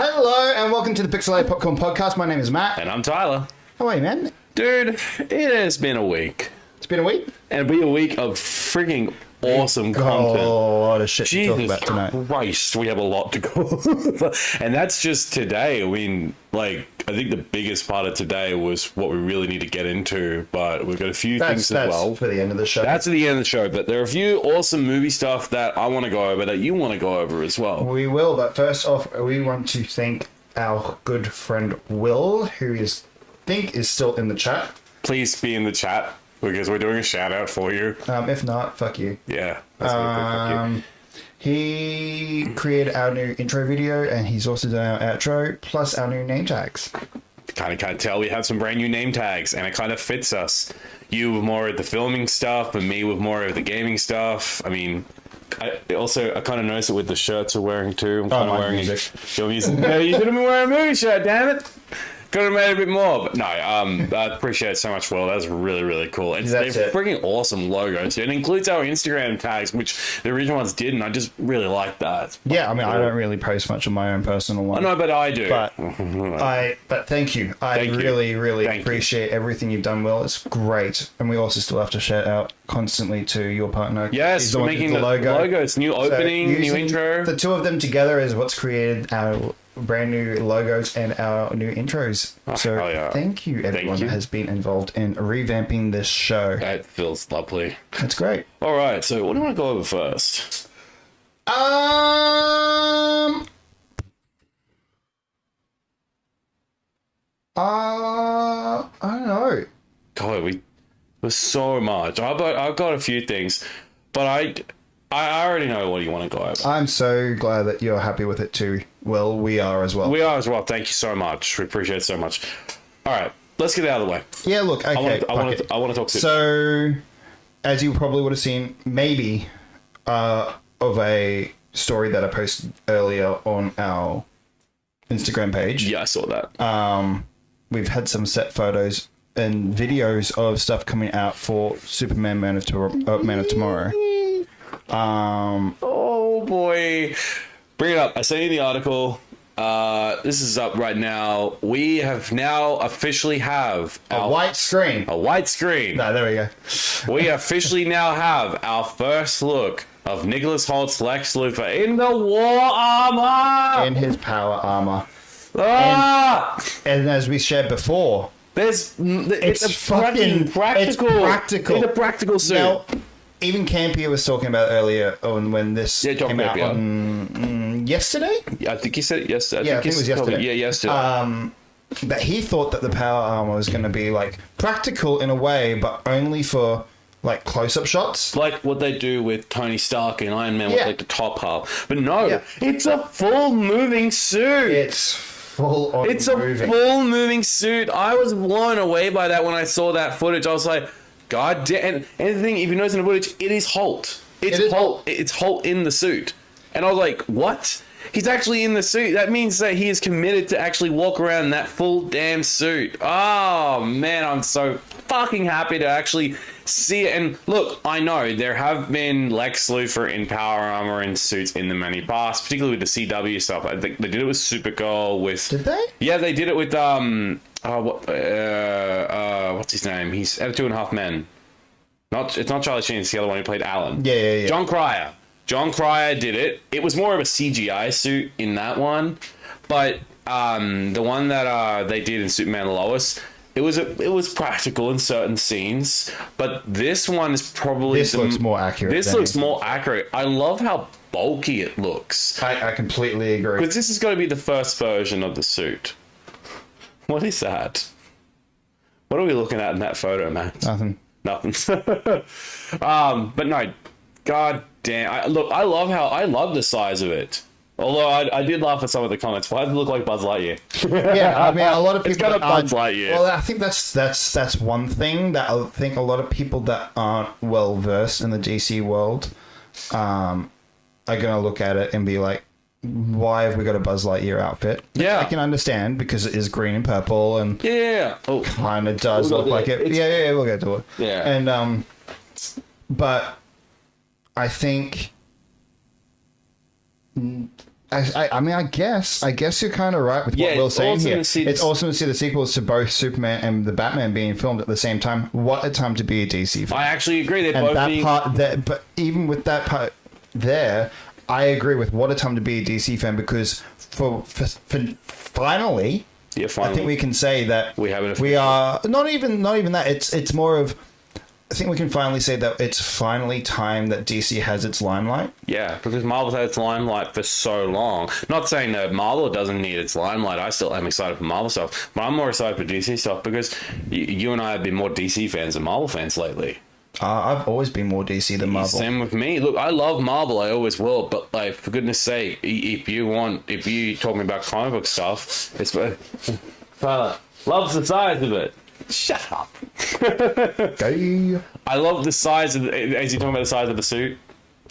Hello and welcome to the Pixelated Popcorn Podcast. My name is Matt. And I'm Tyler. How are you, man? Dude, it has been a week. It's been a week? And it'll be a week of freaking awesome Got content. a lot of shit Jesus to talk about tonight. Christ, we have a lot to go over. And that's just today. I mean, I think the biggest part of today was what we really need to get into, but we've got a few things as well. That's for the end of the show. That's at the end of the show, but there are a few awesome movie stuff that I want to go over that you want to go over as well. We will, but first off, we want to thank our good friend Will, who I think is still in the chat. Please be in the chat, because we're doing a shout out for you. If not, fuck you. Yeah. That's fuck you. He created our new intro video, and he's also done our outro, plus our new name tags. Kind of can't tell we have some brand new name tags, and it kind of fits us. You with more of the filming stuff, and me with more of the gaming stuff. I mean, I kind of notice it with the shirts we're wearing too. I'm kind of wearing music. Your music. No, you should have been wearing a movie shirt, damn it. Could have made a bit more, but no, I appreciate it so much, Will. That's really, really cool. And they're freaking awesome logos. It includes our Instagram tags, which the original ones didn't. I just really like that. Yeah, I mean, I don't really post much on my own personal one. No, but I do. But thank you. I really appreciate everything you've done, Will. It's great. And we also still have to shout out constantly to your partner. Yes, we're making the logos. New opening, new intro. The two of them together is what's created our brand new logos and our new intros. Thank you everyone that has been involved in revamping this show. That feels lovely. That's great. All right, so what do you want to go over first? I don't know. God, there's so much. I've got a few things, but I already know what you want to go over. I'm so glad that you're happy with it too. Well, we are as well. We are as well. Thank you so much. We appreciate it so much. All right, let's get it out of the way. Yeah, look, okay. I want to talk to you. So, as you probably would have seen, maybe of a story that I posted earlier on our Instagram page. Yeah, I saw that. We've had some set photos and videos of stuff coming out for Superman Man of Tomorrow. Oh boy, bring it up. I sent you the article. This is up right now. We have now officially have a white screen. A white screen. No, there we go. We officially now have our first look of Nicholas Holt's Lex Luthor in the war armor. In his power armor. And as we shared before, it's a fucking practical. It's practical. It's a practical suit. Now, even Campier was talking about earlier when this came out on yesterday. I think he said it yesterday. I think it was yesterday. Yesterday. That he thought that the power armor was going to be practical in a way, but only for close-up shots, like what they do with Tony Stark and Iron Man with the top half. But no, it's a full moving suit. It's full on. It's moving. A full moving suit. I was blown away by that when I saw that footage. I was like, God damn. And the thing, if you notice in the footage, it is Holt. It's Holt. It's Holt in the suit. And I was like, what? He's actually in the suit. That means that he is committed to actually walk around in that full damn suit. Oh, man, I'm so fucking happy to actually see it. And look, I know there have been Lex Luthor in power armor and suits in the many past, particularly with the CW stuff. I think they did it with Supergirl. Did they? Yeah, they did it with what's his name? He's out of 2.5 Men. It's not Charlie Sheen. It's the other one who played Alan. Yeah. John Cryer. John Cryer did it. It was more of a CGI suit in that one, but the one that they did in Superman and Lois, it was practical in certain scenes. But this one is probably looks more accurate. This looks more accurate. I love how bulky it looks. I completely agree. Because this is going to be the first version of the suit. What is that? What are we looking at in that photo, Matt? Nothing. But no, god damn. I love the size of it. Although I did laugh at some of the comments. Why does it look like Buzz Lightyear? Yeah, I mean, a lot of people. It's got a Buzz Lightyear. Well, I think that's one thing that I think a lot of people that aren't well versed in the DC world are going to look at it and be like, why have we got a Buzz Lightyear outfit? Yeah. I can understand because it is green and purple and kind of does look like it. Yeah, we'll get to it. Yeah. And but I think I mean, I guess you're kind of right with what Will's saying here. It's awesome to see the sequels to both Superman and the Batman being filmed at the same time. What a time to be a DC fan. I actually agree. They're and both that being... part, but even with that part there, I agree with what a time to be a DC fan, because for finally, yeah, finally, I think we can say that we are not even that. It's more of, I think we can finally say that it's finally time that DC has its limelight. Yeah, because Marvel's had its limelight for so long. Not saying that Marvel doesn't need its limelight. I still am excited for Marvel stuff, but I'm more excited for DC stuff because you and I have been more DC fans than Marvel fans lately. I've always been more DC than Marvel. Same with me. Look, I love Marvel. I always will. But like, for goodness sake, if you talking about comic book stuff, it's Tyler loves the size of it. Shut up. Okay. I love the size of. As you talking about the size of the suit.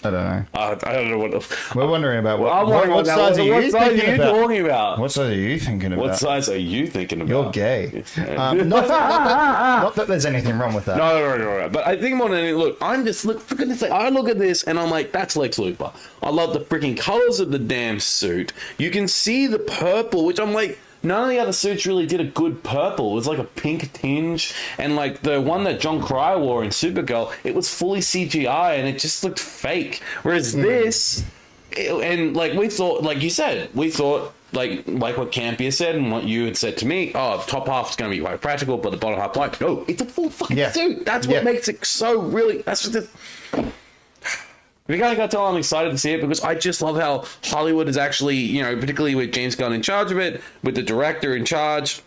I don't know. I don't know what. We're wondering about what size are you talking about? What size are you thinking about? What size are you thinking about? You're gay. Not that there's anything wrong with that. No. But I think more than anything, look, for goodness sake, I look at this and I'm like, that's Lex Luthor. I love the freaking colors of the damn suit. You can see the purple, which I'm like, none of the other suits really did a good purple. It was like a pink tinge. And like the one that John Cryer wore in Supergirl, it was fully CGI and it just looked fake. Whereas this, and like we thought, like you said, we thought, like what Campia said and what you had said to me, top half is going to be quite practical, but the bottom half, like, no, it's a full fucking suit. That's what makes it so really, that's what we kind of got to tell I'm excited to see it because I just love how Hollywood is actually, particularly with James Gunn in charge of it, with the director in charge,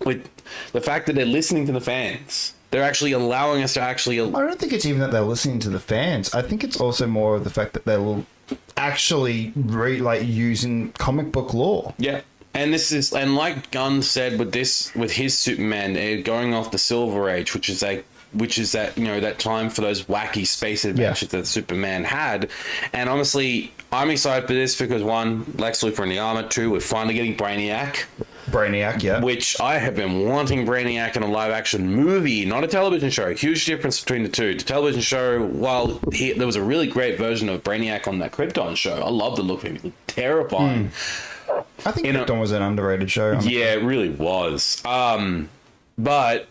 with the fact that they're listening to the fans. They're actually allowing us to actually... I don't think it's even that they're listening to the fans. I think it's also more of the fact that they're actually using comic book lore. Yeah. And like Gunn said with his Superman, they're going off the Silver Age, which is that that time for those wacky space adventures that Superman had. And honestly, I'm excited for this because one, Lex Luthor in the armor. Two, we're finally getting Brainiac, yeah. Which I have been wanting Brainiac in a live action movie, not a television show. Huge difference between the two. The television show, there was a really great version of Brainiac on that Krypton show. I love the look of it. Terrifying. I think Krypton was an underrated show. Yeah, it really was. But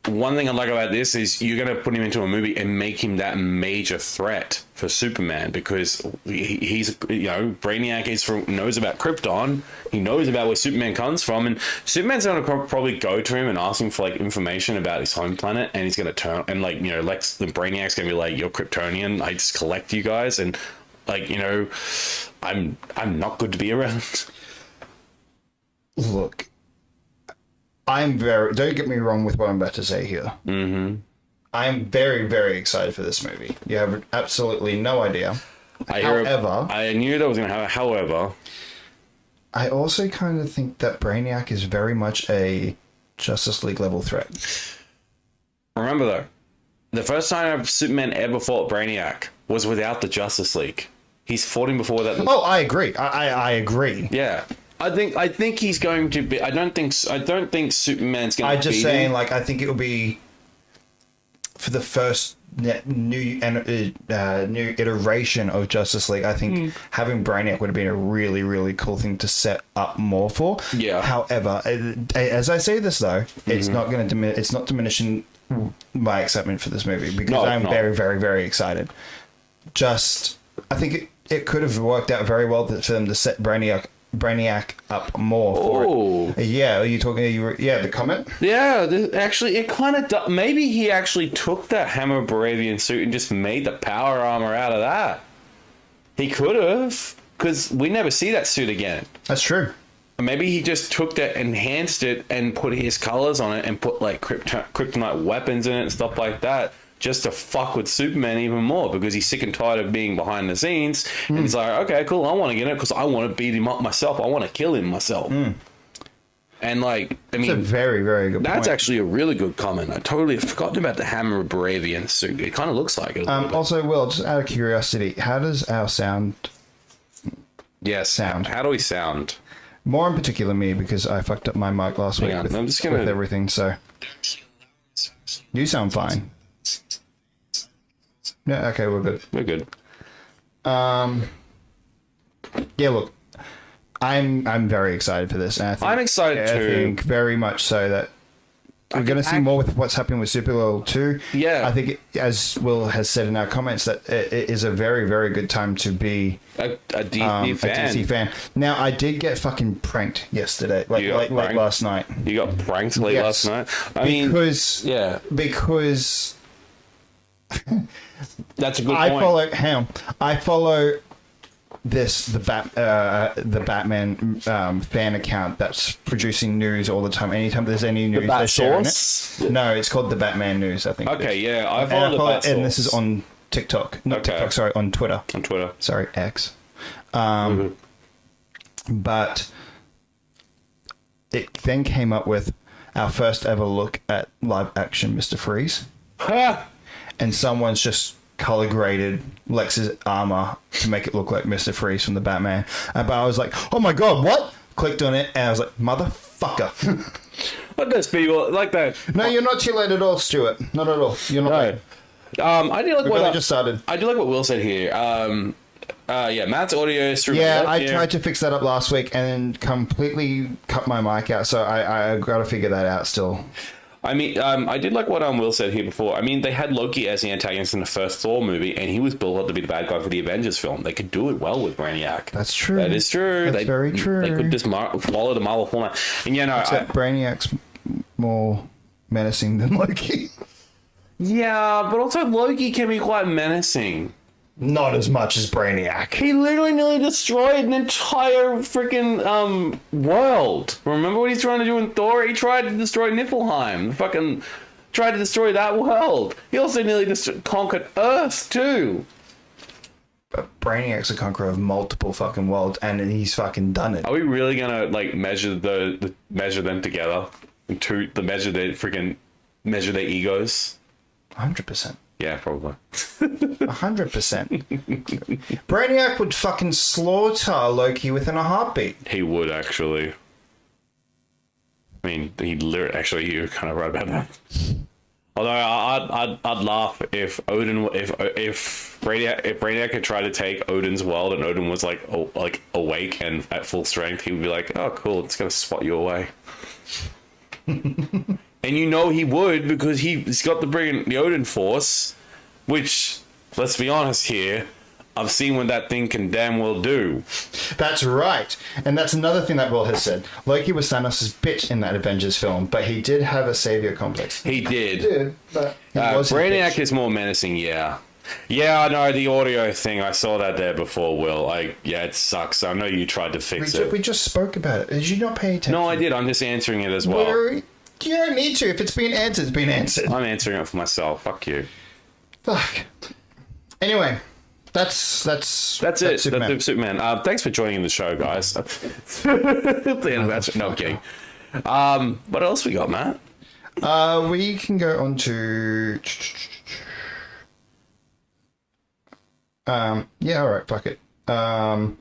one thing I like about this is you're going to put him into a movie and make him that major threat for Superman because he's, Brainiac knows about Krypton. He knows about where Superman comes from, and Superman's going to probably go to him and ask him for information about his home planet, and he's going to turn and Lex, the Brainiac's going to be like, "You're Kryptonian. I just collect you guys, and I'm not good to be around." Look. don't get me wrong with what I'm about to say here. Mm-hmm. I'm very, very excited for this movie. You have absolutely no idea. I knew that was going to happen. However, I also kind of think that Brainiac is very much a Justice League level threat. Remember though, the first time Superman ever fought Brainiac was without the Justice League. He's fought him before that. Oh, I agree. I agree. Yeah. I think he's going to be. I don't think Superman's going to. I'm just saying, I think it will be for the first new iteration of Justice League. I think having Brainiac would have been a really, really cool thing to set up more for. Yeah. However, as I say this though, it's not going to it's not diminishing my excitement for this movie because I'm very, very, very excited. I think it could have worked out very well for them to set Brainiac up more for it. Yeah, are you talking? The comment? Yeah, actually, it kind of... Maybe he actually took that Hammer Baratheon suit and just made the power armor out of that. He could have, because we never see that suit again. That's true. Maybe he just took that, enhanced it, and put his colors on it and put, kryptonite weapons in it and stuff like that, just to fuck with Superman even more because he's sick and tired of being behind the scenes. And he's like, okay, cool, I want to get it because I want to beat him up myself. I want to kill him myself. And it's a very, very good point. That's actually a really good comment. I totally forgotten about the Hammer of Baratheon suit. It kind of looks like it. Also, Will, just out of curiosity, how does our sound sound? How do we sound? More in particular me, because I fucked up my mic last week with everything, so... You sound fine. Yeah, okay, we're good. We're good. Yeah, look, I'm very excited for this. And I'm excited too. I think very much so that we're going to see more with what's happening with Supergirl too. Yeah. I think, as Will has said in our comments, that it is a very, very good time to be a DC fan. A DC fan. Now, I did get fucking pranked yesterday, like last night. You got pranked late last night? Because that's a good point. I follow the Batman fan account that's producing news all the time. Anytime there's any news, they're sharing it. No, it's called the Batman News, I think. Okay, yeah, I follow the Bat Source. And this is on TikTok. Not TikTok, sorry, on Twitter. On Twitter. Sorry, X. But it then came up with our first ever look at live action Mr. Freeze. And someone's just color graded Lex's armor to make it look like Mr. Freeze from the Batman. But I was like, oh my god, what? Clicked on it and I was like, motherfucker. What does people like that? No, you're not too late at all, Stuart. Not at all. You're not late. I do like what just started. I do like what Will said here. Matt's audio is through. Yeah, I tried to fix that up last week and then completely cut my mic out, so I got to figure that out still. I mean, I did like what Will said here before. I mean, they had Loki as the antagonist in the first Thor movie, and he was built up to be the bad guy for the Avengers film. They could do it well with Brainiac. That's true. That is true. That's very true. They could just follow the Marvel format. And except Brainiac's more menacing than Loki. Yeah, but also Loki can be quite menacing. Not as much as Brainiac. He literally nearly destroyed an entire freaking world. Remember what he's trying to do in Thor? He tried to destroy Niflheim. Fucking tried to destroy that world. He also nearly conquered Earth too. But Brainiac's a conqueror of multiple fucking worlds, and he's fucking done it. Are we really gonna measure measure them together? Measure their egos? 100%. Yeah, probably. 100%. Brainiac would fucking slaughter Loki within a heartbeat. He would, actually. I mean, actually, you're kind of right about that. Although I'd laugh if Brainiac had tried to take Odin's world and Odin was like awake and at full strength, he would be like, "Oh, cool, it's gonna swat you away." And he would, because he's got the Odin Force, which, let's be honest here, I've seen what that thing can damn well do. That's right. And that's another thing that Will has said. Loki was Thanos' bitch in that Avengers film, but he did have a savior complex. He did. He did, but he was Brainiac is more menacing, yeah. Yeah, I know, the audio thing, I saw that there before, Will. It sucks. I know you tried to fix it. We just spoke about it. Did you not pay attention? No, I did. I'm just answering it as well. You don't need to. If it's been answered, it's been answered. I'm answering it for myself. Fuck you. Fuck. Anyway, that's it. Superman. That's Superman. Thanks for joining the show, guys. No, I'm kidding. What else we got, Matt? We can go on to... yeah, alright, fuck it. So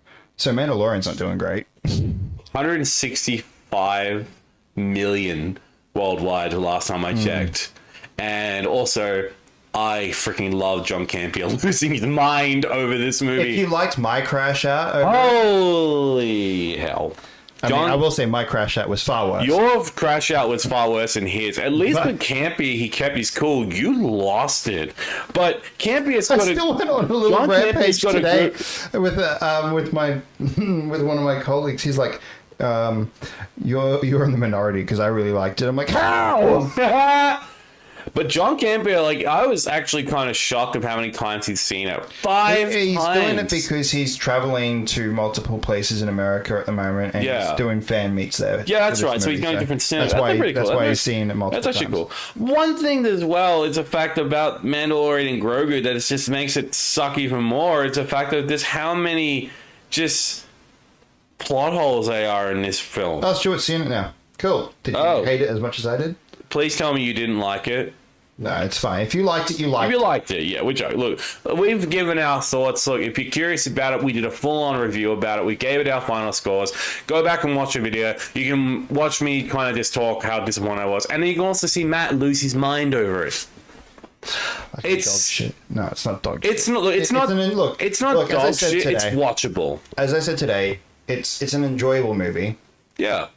Mandalorian's not doing great. 165 million worldwide the last time I checked. And also, I freaking love John Campea losing his mind over this movie. If you liked my crash out... Holy hell. I will say my crash out was far worse. Your crash out was far worse than his. At least with Campea, he kept his cool. You lost it. But Campea's got still went on a little rampage today with one of my colleagues. He's like, you're in the minority because I really liked it. I'm like, how? But John Campea, I was actually kind of shocked of how many times he's seen it. He's doing it because he's traveling to multiple places in America at the moment, and he's doing fan meets there. Yeah, that's right. So he's going to different cinemas. That's why he's seeing it multiple times. That's actually cool. One thing as well is a fact about Mandalorian and Grogu that it just makes it suck even more. It's a fact of just how many just plot holes they are in this film. Oh, Stuart's seen it now. Cool. Did you hate it as much as I did? Please tell me you didn't like it. No, it's fine. If you liked it, you liked it. If you liked it, yeah. Look, we've given our thoughts. Look, if you're curious about it, we did a full-on review about it. We gave it our final scores. Go back and watch the video. You can watch me kind of just talk how disappointed I was. And then you can also see Matt lose his mind over it. It's dog shit. No, it's not dog shit. It's not. It's not. Look, it's not look, dog as I said shit. today, It's watchable. As I said today, it's an enjoyable movie. Yeah.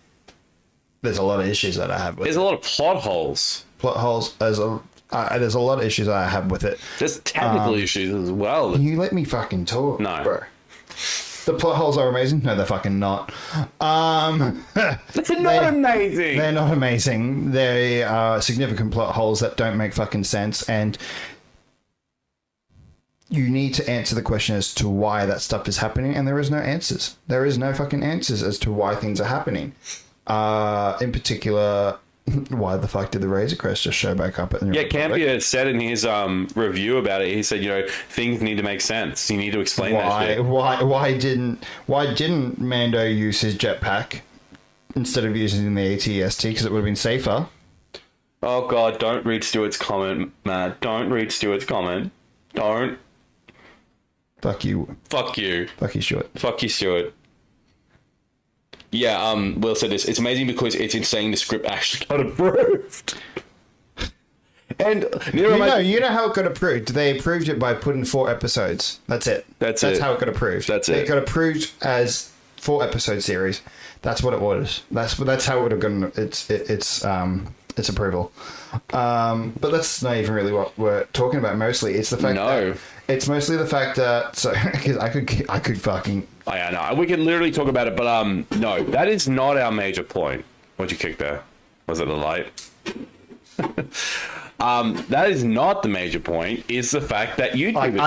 There's a lot of issues that I have with There's a lot of plot holes. Plot holes. There's a lot of issues that I have with it. There's technical issues as well. Can you let me fucking talk? No. Bro. The plot holes are amazing. No, they're fucking not. They're not amazing. They're not amazing. They are significant plot holes that don't make fucking sense, and you need to answer the question as to why that stuff is happening, and there is no answers. There is no fucking answers as to why things are happening. In particular, why the fuck did the Razor Crest just show back up at the New Republic? Campier said in his review about it, he said, things need to make sense. You need to explain that shit. Why didn't Mando use his jetpack instead of using the AT-ST? Because it would have been safer. Oh god, don't read Stuart's comment, Matt. Don't read Stuart's comment. Don't. Fuck you. Fuck you. Fuck you, Stuart. Fuck you, Stuart. Yeah, Will said this. It's amazing because it's insane the script actually got approved. And you know how it got approved. They approved it by putting 4 episodes. That's it. That's how it got approved. It got approved as 4 episode series. That's what it was. That's how it would have gotten its approval. But that's not even really what we're talking about. Mostly, it's the fact that it's mostly the fact that because I could fucking. Oh, yeah, no, we can literally talk about it, but no, that is not our major point. What'd you kick there? Was it a light? That is not the major point. Is the fact that YouTube.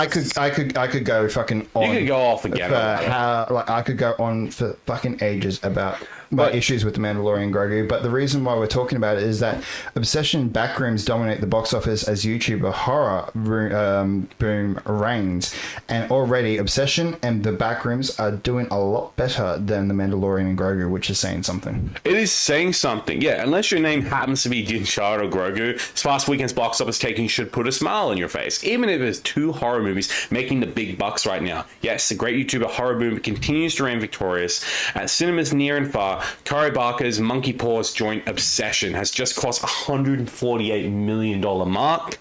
I could go fucking on. You could go off again. I could go on for fucking ages about my issues with The Mandalorian and Grogu, but the reason why we're talking about it is that Obsession backrooms dominate the box office as YouTuber horror boom reigns, and already Obsession and the backrooms are doing a lot better than The Mandalorian and Grogu, which is saying something. It is saying something, yeah. Unless your name happens to be Din Djarin or Grogu, this past weekend's box office taking should put a smile on your face, even if there's 2 horror movies making the big bucks right now. Yes, the great YouTuber horror boom continues to reign victorious at cinemas near and far. Cory Barker's Monkey Paws joint Obsession has just crossed $148 million mark.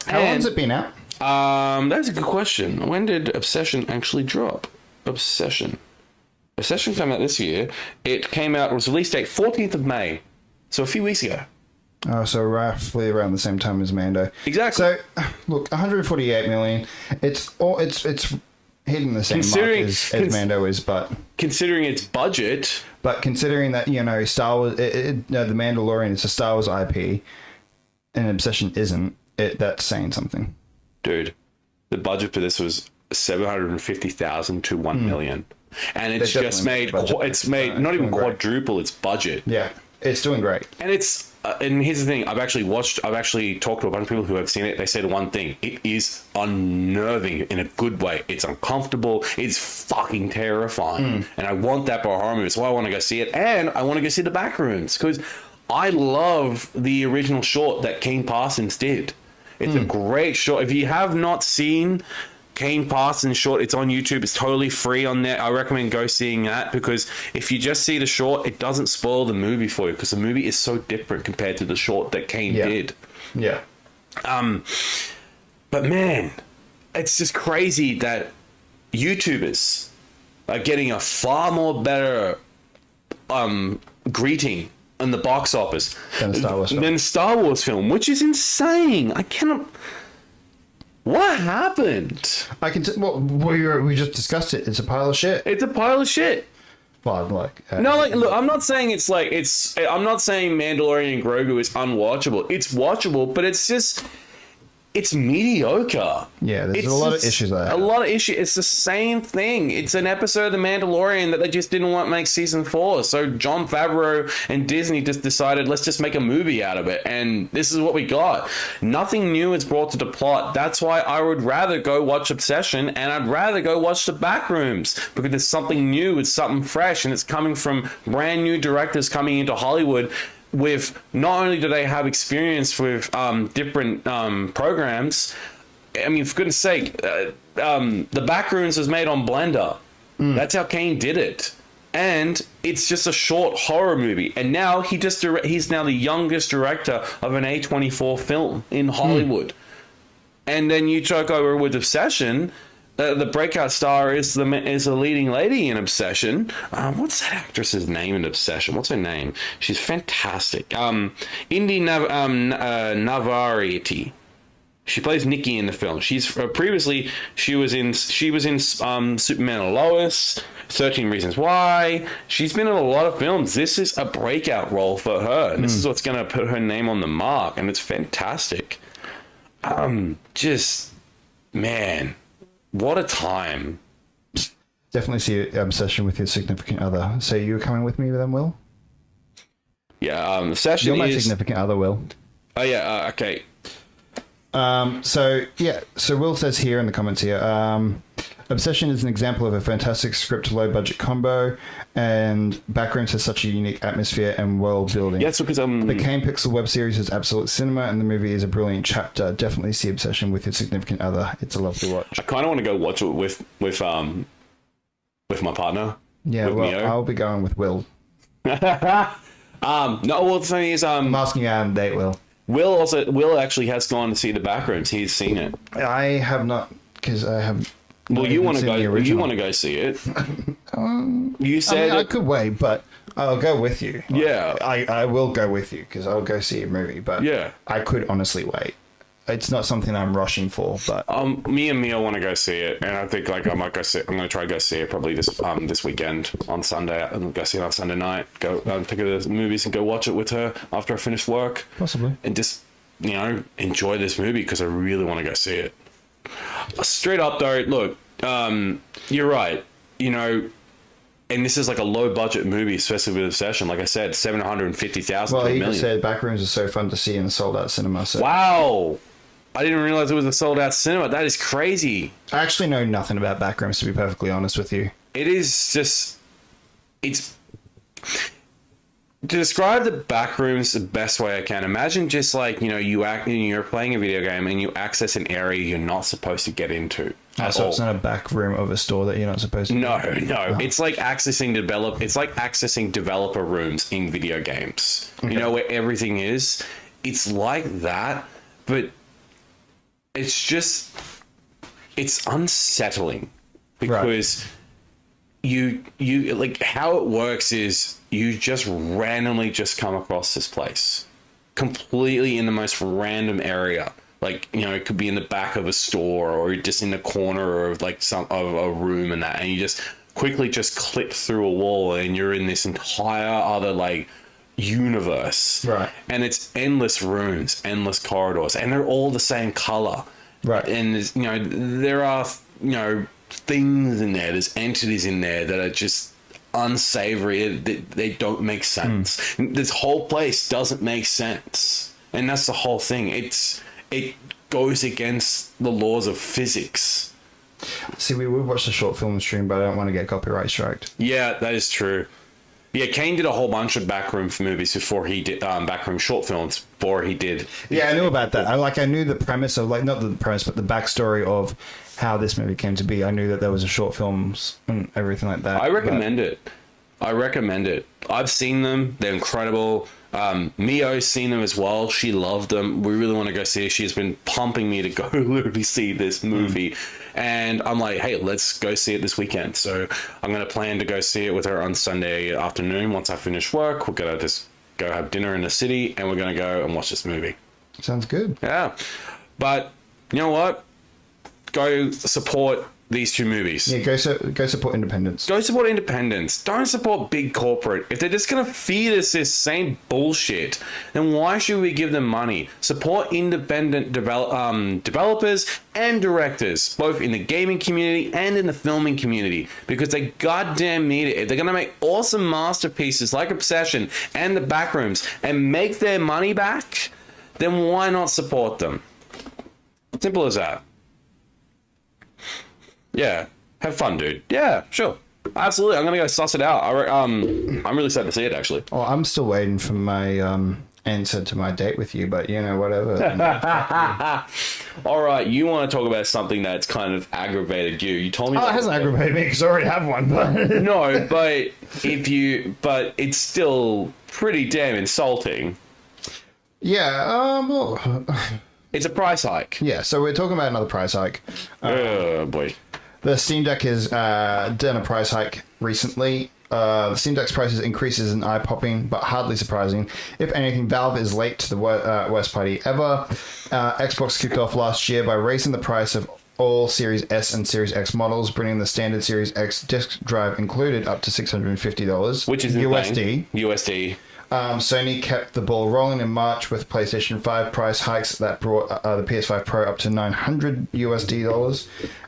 How long has it been out? That's a good question. When did Obsession actually drop? Obsession came out this year. It was release date 14th of May. So a few weeks ago. Oh, so roughly around the same time as Mando. Exactly. So, look, 148 million. It's hitting the same mark as Mando is, but considering its budget, but considering that Star Wars, the Mandalorian is a Star Wars IP, and Obsession isn't. That's saying something, dude. The budget for this was 750,000 to 1 million, and it's just made. It's made not even quadruple its budget. Yeah, it's doing great, and it's. And here's the thing, I've actually talked to a bunch of people who have seen it. They said one thing: it is unnerving in a good way. It's uncomfortable. It's fucking terrifying. And I want that for a horror movie. So I want to go see it, and I want to go see the Backrooms because I love the original short that Kane Parsons did. It's a great short. If you have not seen Kane Parsons short, it's on YouTube. It's totally free on there. I recommend go seeing that because if you just see the short, it doesn't spoil the movie for you because the movie is so different compared to the short that Kane did. Yeah. But man, it's just crazy that YouTubers are getting a far more better greeting in the box office than a Star Wars film, which is insane. I cannot. What happened? We just discussed it. It's a pile of shit. It's a pile of shit. Well, look, I'm not saying I'm not saying Mandalorian and Grogu is unwatchable. It's watchable, but it's mediocre. Yeah, there's a lot of issues there. A lot of issues. It's the same thing. It's an episode of The Mandalorian that they just didn't want to make season 4. So Jon Favreau and Disney just decided, let's just make a movie out of it. And this is what we got. Nothing new is brought to the plot. That's why I would rather go watch Obsession and I'd rather go watch The Backrooms because it's something new, it's something fresh, and it's coming from brand new directors coming into Hollywood with not only do they have experience with different programs, I mean, for goodness sake, The Backrooms was made on Blender. That's how Kane did it. And it's just a short horror movie. And now he's now the youngest director of an A24 film in Hollywood. And then you took over with Obsession. The breakout star is the leading lady in Obsession. What's that actress's name in Obsession? What's her name? She's fantastic. Indy Navarrete. She plays Nikki in the film. She's previously she was in Superman and Lois, 13 Reasons Why. She's been in a lot of films. This is a breakout role for her, and this is what's going to put her name on the mark, and it's fantastic. Just man, what a time. Definitely see Obsession with your significant other. So you're coming with me then, Will? Yeah, Obsession. You're my significant other, Will. Oh yeah, okay. So Will says here in the comments here, Obsession is an example of a fantastic script low budget combo, and Backrooms has such a unique atmosphere and world building. Yeah, it's because the Kane Pixel web series is absolute cinema, and the movie is a brilliant chapter. Definitely see Obsession with your significant other. It's a lovely watch. I kind of want to go watch it with my partner. Yeah, with well, Mio. I'll be going with Will. No, well, the thing is, I'm asking you out on a date, Will. Will actually has gone to see the Backrooms. He's seen it. I have not, because I have. Well, you want to go. You want to go see it. You said I could wait, but I'll go with you. Yeah, I will go with you because I'll go see a movie. But yeah, I could honestly wait. It's not something I'm rushing for. But me and Mia want to go see it, and I think like I might go see. I'm going to try to go see it probably this weekend on Sunday. I'm go see it on Sunday night. Go pick up the movies and go watch it with her after I finish work. Possibly. And just enjoy this movie because I really want to go see it. Straight up though, look, you're right. And this is like a low budget movie, especially with Obsession. Like I said, 750,000. Well, to $1 he million. just said Backrooms is so fun to see in a sold out cinema. So. Wow. I didn't realize it was a sold out cinema. That is crazy. I actually know nothing about Backrooms, to be perfectly honest with you. It is just, it's, to describe the Backrooms the best way I can, imagine just like, you're playing a video game and you access an area you're not supposed to get into. So it's not a back room of a store that you're not supposed to. No. It's like accessing developer rooms in video games. Okay. Where everything is. It's like that, but it's unsettling because you like how it works is you just randomly just come across this place completely in the most random area. Like, it could be in the back of a store or just in the corner of like of a room and that, and you just quickly just click through a wall and you're in this entire other like universe. Right. And it's endless rooms, endless corridors, and they're all the same color. Right. And there's, there are, things in there, there's entities in there that are just unsavory. They don't make sense. This whole place doesn't make sense. And that's the whole thing. It goes against the laws of physics. See, we would watch the short film stream, but I don't want to get copyright striked. Yeah, that is true. Yeah, Kane did a whole bunch of backroom movies before he did backroom short films before he did. Yeah, I knew about that. I knew the premise of not the premise, but the backstory of how this movie came to be. I knew that there was a short films and everything like that. I recommend it. I've seen them. They're incredible. Mio's seen them as well. She loved them. We really want to go see it. She's been pumping me to go literally see this movie. And I'm like, hey, let's go see it this weekend. So I'm going to plan to go see it with her on Sunday afternoon. Once I finish work, we're going to just go have dinner in the city and we're going to go and watch this movie. Sounds good. Yeah. But you know what? Go support these two movies. Yeah, go support independence. Go support independence. Don't support big corporate. If they're just going to feed us this same bullshit, then why should we give them money? Support independent developers and directors, both in the gaming community and in the filming community, because they goddamn need it. If they're going to make awesome masterpieces like Obsession and The Backrooms and make their money back, then why not support them? Simple as that. Yeah, have fun, dude. Yeah, sure, absolutely. I'm gonna go suss it out. I'm really excited to see it, actually. Oh, I'm still waiting for my answer to my date with you, but whatever. All right, you want to talk about something that's kind of aggravated you? You told me. Oh, it hasn't aggravated me because I already have one. But no, but it's still pretty damn insulting. Yeah. Well, It's a price hike. Yeah, so we're talking about another price hike. Oh, boy. The Steam Deck has done a price hike recently. The Steam Deck's prices increases in eye-popping, but hardly surprising. If anything, Valve is late to the worst party ever. Xbox kicked off last year by raising the price of all Series S and Series X models, bringing the standard Series X disk drive included up to $650. Which is USD. USD. Sony kept the ball rolling in March with PlayStation 5 price hikes that brought the PS5 Pro up to $900 USD.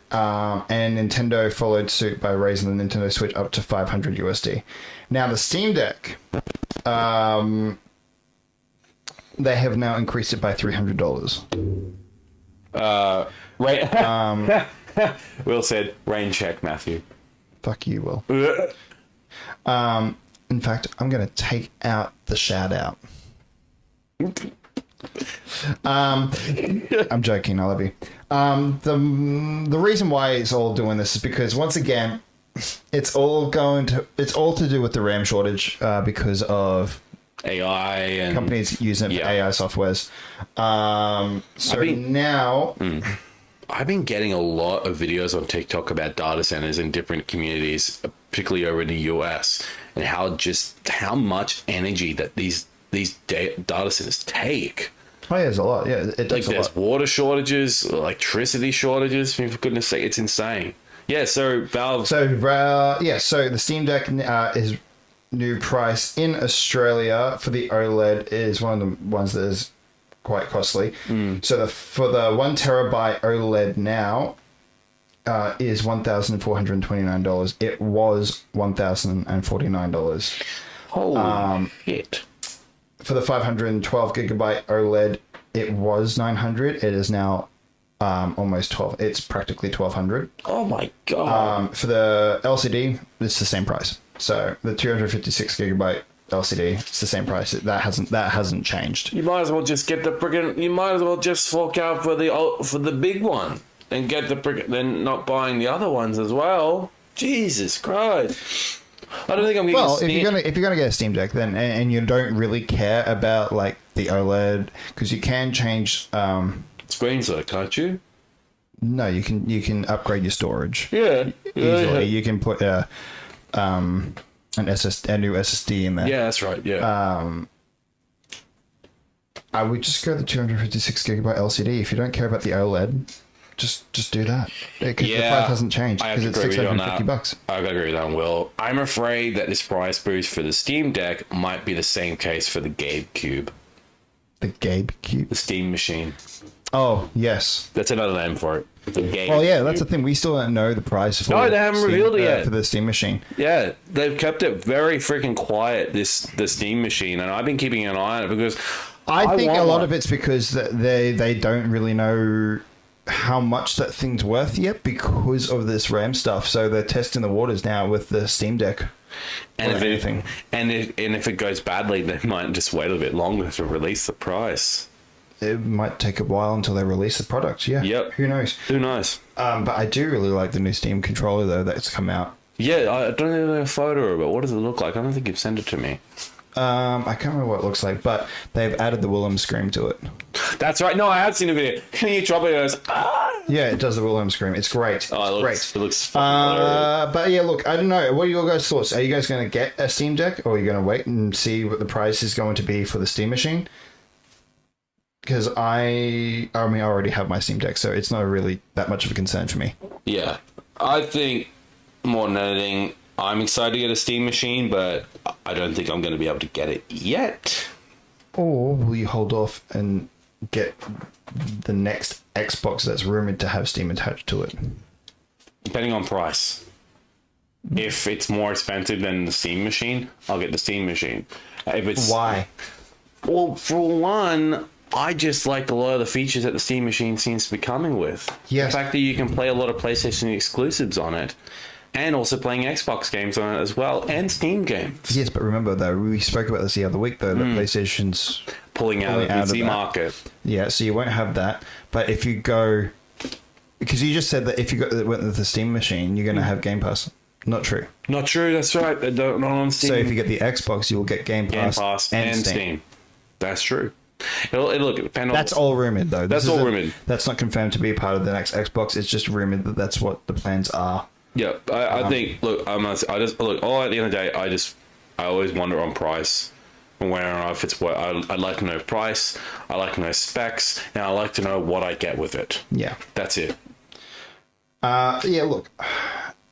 And Nintendo followed suit by raising the Nintendo Switch up to $500 USD. Now the Steam Deck, they have now increased it by $300. Right. Will said, rain check, Matthew. Fuck you, Will. In fact, I'm going to take out the shout out. I'm joking. I love you. The reason why it's all doing this is because once again, it's all to do with the RAM shortage because of AI and companies using it for AI softwares. I've been getting a lot of videos on TikTok about data centers in different communities, particularly over in the US, and how much energy that these data centers take. Oh, yeah, there's a lot. Yeah, it takes a lot. There's water shortages, electricity shortages. For goodness sake, it's insane. Yeah, so Valve. So the Steam Deck is new price in Australia for the OLED is one of the ones that is quite costly. So for the 1 terabyte OLED now is $1,429. It was $1,049. Holy shit. For the 512 gigabyte OLED, it was $900. It is now almost 12. It's practically $1,200. Oh my god. For the LCD, it's the same price. So the 256 gigabyte LCD, it's the same price. That hasn't changed. You might as well just get you might as well just fork out for the big one and get then not buying the other ones as well. Jesus Christ. I don't think I'm getting. Well, if you're gonna get a Steam Deck, then and you don't really care about like the OLED, because you can change screens though, can't you? No, you can upgrade your storage. Yeah, easily. Yeah. You can put a new SSD in there. Yeah, that's right. Yeah. I would just go the 256 gigabyte LCD. If you don't care about the OLED, just do that, because the price hasn't changed, because it's $650. I gotta agree with that, Will. I'm afraid that this price boost for the Steam Deck might be the same case for the GameCube. The GameCube? The Steam Machine. Oh, yes. That's another name for it. The GameCube. Well, yeah, that's the thing. We still don't know the price for No, they haven't revealed it yet. For the Steam Machine. Yeah, they've kept it very freaking quiet, the Steam Machine, and I've been keeping an eye on it because I think a lot of it's because they don't really know how much that thing's worth yet because of this RAM stuff. So they're testing the waters now with the Steam Deck. And if it goes badly, they might just wait a bit longer to release the price. It might take a while until they release the product. Yeah. Yep. Who knows? But I do really like the new Steam controller though that's come out. Yeah, I don't know a photo of it. What does it look like? I don't think you've sent it to me. I can't remember what it looks like, but they've added the Wilhelm scream to it. That's right. No, I have seen a video. Can you drop it? It goes, Yeah, it does the Wilhelm scream. It's great. Oh, Great. It looks fucking hilarious. But yeah, look, I don't know. What are your guys' thoughts? Are you guys going to get a Steam Deck, or are you going to wait and see what the price is going to be for the Steam Machine? Because I already have my Steam Deck, so it's not really that much of a concern for me. Yeah, I think more than anything, I'm excited to get a Steam Machine, but I don't think I'm going to be able to get it yet. Or will you hold off and get the next Xbox that's rumored to have Steam attached to it? Depending on price. If it's more expensive than the Steam Machine, I'll get the Steam Machine. If it's Why? Well, for one, I just like a lot of the features that the Steam Machine seems to be coming with. Yes. The fact that you can play a lot of PlayStation exclusives on it, and also playing Xbox games on it as well, and Steam games. Yes, but remember though, we spoke about this the other week though, that PlayStation's pulling out of the PC market. Yeah, so you won't have that. But if you go, because you just said that if you went with the Steam Machine, you're going to have Game Pass. Not true. Not true. That's right. Not on Steam. So if you get the Xbox, you will get Game Pass, and Steam. That's true. It'll depend on. That's all rumored, though. That's all rumored. That's not confirmed to be part of the next Xbox. It's just rumored that that's what the plans are. Yeah, I think. Look, I just look. All at the end of the day, I always wonder on price. Whether or not if it's what I'd like to know price, I like to know specs, and I like to know what I get with it. Yeah, that's it. Yeah, look,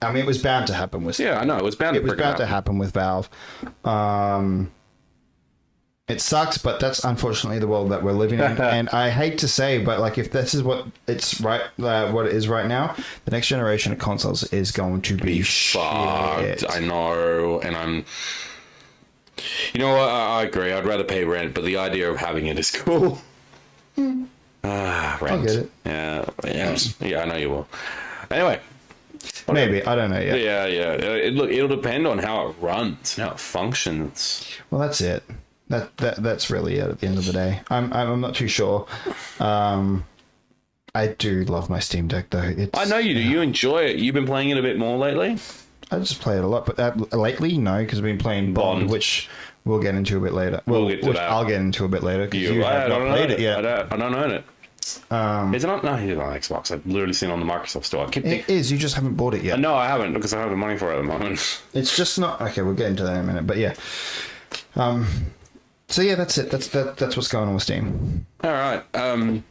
I mean, it was bound to happen with. Yeah, I know it was bound. It was bound to happen with Valve. It sucks, but that's unfortunately the world that we're living in. And I hate to say, but like, if this is what it's right, what it is right now, the next generation of consoles is going to be fucked. Shit. I know, and I'm. You know what? I agree. I'd rather pay rent, but the idea of having it is cool. Rent. I'll get it. Yeah. I know you will. Anyway, maybe I don't know yet. Yeah. It'll depend on how it runs, and how it functions. Well, that's it. That's really it. At the end of the day, I'm not too sure. I do love my Steam Deck though. I know you do. You enjoy it. You've been playing it a bit more lately. I just play it a lot, but lately, no, because I've been playing Bond, which we'll get into a bit later. We'll get to that. I'll get into a bit later because you have not played it yet. I don't own it. Is it not? No, it's on Xbox. I've literally seen it on the Microsoft Store. It is. You just haven't bought it yet. No, I haven't because I don't have the money for it at the moment. It's just not. Okay, we'll get into that in a minute. But yeah. So yeah, that's it. That's what's going on with Steam. All right. Let's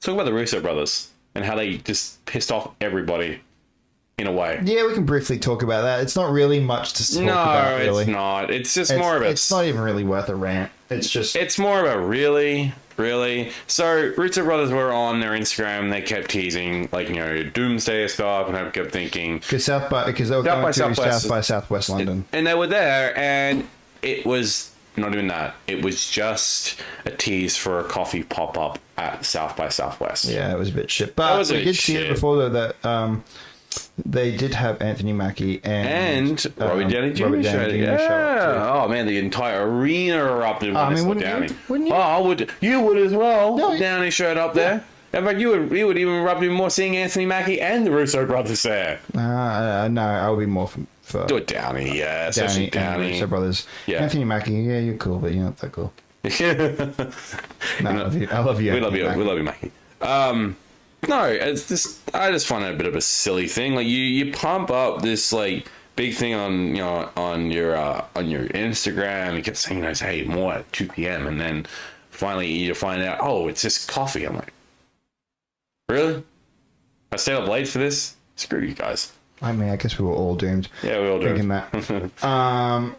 talk about the Russo brothers and how they just pissed off everybody. In a way. Yeah, we can briefly talk about that. It's not really much to talk about, really. No, it's not. It's just more about... It's not even really worth a rant. It's just... It's more about really. So, Russo brothers were on their Instagram. They kept teasing, like, you know, Doomsday stuff, and I kept thinking... Because they were going to South by Southwest London. And they were there, and it was not even that. It was just a tease for a coffee pop-up at South by Southwest. Yeah, it was a bit shit. But we did see it before, though, that... they did have Anthony Mackie and Robbie Downey Jr. show up. Oh man, the entire arena erupted. I mean, wouldn't you? Oh, you would as well. No, Downey showed up there. In fact, you would even erupt even more seeing Anthony Mackie and the Russo brothers there. No, I would be more for do it, Downey. Yeah, especially Downey. Russo brothers. Yeah. Anthony Mackie. Yeah, you're cool, but you're not that cool. No, I love you. We love you, Mackie. No, it's just I just find it a bit of a silly thing. Like you pump up this like big thing on on your Instagram. You kept saying hey, more at 2 p.m. and then finally you find out it's just coffee. I'm like, really? I stayed up late for this? Screw you guys. I mean, I guess we were all doomed. Yeah, we all drinking that. I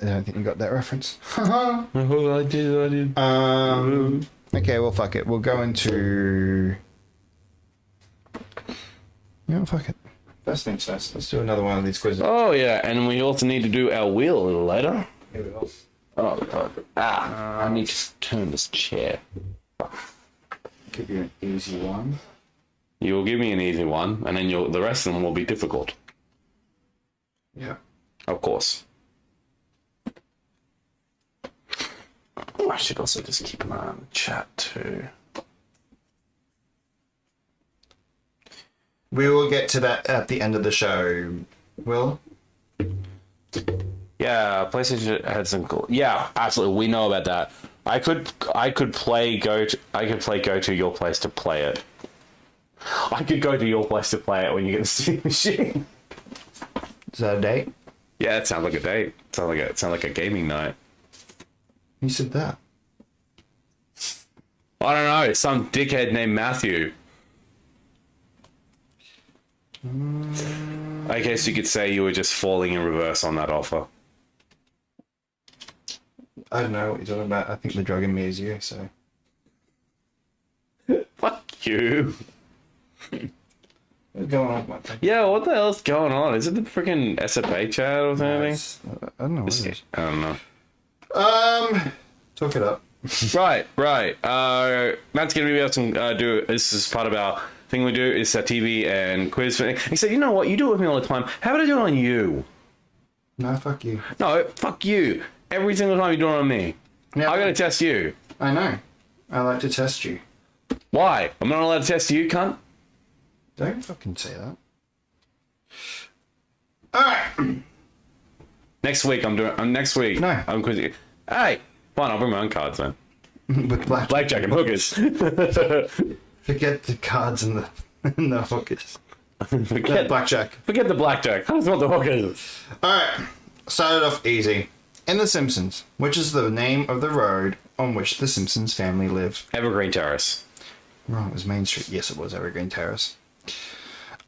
don't think you got that reference. I did. Okay, well, fuck it. We'll go into. Yeah, fuck it. First things first. Let's do another one of these quizzes. Oh, yeah. And we also need to do our wheel a little later. Here we go. Oh, God. I need to turn this chair. Give you an easy one. You will give me an easy one, and then the rest of them will be difficult. Yeah. Of course. I should also just keep an eye on the chat, too. We will get to that at the end of the show, Will? Yeah, PlayStation had some cool... Yeah, absolutely. We know about that. I could go to your place to play it. I could go to your place to play it when you get the Steam machine. Is that a date? Yeah, it sounds like a date. It sounds like a gaming night. Who said that? I don't know. Some dickhead named Matthew. I guess you could say you were just falling in reverse on that offer. I don't know what you're talking about. I think the drug in me is you, so... Fuck you. What's going on with my thing? Yeah, what the hell's going on? Is it the freaking SFA chat or something? I don't know what it is. I don't know. Talk it up. Right. Matt's going to be able to do... This is part of our thing we do, is TV and quiz. He said, you know what? You do it with me all the time. How about I do it on you? No, fuck you. No, fuck you. Every single time you do it on me. Yeah, I got to test you. I know. I like to test you. Why? I'm not allowed to test you, cunt? Don't fucking say that. Alright. Next week, No. I'm quizzing you. Hey, fine, I'll bring my own cards then. With Blackjack and hookers. Forget the cards and the hookers. Forget Blackjack. Forget the blackjack. That's what the hookers. Alright, started off easy. In The Simpsons, which is the name of the road on which the Simpsons family live? Evergreen Terrace. Wrong, it was Main Street. Yes, it was Evergreen Terrace.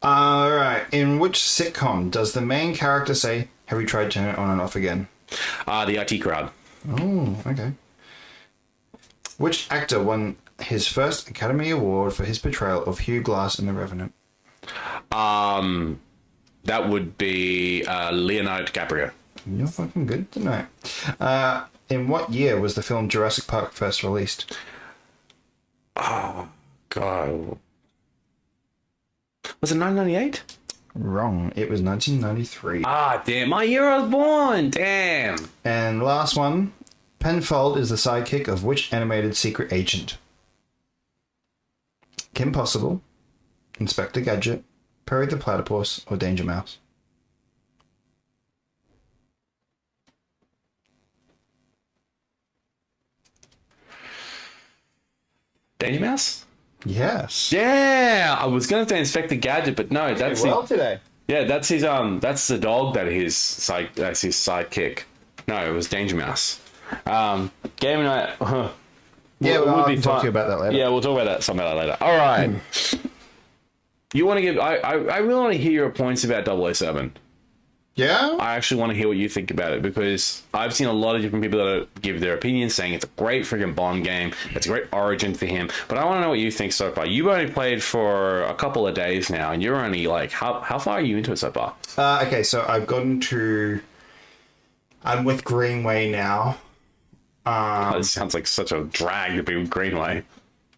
Alright, in which sitcom does the main character say, "Have you tried to turn it on and off again"? The IT crowd. Oh, okay. Which actor won his first Academy Award for his portrayal of Hugh Glass in The Revenant? That would be Leonardo DiCaprio. You're fucking good tonight. In what year was the film Jurassic Park first released? Oh, God. Was it 1998? Wrong. It was 1993. Ah, damn. My year I was born. Damn. And last one. Penfold is the sidekick of which animated secret agent? Kim Possible, Inspector Gadget, Perry the Platypus, or Danger Mouse? Danger Mouse? Yes. Yeah, I was gonna say Inspector Gadget, but no, that's today. yeah, that's his that's the dog that's his sidekick. No, it was Danger Mouse. Game night. Yeah, would I'll talk to you about that later. Yeah, we'll talk about that some about that later. All right. You want to give? I really want to hear your points about 007. Yeah? I actually want to hear what you think about it because I've seen a lot of different people that give their opinions saying it's a great freaking Bond game. It's a great origin for him. But I want to know what you think so far. You've only played for a couple of days now and you're only like, how far are you into it so far? Okay, so I've gotten to... I'm with Greenway now. This sounds like such a drag to be with Greenway.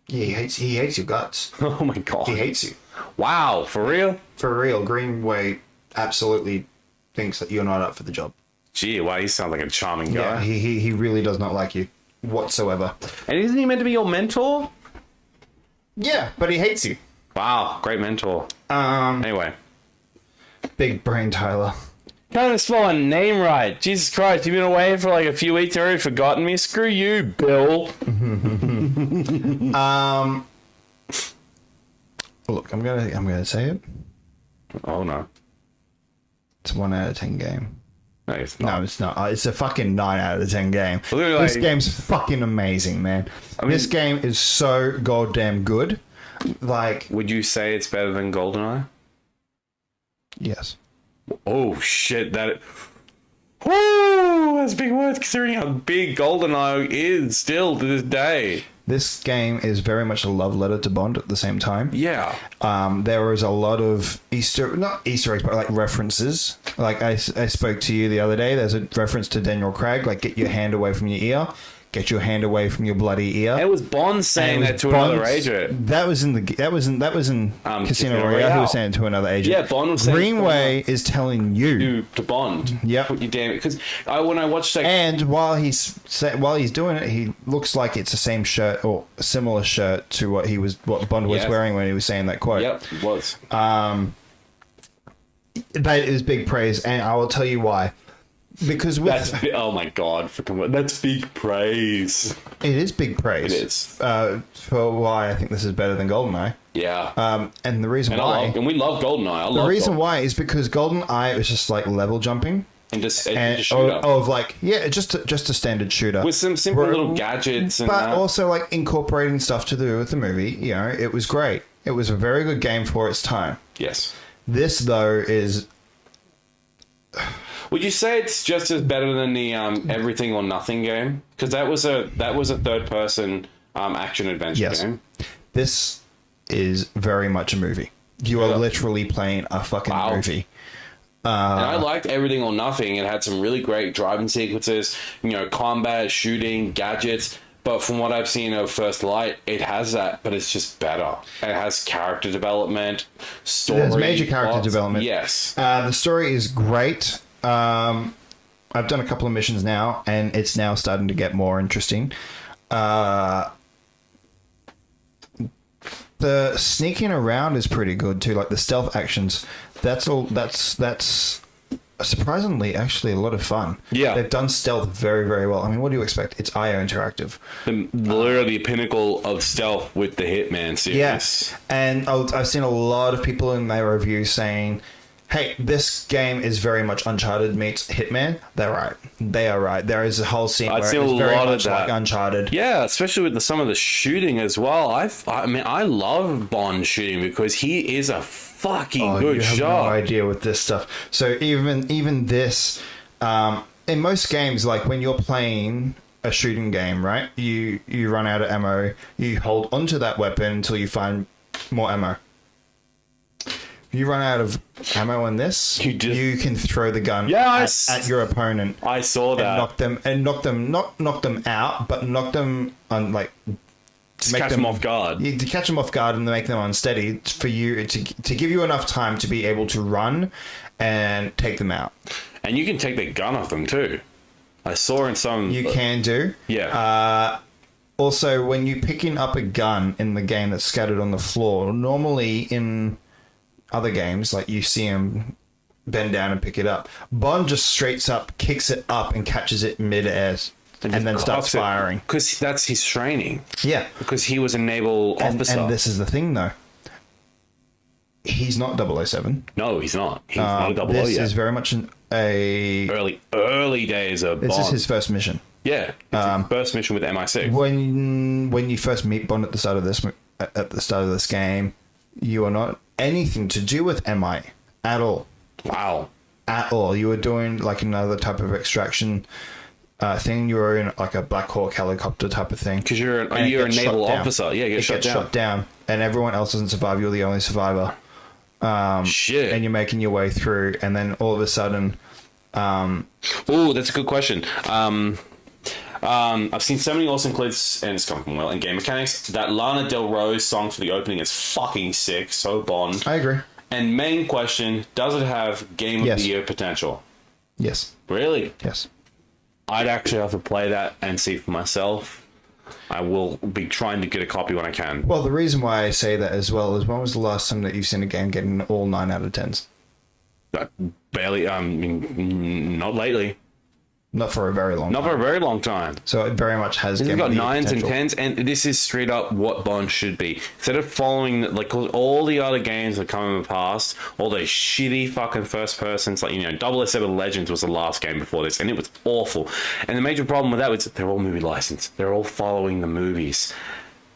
Yeah, he hates your guts. Oh my God. He hates you. Wow, for real? For real, Greenway absolutely thinks that you're not up for the job. Gee, wow, he sounds like a charming Yeah, guy. he really does not like you whatsoever. And isn't he meant to be your mentor? Yeah, but he hates you. Wow, great mentor. Anyway. Big brain Tyler. Can't even spell my name right. Jesus Christ, you've been away for like a few weeks and already forgotten me? Screw you, Bill. Look, I'm gonna say it. Oh no. It's a 1 out of 10 game. No, it's not. No, it's not. It's a fucking 9 out of 10 game. Literally, This game's fucking amazing, man. This game is so goddamn good. Like, Would you say it's better than GoldenEye? yes. Oh shit, woo, that's big words considering how big GoldenEye is still to this day. This game is very much a love letter to Bond at the same time. Yeah. There is a lot of not Easter eggs, but like references. Like I spoke to you the other day. There's a reference to Daniel Craig, like get your hand away from your ear. Get your hand away from your bloody ear. It was Bond saying that to another agent. That was in Casino Royale. He was saying it to another agent. Yeah, Bond was saying Greenway is telling you to Bond. Yep. Put your damn because when I watched that, and while he's doing it, he looks like it's the same shirt or a similar shirt to what Bond was wearing when he was saying that quote. Yep, it was. But it was big praise, and I will tell you why. Because oh my God, that's big praise. It is big praise. It is for why I think this is better than GoldenEye. Yeah. And the reason why, we love GoldenEye. The reason why is because GoldenEye was just like level jumping. And just a standard shooter with some simple little gadgets, but also like incorporating stuff to do with the movie. You know, it was great. It was a very good game for its time. Yes. This though is. Would you say it's just as better than the Everything or Nothing game? Because that was a third person action adventure game. This is very much a movie. You are literally playing a fucking movie. And I liked Everything or Nothing. It had some really great driving sequences, combat, shooting, gadgets. But from what I've seen of First Light, it has that, but it's just better. It has character development, story. There's major character development. Yes. The story is great. I've done a couple of missions now, and it's now starting to get more interesting. The sneaking around is pretty good too, like the stealth actions. That's surprisingly actually a lot of fun. Yeah. They've done stealth very, very well. I mean, what do you expect? It's IO Interactive. Literally the pinnacle of stealth with the Hitman series. Yes. And I've seen a lot of people in their reviews saying, hey, this game is very much Uncharted meets Hitman. They're right. They are right. There is a whole scene where it's very much like Uncharted. Yeah, especially with some of the shooting as well. I mean, I love Bond shooting because he is a fucking good shot. You have no idea with this stuff. So even this, in most games, like when you're playing a shooting game, right? You run out of ammo. You hold onto that weapon until you find more ammo. You run out of ammo in this, you can throw the gun at your opponent. I saw that. Not knock them out, but knock them on, like, to catch them off guard. To catch them off guard and make them unsteady for you to give you enough time to be able to run and take them out. And you can take the gun off them too. I saw in some. You can do. Yeah. Also, when you're picking up a gun in the game that's scattered on the floor, normally in other games, like you see him bend down and pick it up. Bond just straight up kicks it up and catches it mid-air and then starts firing. Because that's his training. Yeah. Because he was a naval officer. And this is the thing, though. He's not 007. No, he's not. He's not a 00 this yet. This is very much early days of Bond. This is his first mission. Yeah. His first mission with MI6. When you first meet Bond at the start of this game, you are not anything to do with MI at all. Wow. At all. You were doing like another type of extraction thing. You were in like a Black Hawk helicopter type of thing. Because you're a naval officer. Yeah, you get shot down. And everyone else doesn't survive. You're the only survivor. Shit. And you're making your way through. And then all of a sudden... oh, that's a good question. I've seen so many awesome clips, and it's come from well in game mechanics. That Lana Del Rose song for the opening is fucking sick. So Bond. I agree. And main question: does it have game of the year potential? Yes. Really? Yes. I'd actually have to play that and see for myself. I will be trying to get a copy when I can. Well, the reason why I say that as well is, when was the last time that you've seen a game getting all 9 out of 10s? Barely. Not lately. Not for a very long time. Not for a very long time. So it very much has. It's got 9s and 10s, and this is straight up what Bond should be. Instead of following like all the other games that come in the past, all those shitty fucking first persons, like 007 Legends was the last game before this, and it was awful. And the major problem with that was they're all movie licensed. They're all following the movies.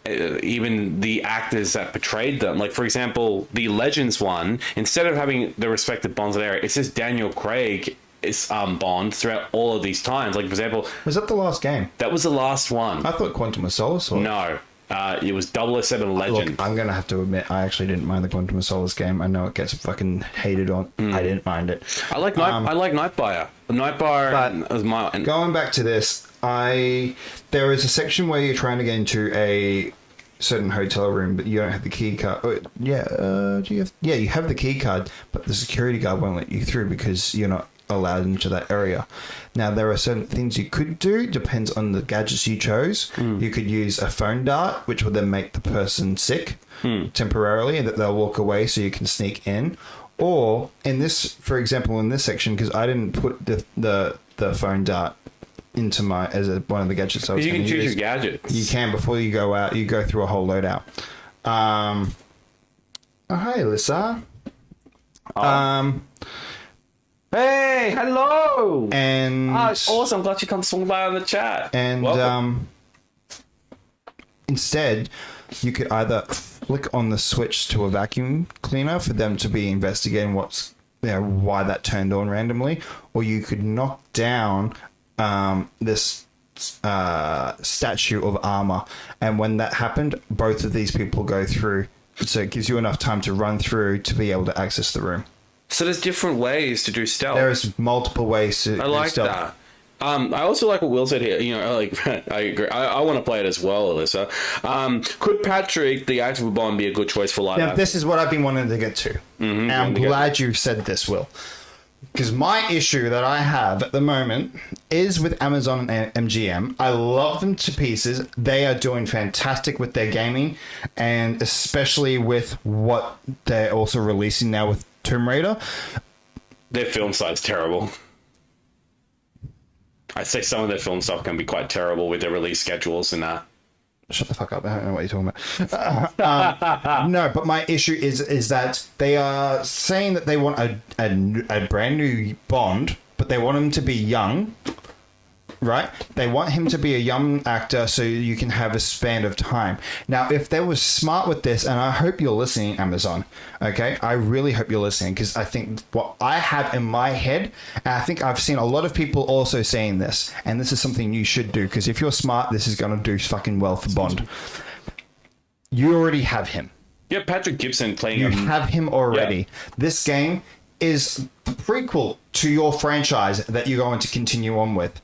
Even the actors that portrayed them, like for example, the Legends one, instead of having the respective Bonds there, it says Daniel Craig is Bond throughout all of these times. Like for example, was that the last game? That was the last one. I thought Quantum of Solace. No, it was 007 Legend. Look, I'm gonna have to admit, I actually didn't mind the Quantum of Solace game. I know it gets fucking hated on. I didn't mind it. I like Nightfire. Nightfire was my. Going back to this, there is a section where you're trying to get into a certain hotel room, but you don't have the key card. Oh, you have the key card, but the security guard won't let you through because you're not allowed into that area. Now, there are certain things you could do, depends on the gadgets you chose. You could use a phone dart, which will then make the person sick temporarily, and that they'll walk away so you can sneak in. Or in this, for example, in this section, because I didn't put the phone dart into my one of the gadgets I was going to use. You can choose your gadgets. You can, before you go out, you go through a whole loadout. Oh, hi, Alyssa. Hey, hello! And it's awesome. Glad you come swing by on the chat. And instead, you could either flick on the switch to a vacuum cleaner for them to be investigating why that turned on randomly, or you could knock down this statue of armor, and when that happened, both of these people go through. So it gives you enough time to run through to be able to access the room. So there's different ways to do stealth. There's multiple ways to do stealth. That. I also like what Will said here. I agree. I want to play it as well, Alyssa. Could Patrick, the actor of Bond, be a good choice for live action? This is what I've been wanting to get to. And I'm glad you've said this, Will. Because my issue that I have at the moment is with Amazon and MGM. I love them to pieces. They are doing fantastic with their gaming, and especially with what they're also releasing now with Tomb Raider. Their film side's terrible. I'd say some of their film stuff can be quite terrible with their release schedules and that. Shut the fuck up. I don't know what you're talking about. No, but my issue is that they are saying that they want a brand new Bond, but they want him to be young, right? They want him to be a young actor so you can have a span of time. Now, if they were smart with this, and I hope you're listening, Amazon, okay? I really hope you're listening, because I think what I have in my head, and I think I've seen a lot of people also saying this, and this is something you should do, because if you're smart, this is going to do fucking well for Bond. You already have him. Yeah, Patrick Gibson playing You him. have him already. Yeah. This game is the prequel to your franchise that you're going to continue on with.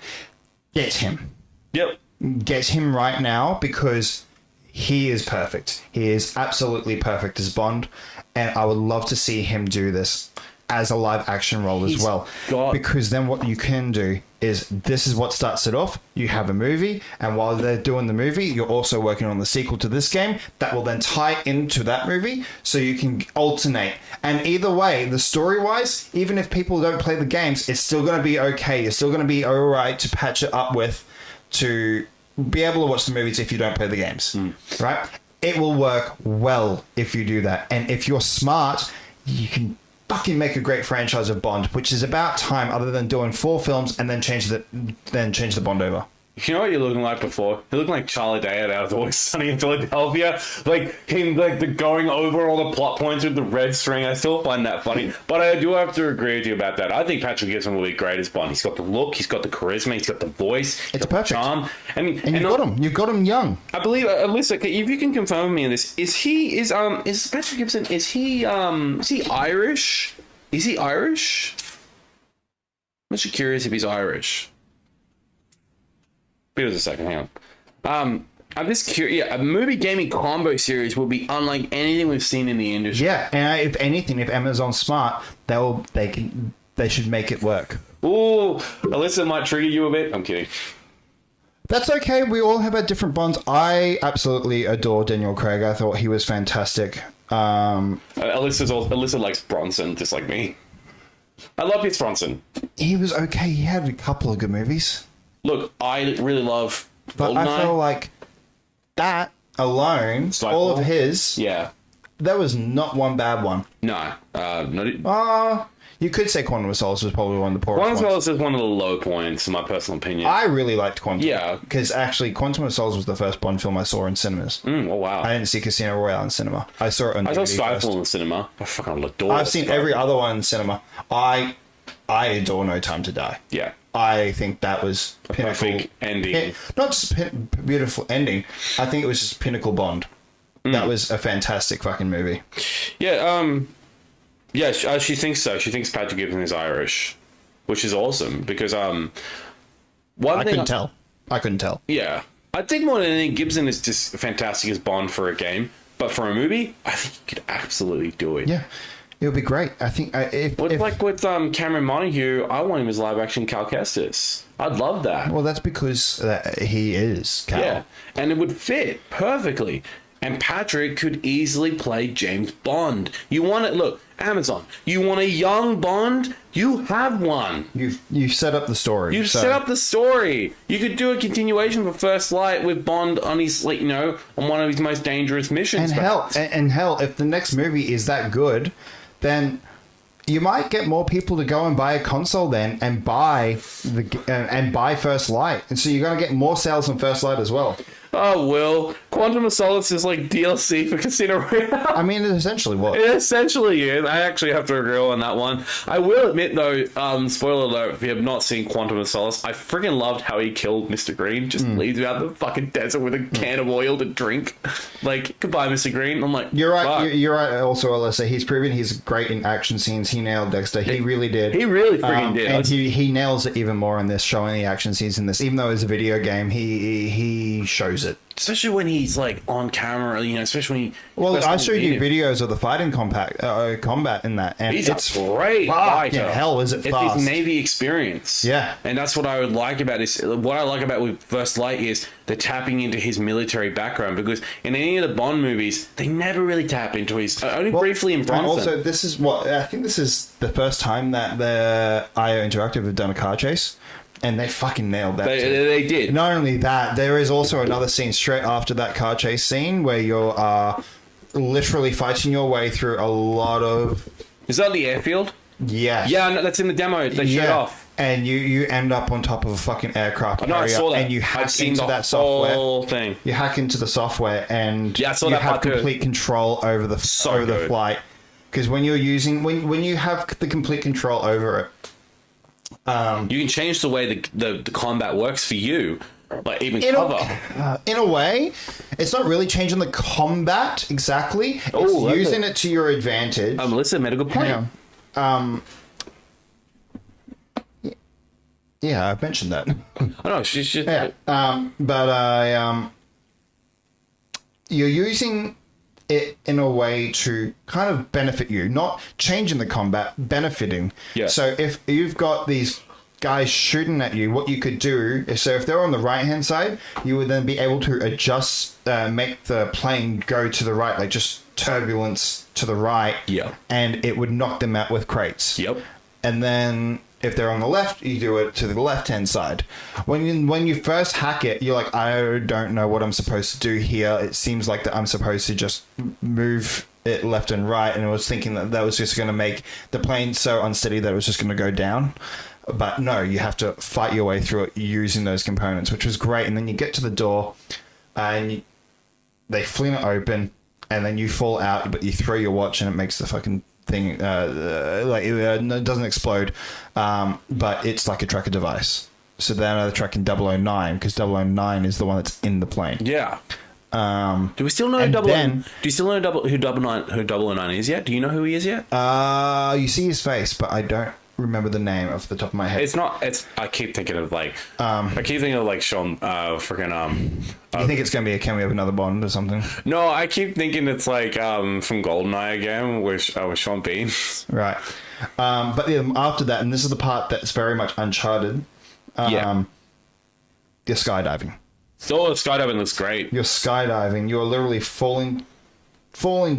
Get him. Yep. Get him right now, because he is perfect. He is absolutely perfect as Bond, and I would love to see him do this as a live action role as well. Because then what you can do is, this is what starts it off. You have a movie, and while they're doing the movie, you're also working on the sequel to this game that will then tie into that movie, so you can alternate. And either way, the story-wise, even if people don't play the games, it's still going to be okay. You're still going to be all right to patch it up with, to be able to watch the movies if you don't play the games, right? It will work well if you do that. And if you're smart, you can fucking make a great franchise of Bond, which is about time, other than doing 4 films and then change the Bond over. You know what you're looking like before? You're looking like Charlie Day out of Always Sunny in Philadelphia. Like him, like the going over all the plot points with the red string. I still find that funny. But I do have to agree with you about that. I think Patrick Gibson will be great as Bond. He's got the look, he's got the charisma, he's got the voice, It's perfect. the charm. I mean, And you've got him young. I believe, Alyssa, if you can confirm with me on this, is Patrick Gibson? Is he Irish? Is he Irish? I'm actually curious if he's Irish. Give us a second, hang on. I'm just curious. Yeah, a movie gaming combo series will be unlike anything we've seen in the industry. Yeah, and if anything, if Amazon's smart, they should make it work. Ooh, Alyssa might trigger you a bit. I'm kidding. That's okay. We all have our different Bonds. I absolutely adore Daniel Craig. I thought he was fantastic. Alyssa likes Bronson, just like me. I love Pierce Bronson. He was okay. He had a couple of good movies. Look, I really love But Goldeneye. I feel like that alone, Skyfall. all of his, Yeah. there was not one bad one. No. Not You could say Quantum of Solace was probably one of the poorest Quantum of ones. Solace is one of the low points, in my personal opinion. I really liked Quantum. Yeah. Because actually, Quantum of Solace was the first Bond film I saw in cinemas. Oh, wow. I didn't see Casino Royale in cinema. I saw it on I saw DVD Skyfall first. in the cinema. I fucking adore I've seen Skyfall. every other one in cinema. I adore No Time to Die. Yeah. I think that was pinnacle Perfect ending. Not just beautiful ending. I think it was just pinnacle Bond. That was a fantastic fucking movie. Yeah, yeah, she thinks so. She thinks Patrick Gibson is Irish, which is awesome because I couldn't tell. Yeah, I think more than anything, Gibson is just fantastic as Bond for a game, but for a movie, I think he could absolutely do it. Yeah, it would be great. I think Like with Cameron Montague, I want him as live action Cal Kestis. I'd love that. Well, that's because he is Cal. Yeah, and it would fit perfectly. And Patrick could easily play James Bond. You want it? Look, Amazon. You want a young Bond? You have one. You set up the story. You've set up the story. You could do a continuation for First Light with Bond on his, like, on one of his most dangerous missions. And hell, if the next movie is that good, then you might get more people to go and buy a console then and buy First Light, and so you're going to get more sales on First Light as well. Oh, Will. Quantum of Solace is like DLC for Casino Royale. I mean, it essentially was. It essentially is. I actually have to agree on that one. I will admit, though, spoiler alert, if you have not seen Quantum of Solace, I freaking loved how he killed Mr. Green. Just leaves him out the fucking desert with a can of oil to drink. Like, goodbye, Mr. Green. I'm like, You're right. fuck. You're right. Also, Alyssa, he's proven he's great in action scenes. He nailed Dexter. He really did. He really freaking did. And he nails it even more in this, showing the action scenes in this. Even though it's a video game, he shows lose it. Especially when he's like on camera, you know. Especially when he. Well, I showed you videos of the fighting combat in that, and He's it's a great fighter. Hell, is it fast? It's his Navy experience. Yeah, and that's what I would like about this. What I like about with First Light is they're tapping into his military background, because in any of the Bond movies, they never really tap into his. Only briefly in Bronson. Also, this is what I think. This is the first time that the IO Interactive have done a car chase. And they fucking nailed that. They did. Not only that, there is also another scene straight after that car chase scene where you're literally fighting your way through a lot of... Is that the airfield? Yes. Yeah, no, that's in the demo. They showed off. And you end up on top of a fucking aircraft carrier. I saw that. And you hack into that whole software. Thing. You hack into the software and I saw you that have complete control over the flight. Because when you're using... When you have the complete control over it, you can change the way the combat works for you, like even cover. In a way, it's not really changing the combat exactly. It's using it to your advantage. Melissa made a good point. Yeah, I've mentioned that. I know she's just. Yeah, you're using it in a way to kind of benefit you, not changing the combat, benefiting. Yeah. So if you've got these guys shooting at you, what you could do is, so if they're on the right hand side, you would then be able to adjust, make the plane go to the right, like just turbulence to the right. Yeah. And it would knock them out with crates. Yep. And then if they're on the left, you do it to the left-hand side. When you first hack it, you're like, I don't know what I'm supposed to do here. It seems like that I'm supposed to just move it left and right. And I was thinking that was just going to make the plane so unsteady that it was just going to go down. But no, you have to fight your way through it using those components, which was great. And then you get to the door and they fling it open and then you fall out, but you throw your watch and it makes the fucking thing it doesn't explode, but it's like a tracker device. So they're now tracking 009 because 009 is the one that's in the plane. Yeah. Do we still know do you still know who 009 is yet? Do you know who he is yet? You see his face, but I don't remember the name off the top of my head. I keep thinking of like Sean you think it's gonna be a cameo of another Bond or something? No, I keep thinking it's like from GoldenEye again with Sean Bean. Right. But after that, and this is the part that's very much Uncharted, you're skydiving. Oh, the skydiving looks great. You're skydiving. You're literally falling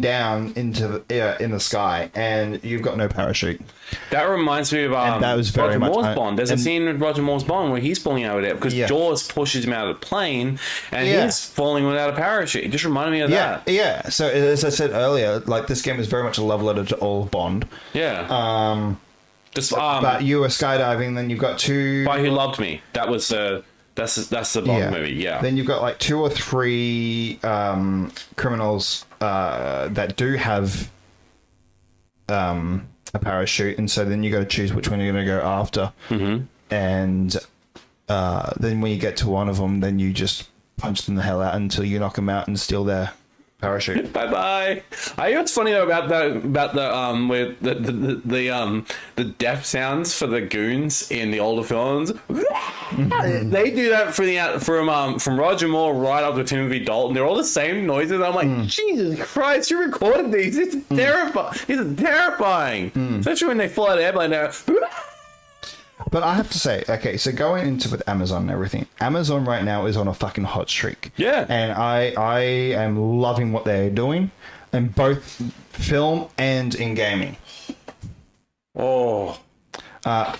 down into in the sky, and you've got no parachute. That reminds me of that was very Roger much Moore's Bond. There's a scene with Roger Moore's Bond where he's falling out of it because Jaws pushes him out of the plane, and he's falling without a parachute. It just reminded me of that. Yeah. So as I said earlier, like this game is very much a love letter to all of Bond. Yeah. But you were skydiving, then you've got two. By Who Loved Me. That was that's the Bond movie. Yeah. Then you've got like 2 or 3 criminals that do have a parachute, and so then you got to choose which one you're going to go after. Mm-hmm. And then when you get to one of them, then you just punch them the hell out until you knock them out and steal their parachute. Bye bye. I hear what's funny though about the with the death sounds for the goons in the older films. Mm-hmm. They do that from Roger Moore right up to Timothy Dalton. They're all the same noises. I'm like, Jesus Christ, you recorded these. It's terrifying. It's terrifying. Especially when they fly out of the airplane now. But I have to say, okay, so going into with Amazon and everything, Amazon right now is on a fucking hot streak. Yeah. And I am loving what they're doing in both film and in gaming. Oh.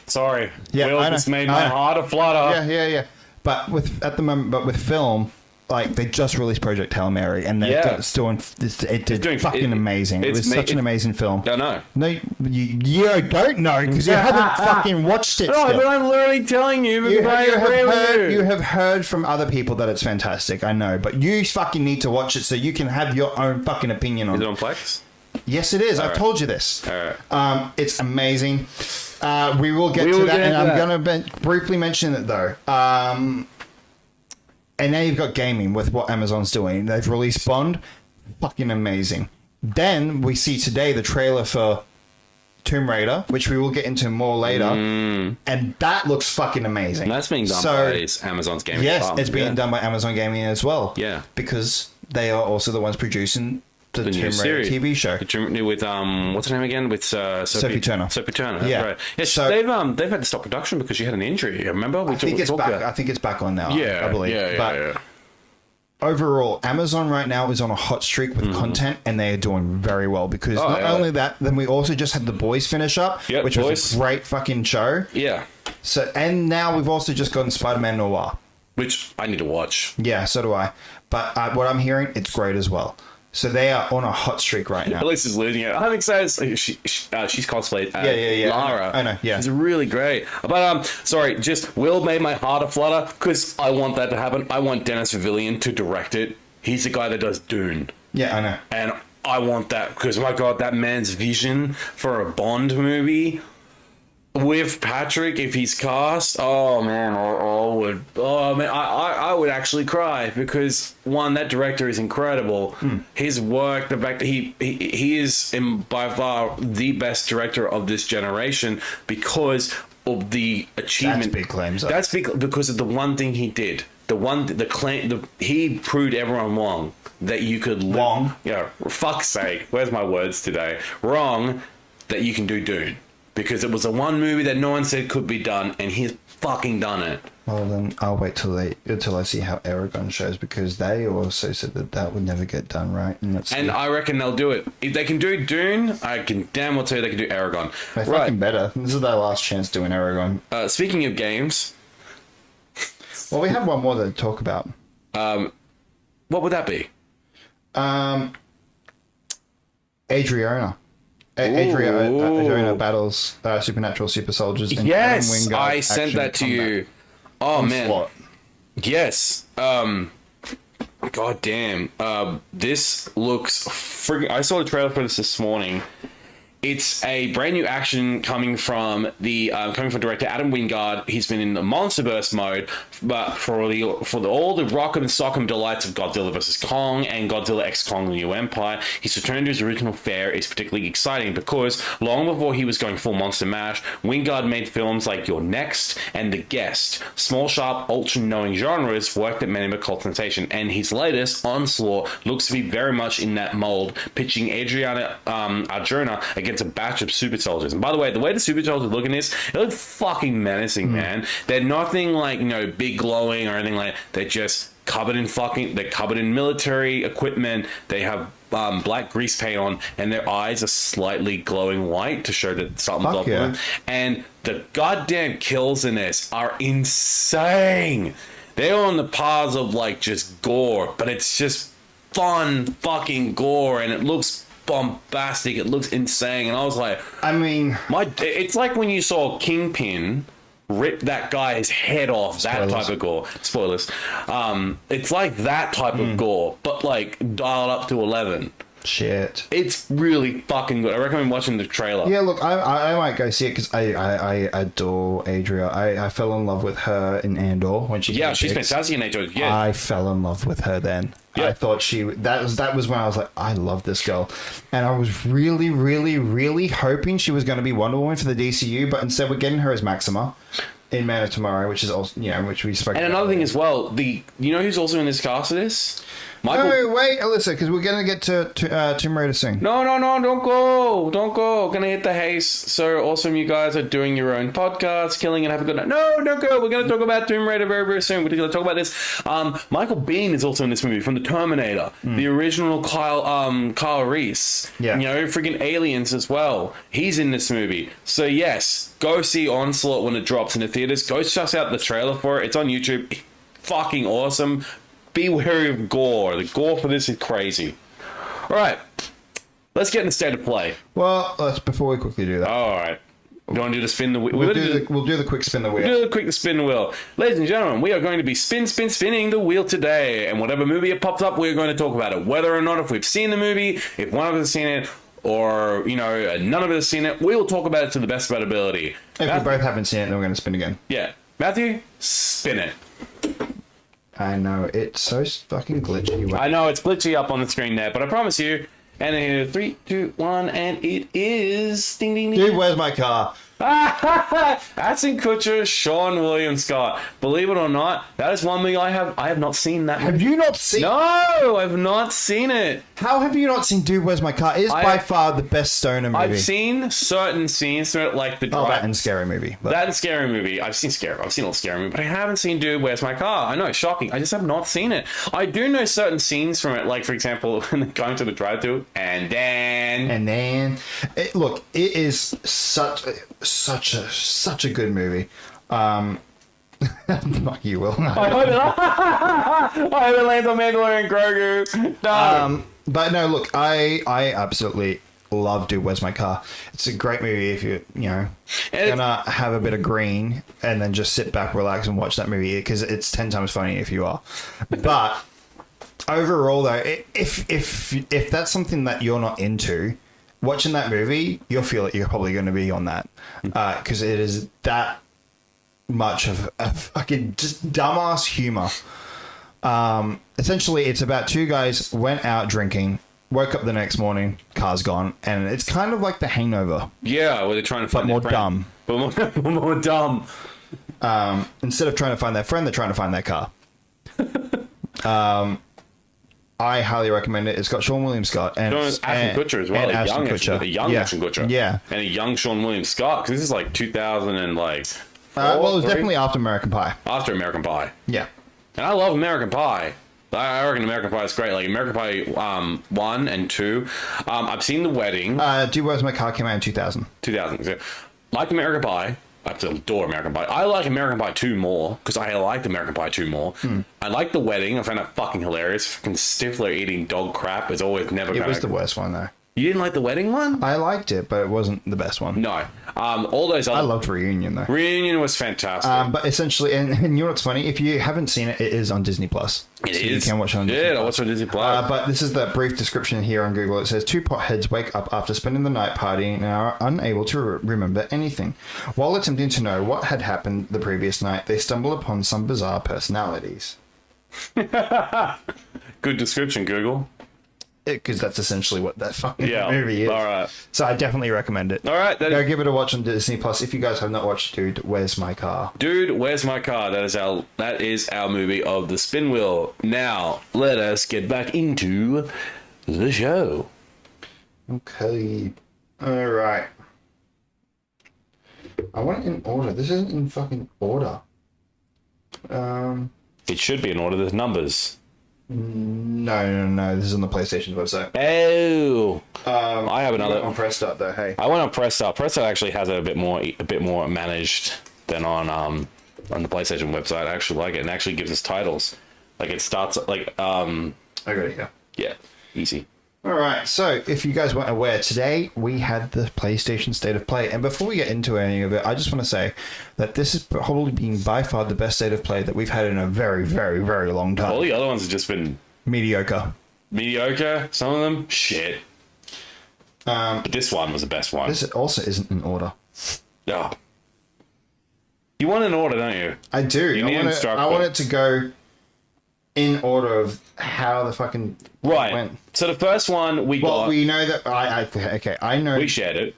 Sorry. Yeah, Will just made my heart a flutter. Yeah. But with film, like they just released Project Hail Mary, and they're doing fucking amazing. It was such an amazing film. Don't know. No, you don't know because you haven't fucking watched it. No, but I'm literally telling you because I agree with you. You have heard from other people that it's fantastic. I know, but you fucking need to watch it so you can have your own fucking opinion on it. Is it on Plex? Yes, it is. I've told you this. All right. It's amazing. We will get to that, and I'm going to briefly mention it though. And now you've got gaming with what Amazon's doing. They've released Bond. Fucking amazing. Then we see today the trailer for Tomb Raider, which we will get into more later, and that looks fucking amazing. And that's being done by Amazon's gaming department. It's being done by Amazon Gaming as well. Yeah. Because they are also the ones producing the Tomb Raider TV show. With what's her name again? With Sophie Turner. Sophie Turner. Yeah. Right. Yeah. So they've had to stop production because she had an injury. Remember? I think it's back. I think it's back on now. Yeah. I believe. Yeah. Overall, Amazon right now is on a hot streak with content, and they are doing very well because not only that, then we also just had The Boys finish up, which was a great fucking show. Yeah. So, and now we've also just gotten Spider-Man Noir, which I need to watch. Yeah, so do I. But what I'm hearing, it's great as well. So they are on a hot streak right now. Elisa's losing it. I'm excited. She's cosplayed as Lara. I know, yeah. It's really great. But, sorry, just Will made my heart aflutter because I want that to happen. I want Denis Villeneuve to direct it. He's the guy that does Dune. Yeah, I know. And I want that because, my God, that man's vision for a Bond movie with Patrick, if he's cast, I would actually cry because one, that director is incredible. His work, the fact that he is by far the best director of this generation because of the achievement. That's big claims. That's because of the one thing he did. He proved everyone wrong that you could wrong. Yeah, for fuck's sake. Where's my words today? Wrong that you can do Dune. Because it was the one movie that no one said could be done, and he's fucking done it. Well, then I'll wait till I see how Aragon shows, because they also said that would never get done, right? And I reckon they'll do it. If they can do Dune, I can damn well tell you they can do Aragon. They're fucking better. This is their last chance doing Aragon. Speaking of games... Well, we have one more to talk about. What would that be? Adriana. Adriana battles supernatural super soldiers. And yes, I sent that to you. Oh, man. Slot. Yes. God damn. This looks friggin'... I saw the trailer for this morning. It's a brand new action coming from director Adam Wingard. He's been in the MonsterVerse mode, but for all the rock'em and sock'em delights of Godzilla vs. Kong and Godzilla x Kong: The New Empire, his return to his original fare is particularly exciting because long before he was going full Monster Mash, Wingard made films like Your Next and The Guest, small, sharp, ultra-knowing genres work that made him a cult sensation, and his latest, Onslaught, looks to be very much in that mold, pitching Adriana Arjona against a batch of super soldiers. And by the way the super soldiers look in this, they look fucking menacing, man. They're nothing like, big glowing or anything like that. They're just covered in military equipment. They have black grease paint on, and their eyes are slightly glowing white to show that something's up with them. And the goddamn kills in this are insane. They're on the paths of just gore, but it's just fun fucking gore, and it looks bombastic. It looks insane, and I was like, it's like when you saw Kingpin rip that guy's head off. Spoilers. That type of gore. Spoilers. It's like that type of gore, but dialed up to 11. Shit. It's really fucking good. I recommend watching the trailer. Yeah, look, I might go see it because I adore Adria. I fell in love with her in Andor when she. Yeah, she's fantastic in Andor. Yeah, I fell in love with her then. Yeah. I thought that was when I was like, I love this girl, and I was really, really, really hoping she was going to be Wonder Woman for the DCU, but instead we're getting her as Maxima in Man of Tomorrow, which is also which we spoke. And another thing as well, who's also in this cast of this? Michael... No, wait, Alyssa, because we're going to get to Tomb Raider soon. No, don't go. Gonna hit the haste. So awesome, you guys are doing your own podcasts, killing it, have a good night. No, don't go. We're going to talk about Tomb Raider very, very soon. We're going to talk about this. Michael Biehn is also in this movie from the Terminator, the original Kyle Reese. Yeah. Freaking Aliens as well. He's in this movie. So yes, go see Onslaught when it drops in the theaters. Go check out the trailer for it. It's on YouTube. Fucking awesome. Be wary of gore. The gore for this is crazy. All right. Let's get in the state of play. Well, before we quickly do that. All right. You want to do the spin the wheel? We'll do the quick spin the wheel. We'll do the quick spin the wheel. Ladies and gentlemen, we are going to be spinning the wheel today. And whatever movie it pops up, we're going to talk about it. Whether or not if we've seen the movie, if one of us has seen it, or, none of us has seen it, we will talk about it to the best of our ability. If we both haven't seen it, then we're going to spin again. Yeah. Matthew, spin it. I know, it's so fucking glitchy. I know, it's glitchy up on the screen there, but I promise you, And then 3, 2, 1, and it is ding ding ding. Dude, where's my car? Ashton Kutcher, Sean William Scott. Believe it or not, that is one movie I have not seen that. Have you not seen? No, I've not seen it. How have you not seen Dude, Where's My Car? It is by far the best stoner movie. I've seen certain scenes from it, like the that and Scary Movie. But. That and Scary Movie. I've seen all Scary Movie, but I haven't seen Dude, Where's My Car? I know, it's shocking. I just have not seen it. I do know certain scenes from it, like for example, going to the drive-thru, and then look, it is such a good movie. Fuck you, Will. I hope it lands on Mandalorian Grogu. No. But no, look, I absolutely love Dude, Where's My Car? It's a great movie if you're, gonna have a bit of green and then just sit back, relax, and watch that movie, because it's 10 times funny if you are. But overall, though, if that's something that you're not into, watching that movie, you'll feel that you're probably going to be on that, because it is that much of a fucking just dumbass humor. Essentially, it's about two guys went out drinking, woke up the next morning, car's gone, and it's kind of like The Hangover. Yeah, where they're trying to find but more dumb. But more dumb. Instead of trying to find their friend, they're trying to find their car. I highly recommend it. It's got Sean William Scott and Ashton Kutcher as well. A young Ashton Kutcher. Yeah. And a young Sean William Scott, because this is like 2000 and like... well, it was definitely after American Pie. After American Pie. Yeah. And I love American Pie. I reckon American Pie is great. Like American Pie 1 and 2. I've seen The Wedding. Dude, Where's My Car came out in 2000. 2000. So, like American Pie. I adore American Pie. I like American Pie 2 more, because I liked American Pie 2 more. I like The Wedding. I found that fucking hilarious. Fucking Stifler eating dog crap is always never... It was the worst one, though. You didn't like The Wedding one? I liked it, but it wasn't the best one. No. All those other... I loved Reunion, though. Reunion was fantastic. But essentially, and you know what's funny? If you haven't seen it, it is on Disney+. It is. You can watch it on Disney+. Yeah, I watch it on Disney+. But this is the brief description here on Google. It says, two potheads wake up after spending the night partying and are unable to remember anything. While attempting to know what had happened the previous night, they stumble upon some bizarre personalities. Good description, Google. Because that's essentially what that fucking movie is. All right. So I definitely recommend it. All right. Go give it a watch on Disney+. If you guys have not watched Dude, Where's My Car? Dude, Where's My Car? That is our movie of the spin wheel. Now, let us get back into the show. Okay. All right. I want it in order. This isn't in fucking order. It should be in order. There's numbers. No. This is on the PlayStation website. Oh. I have another. On Press Start though. Hey. I went on Press Start. Press Start actually has it a bit more managed than on the PlayStation website. I actually like it, and actually gives us titles. Like it starts like I got it here. Yeah, easy. All right. So if you guys weren't aware, today we had the PlayStation State of Play, and before we get into any of it, I just want to say that this is probably being by far the best State of Play that we've had in a very, very, very long time. All the other ones have just been mediocre. Some of them shit. But this one was the best one. This also isn't in order. Oh. You want an order, don't you? I do. I want it to go in order of how the fucking went. So the first one we got. Well, we know that I know. We shared it.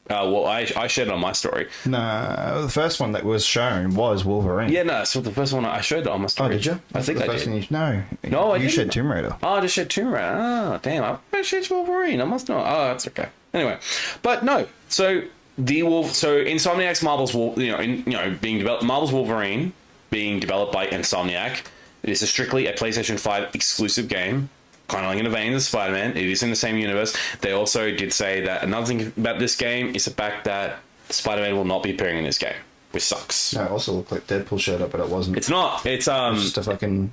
I shared it on my story. No, the first one that was shown was Wolverine. Yeah, no. So the first one I showed it on my story. Oh, did you? I think I did. No, you shared Tomb Raider. Oh, I just shared Tomb Raider. Oh, damn! I shared Wolverine. I must not. Oh, that's okay. Anyway, but no. So Insomniac's Marvel's Marvel's Wolverine being developed by Insomniac. It is strictly a PlayStation 5 exclusive game, kind of like in the vein of Spider-Man. It is in the same universe. They also did say that another thing about this game is the fact that Spider-Man will not be appearing in this game, which sucks. No, it also looked like Deadpool showed up, but it wasn't. It's not. It's just a fucking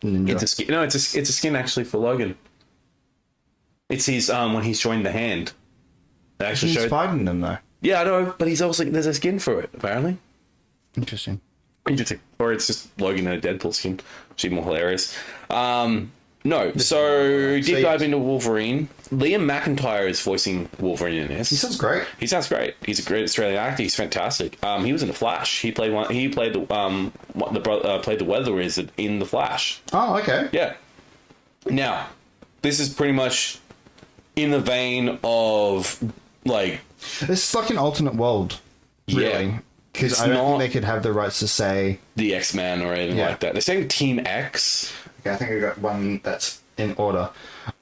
ninja. It's a skin. No, it's a skin actually for Logan. It's his when he's joined the Hand. They actually he's fighting them though. Yeah, I know, but he's also there's a skin for it apparently. Interesting. Or it's just Logan in a Deadpool skin. Which is more hilarious. No, so deep dive into Wolverine. Liam McIntyre is voicing Wolverine in this. He sounds great. He sounds great. He's a great Australian actor. He's fantastic. He was in the Flash. He played the Weather Wizard in the Flash. Oh, okay. Yeah. Now, this is pretty much in the vein of like It's like an alternate world, really. Because I don't think they could have the rights to say the X-Men or anything like that. They're saying Team X. Okay, I think I got one that's in order.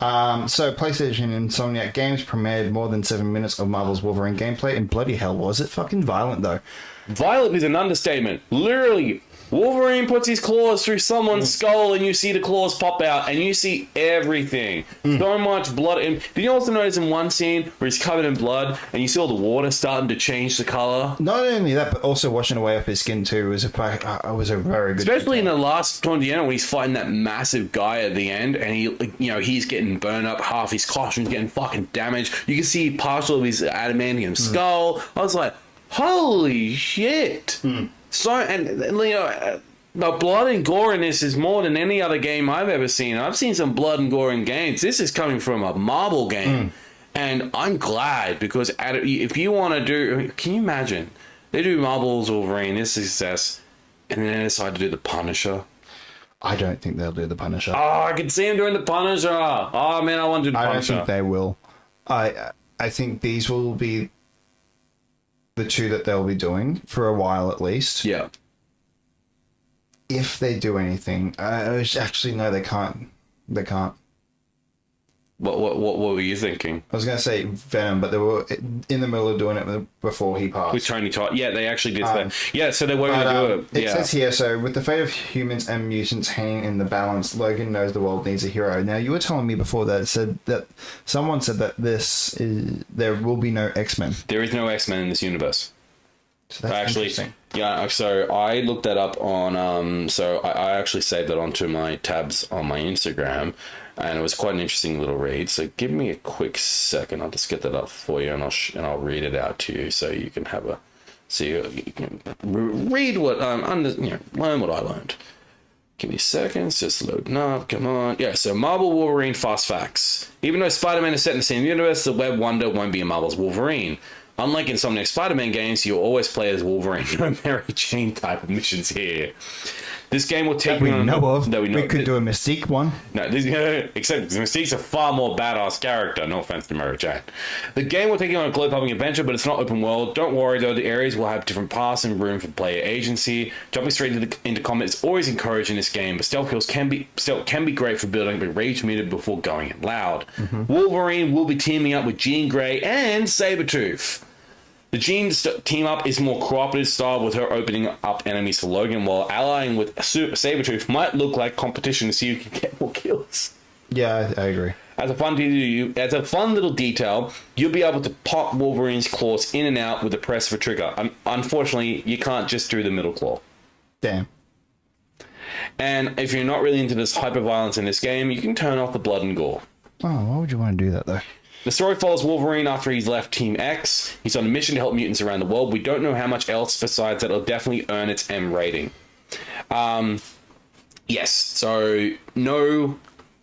So PlayStation Insomniac Games premiered more than 7 minutes of Marvel's Wolverine gameplay, and bloody hell was it fucking violent though. Violent is an understatement. Literally, Wolverine puts his claws through someone's skull and you see the claws pop out and you see everything. So much blood. And did you also notice in one scene where he's covered in blood and you see all the water starting to change the color? Not only that, but also washing away off his skin too was a very good. Especially in the last towards the end when he's fighting that massive guy at the end and he's getting burned up, half his costume's getting fucking damaged. You can see partial of his adamantium skull. I was like, holy shit. So, and the blood and gore in this is more than any other game I've ever seen. I've seen some blood and gore in games. This is coming from a Marvel game. And I'm glad because if you want to do... Can you imagine? They do Marvel's Wolverine, this success, and then they decide to do the Punisher. I don't think they'll do the Punisher. Oh, I can see him doing the Punisher. Oh, man, I want to do the Punisher. I don't think they will. I think these will be the two that they'll be doing for a while at least. Yeah. If they do anything, actually no, they can't. They can't. What were you thinking? I was going to say Venom, but they were in the middle of doing it before he passed. With Tony Todd. Yeah, they actually did that. Yeah, so they were going to do it. It says here, so with the fate of humans and mutants hanging in the balance, Logan knows the world needs a hero. Now, you were telling me before that it said that someone said that there will be no X-Men. There is no X-Men in this universe. So that's interesting. Yeah, so I looked that up on, so I actually saved that onto my tabs on my Instagram, and it was quite an interesting little read. So give me a quick second. I'll just get that up for you, and I'll read it out to you, so you can have a, so you can read what learn what I learned. Give me seconds, just loading up. Come on, yeah. So Marvel Wolverine fast facts. Even though Spider-Man is set in the same universe, the Web Wonder won't be in Marvel's Wolverine. Unlike Insomniac Spider-Man games, you'll always play as Wolverine. No Mary Jane type of missions here. This game will take we could do a Mystique one. No, except Mystique's a far more badass character. No offense to Mary Jane. The game will take you on a globe-hopping adventure, but it's not open world. Don't worry though, the areas will have different paths and room for player agency. Jumping straight into combat is always encouraged in this game, but stealth kills can be great for building, but rage muted before going in loud. Wolverine will be teaming up with Jean Grey and Sabretooth. The Jean team up is more cooperative style, with her opening up enemies for Logan, while allying with Sabretooth might look like competition to see who can get more kills. Yeah, I agree. As a fun little detail, you'll be able to pop Wolverine's claws in and out with the press of a trigger. Unfortunately, you can't just do the middle claw. Damn. And if you're not really into this hyper-violence in this game, you can turn off the blood and gore. Oh, why would you want to do that, though? The story follows Wolverine after he's left Team X. He's on a mission to help mutants around the world. We don't know how much else besides that it'll definitely earn its M rating. Yes, so no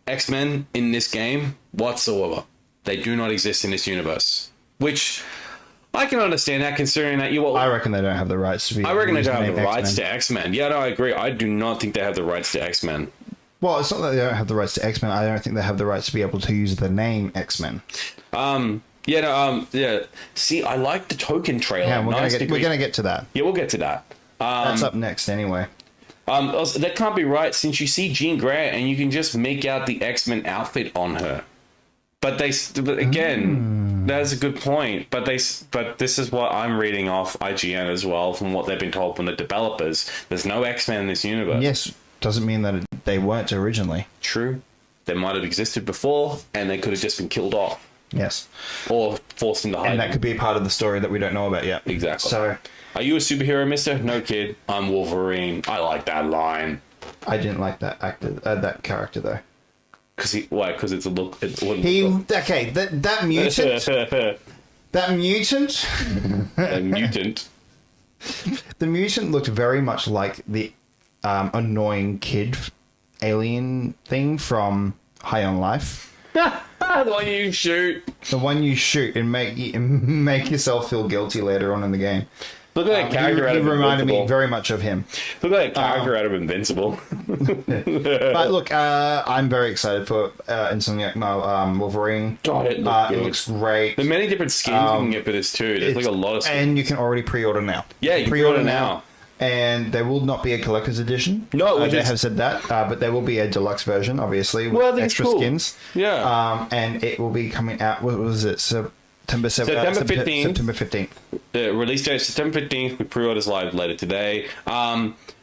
X-Men in this game whatsoever. They do not exist in this universe. Which, I can understand that, considering that I reckon they don't have the rights to be... I reckon they don't have the rights to X-Men. Yeah, no, I agree. I do not think they have the rights to X-Men. Well, it's not that they don't have the rights to X-Men. I don't think they have the rights to be able to use the name X-Men. Yeah. See, I like the token trailer. Yeah, we're gonna get to that. Yeah, we'll get to that. That's up next, anyway. Also, that can't be right, since you see Jean Grey and you can just make out the X-Men outfit on her. But again, that's a good point. But this is what I'm reading off IGN as well, from what they've been told from the developers. There's no X-Men in this universe. Yes. Doesn't mean that they weren't originally. True. They might have existed before, and they could have just been killed off. Yes. Or forced into hiding. And that could be a part of the story that we don't know about yet. Exactly. So, are you a superhero, mister? No, kid. I'm Wolverine. I like that line. I didn't like that that character, though. Why? Because it's a look... Okay, that mutant... that mutant... A mutant. The mutant looked very much like the... annoying kid alien thing from High on Life. The one you shoot. The one you shoot and make yourself feel guilty later on in the game. Look at that character out He of reminded me Invincible. very much of him. Look at that character out of Invincible. But look, I'm very excited for Insomniac Wolverine. God, it looks It good. looks great. There's many different skins you can get for this too. There's like a lot of skins. And you can already pre-order now. Yeah, you can pre-order now. And there will not be a collector's edition. No, they have said that, but there will be a deluxe version, obviously, with Well, I think it's extra cool. skins. Yeah. And it will be coming out. What was it? September 15th. September 15th. The release date is September 15th, with pre-orders live later today.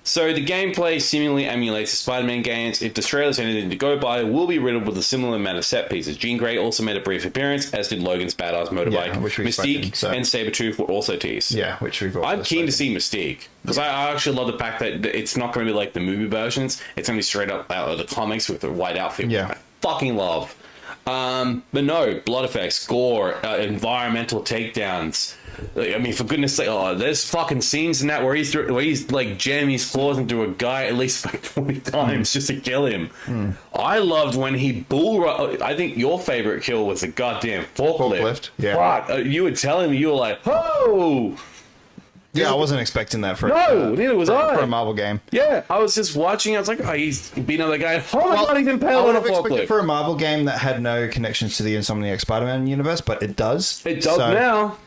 So the gameplay seemingly emulates the Spider-Man games. If the trailer's anything to go by, it will be riddled with a similar amount of set pieces. Jean Grey also made a brief appearance, as did Logan's badass motorbike. which we Mystique expected, so. and Sabretooth were also teased. Yeah, which we've. I'm keen to see Mystique, because I actually love the fact that it's not going to be like the movie versions. It's going to be straight up out of the comics with the white outfit. Yeah. Which I fucking love. But no, blood effects, gore, environmental takedowns. I mean, for goodness sake, there's fucking scenes in that where he's like jamming his claws into a guy at least like 20 times just to kill him. I loved when he I think your favorite kill was the goddamn forklift. Yeah. Fuck, you were telling me, you were like, oh! Yeah, I wasn't expecting that for neither was I. for a Marvel game. Yeah, I was just watching. I was like, oh, he's beating up the guy. Oh my god, he's I impaled would on a have expected forklift. for a Marvel game that had no connections to the Insomniac Spider-Man universe, but it does. It does So now.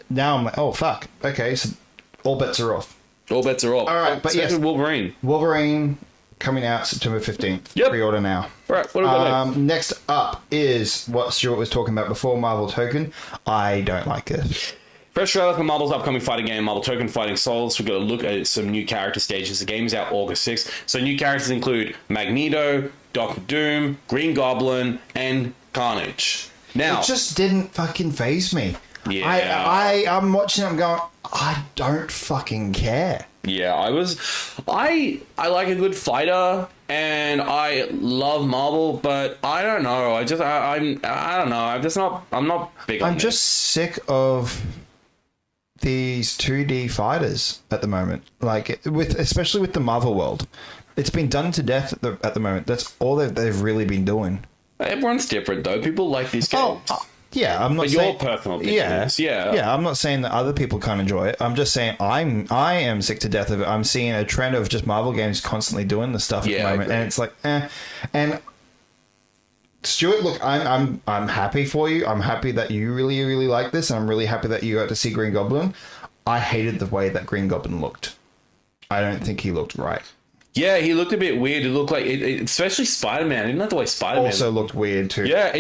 Now I'm like, oh fuck. Okay, so all bets are off. All bets are off. All right, but Especially yes. Wolverine. Wolverine coming out September 15th. Yep. Pre-order now. All right, what about next? Next up is what Stuart was talking about before, Marvel Token. I don't like this. Fresh trailer for Marvel's upcoming fighting game, Marvel Token Fighting Souls. We've got to look at some new character stages. The game is out August 6th. So new characters include Magneto, Doctor Doom, Green Goblin, and Carnage. Now, It just didn't fucking faze me. Yeah. I'm watching it, I'm going, I don't fucking care. yeah, I like a good fighter, and I love Marvel, but I don't know. I don't know. I'm not big on I'm this. just sick of these 2D fighters at the moment. Like especially with the Marvel world, it's been done to death at the moment. That's all they've really been doing. Everyone's different though. People like these games. Yeah, I'm not But saying your personal opinion is, yeah. Yeah, I'm not saying that other people can't enjoy it. I'm just saying I am sick to death of it. I'm seeing a trend of just Marvel games constantly doing this stuff at the moment, and it's like, And Stuart, look, I'm happy for you. I'm happy that you really, really like this, and I'm really happy that you got to see Green Goblin. I hated the way that Green Goblin looked. I don't think he looked right. Yeah, he looked a bit weird. It looked like, especially Spider-Man. I didn't like the way Spider-Man Also looked weird too. Yeah,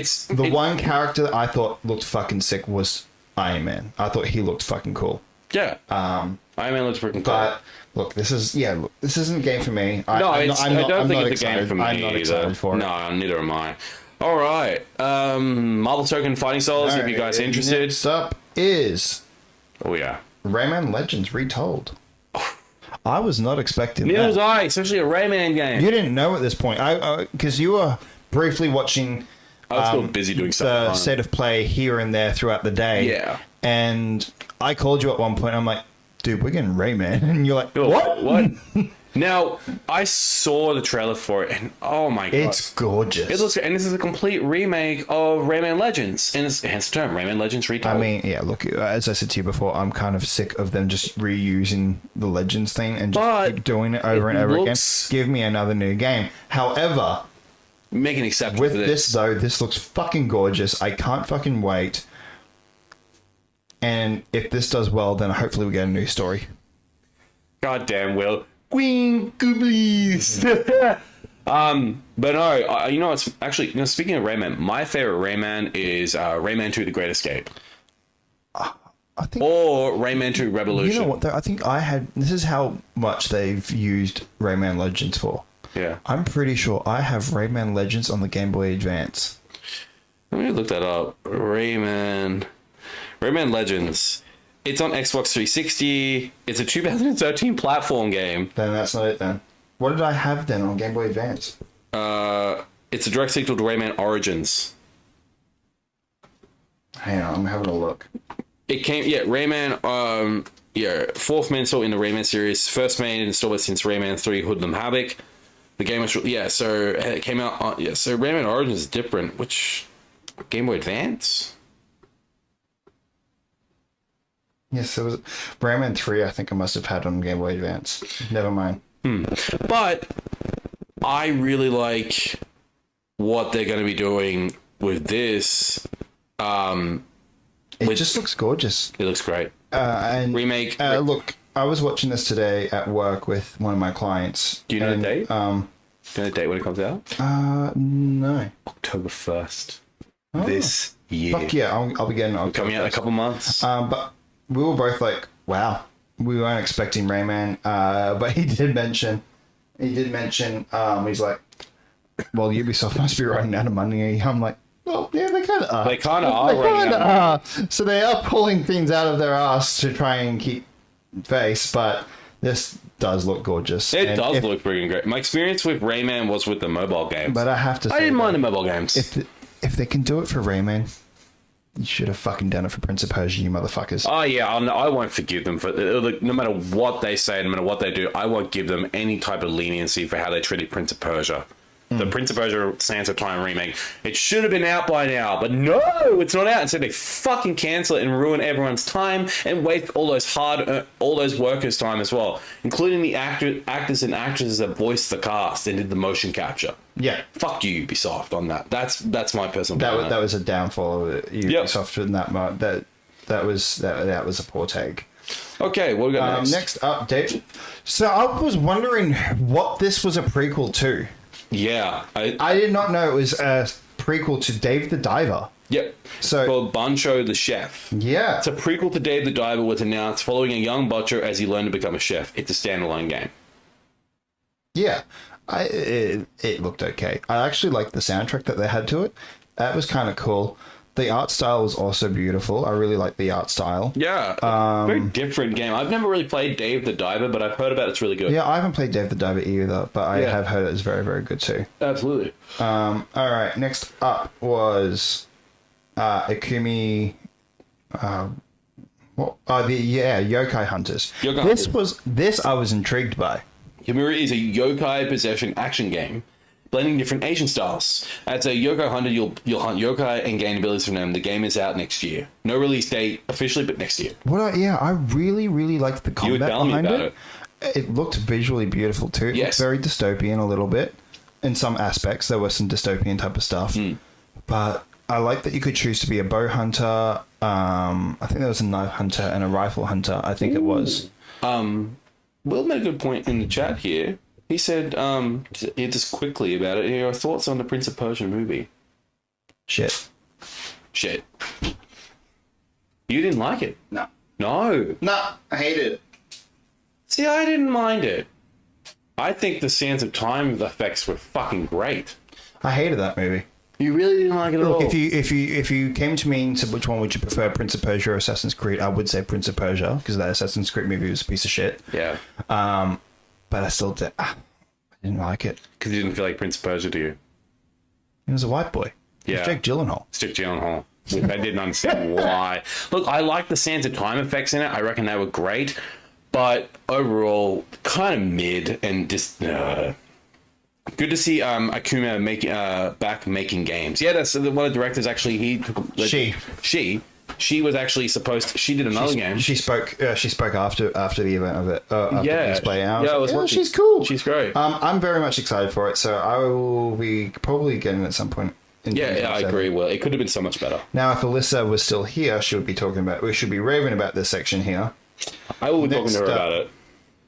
one character that I thought looked fucking sick was Iron Man. I thought he looked fucking cool. Yeah. Iron Man looks freaking cool. But look, this isn't a game for me. I don't think it's a game for me I'm not either. excited for it. No, neither am I. All right. Marvel Token Fighting Souls, if you guys are interested. Next up is Oh, yeah. Rayman Legends Retold. I was not expecting Neither that. was I, especially a Rayman game. You didn't know at this point. Because you were briefly watching I was still busy doing the stuff. state of play here and there throughout the day. Yeah. And I called you at one point. I'm like, dude, we're getting Rayman. And you're like, what? What? Now, I saw the trailer for it, and oh my god. It's gorgeous. It looks, and this is a complete remake of Rayman Legends, and it's hence the term Rayman Legends Retold. I mean, yeah, look, as I said to you before, I'm kind of sick of them just reusing the Legends thing and just keep doing it over and over again. Give me another new game. However, make an exception with for this, though, this looks fucking gorgeous. I can't fucking wait. And if this does well, then hopefully we get a new story. God damn, Will. Queen Gooblies. But no, you know, it's actually, speaking of Rayman, my favorite Rayman is Rayman 2 The Great Escape. I think, or Rayman 2 Revolution. you know what, though? I think this is how much they've used Rayman Legends for. Yeah. I'm pretty sure I have Rayman Legends on the Game Boy Advance. Let me look that up. Rayman Legends. It's on Xbox 360. It's a 2013 platform game. Then that's not it then. What did I have then on Game Boy Advance? It's a direct sequel to Rayman Origins. Hang on, I'm having a look. It came, Rayman, fourth main install in the Rayman series. First main installment since Rayman 3 Hoodlum Havoc. The game was, so it came out on, so Rayman Origins is different. Which Game Boy Advance? Yes, there was Rayman 3. I think I must have had on Game Boy Advance. Never mind. But I really like what they're going to be doing with this. It just looks gorgeous. It looks great. And Remake. Look, I was watching this today at work with one of my clients. Do you know the date? Do you know the date when it comes out? No. October 1st. This year. Fuck yeah, I'll be getting it. Coming out in a couple months. But we were both like, wow, we weren't expecting Rayman. But he did mention, he's like, well, Ubisoft must be running out of money. I'm like, well, yeah, they kind of are. They kind of are running out. So they are pulling things out of their ass to try and keep face, but this does look gorgeous. It does look freaking great. My experience with Rayman was with the mobile games. But I have to say, I didn't mind the mobile games. If they can do it for Rayman, you should have fucking done it for Prince of Persia, you motherfuckers. Oh yeah, I won't forgive them for no matter what they say, no matter what they do. I won't give them any type of leniency for how they treated Prince of Persia. The Prince of Persia Sands of Time remake. It should have been out by now, but no, it's not out. Instead, they fucking cancel it and ruin everyone's time and waste all those workers' time as well, including the actors and actresses that voiced the cast and did the motion capture. Yeah, fuck you, Ubisoft, on that. That's my personal. That was a downfall of Ubisoft in that moment. That was a poor take. Okay, what we got next? Next up, Dave. So I was wondering what this was a prequel to. Yeah. I did not know it was a prequel to Dave the Diver. Yep. So called Bancho the Chef. Yeah. It's a prequel to Dave the Diver, was announced following a young butcher as he learned to become a chef. It's a standalone game. Yeah. It looked okay. I actually liked the soundtrack that they had to it. That was kind of cool. The art style was also beautiful. I really like the art style. Yeah, very different game. I've never really played Dave the Diver, but I've heard about it's really good. Yeah, I haven't played Dave the Diver either, but I have heard it's very, very good too. Absolutely. All right, next up was Ikumi. Yokai Hunters. This I was intrigued by. Yamura is a yokai possession action game, blending different Asian styles. As a yokai hunter, you'll hunt yokai and gain abilities from them. The game is out next year. No release date officially, but next year. I really, really liked the combat behind it. It. It looked visually beautiful too. It looked very dystopian a little bit. In some aspects, there was some dystopian type of stuff. But I like that you could choose to be a bow hunter. I think there was a knife hunter and a rifle hunter. I think it was. Will made a good point in the chat here. He said, just quickly about it, your thoughts on the Prince of Persia movie? Shit. You didn't like it? No. No, I hated it. See, I didn't mind it. I think the Sands of Time effects were fucking great. I hated that movie. You really didn't like it at all? If you came to me and said which one would you prefer, Prince of Persia or Assassin's Creed, I would say Prince of Persia, because that Assassin's Creed movie was a piece of shit. Yeah. But I still I didn't like it. Because you didn't feel like Prince of Persia, do you? He was a white boy. Yeah. It was Jake Gyllenhaal. Jake Gyllenhaal. I didn't understand why. Look, I like the Sands of Time effects in it. I reckon they were great. But overall, kind of mid and just... Good to see Akuma back making games. Yeah, that's one of the directors actually. She was actually supposed to, she did another game. She spoke after the event of it. After the display. And I was like, she's cool. She's great. I'm very much excited for it, so I will be probably getting it at some point. I agree. Well, it could have been so much better. Now, if Alyssa was still here, we should be raving about this section here. I will be talking to her about it.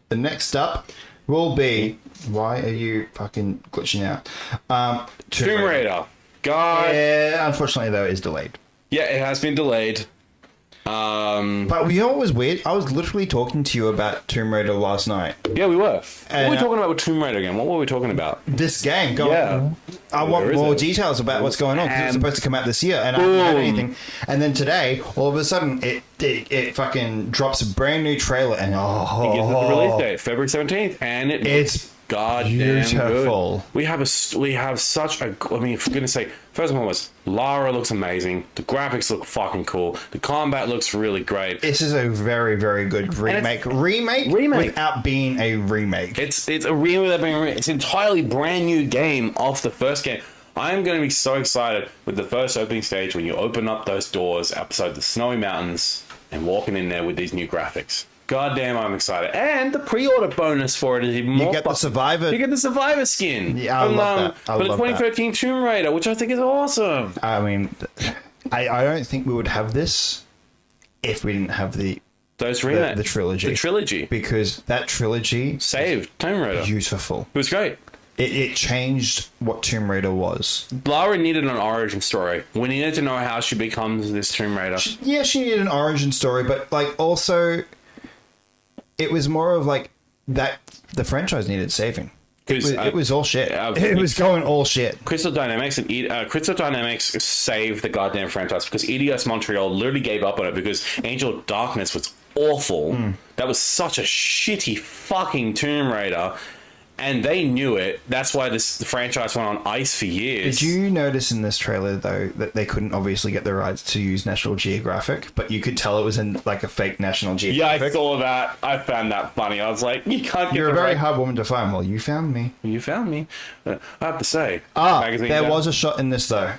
The next up will be... Why are you fucking glitching out? Tomb Raider. God. Yeah, unfortunately, though, it is delayed. Yeah, it has been delayed. But you know what was weird? I was literally talking to you about Tomb Raider last night. Yeah, we were. What were we talking about with Tomb Raider again? What were we talking about? This game. I want more details about what's going on, because it's supposed to come out this year, and I haven't heard anything. And then today, all of a sudden, it fucking drops a brand new trailer, and it gives us the release date, February 17th, and it's goddamn good. We have such a... I mean, for goodness sake, first and foremost, Lara looks amazing. The graphics look fucking cool. The combat looks really great. This is a very, very good remake. Remake without being a remake. It's a remake without being a remake. It's an entirely brand new game off the first game. I'm going to be so excited with the first opening stage when you open up those doors outside the snowy mountains and walking in there with these new graphics. God damn, I'm excited. And the pre-order bonus for it is even more. You get the Survivor. You get the Survivor skin. Yeah, I love that. For the 2013 Tomb Raider, which I think is awesome. I mean, I don't think we would have this if we didn't have the trilogy. The trilogy. Because that trilogy saved Tomb Raider. Beautiful. It was great. It changed what Tomb Raider was. Lara needed an origin story. We needed to know how she becomes this Tomb Raider. She needed an origin story, but like also, it was more of like that the franchise needed saving. It was all shit. It was going all shit. Crystal Dynamics saved the goddamn franchise because EDS Montreal literally gave up on it because Angel of Darkness was awful. That was such a shitty fucking Tomb Raider. And they knew it. That's why the franchise went on ice for years. Did you notice in this trailer, though, that they couldn't obviously get the rights to use National Geographic, but you could tell it was in like a fake National Geographic? Yeah, I saw that. I found that funny. I was like, you can't get You're a very hard woman to find. Well, you found me. You found me. I have to say. There was a shot in this, though.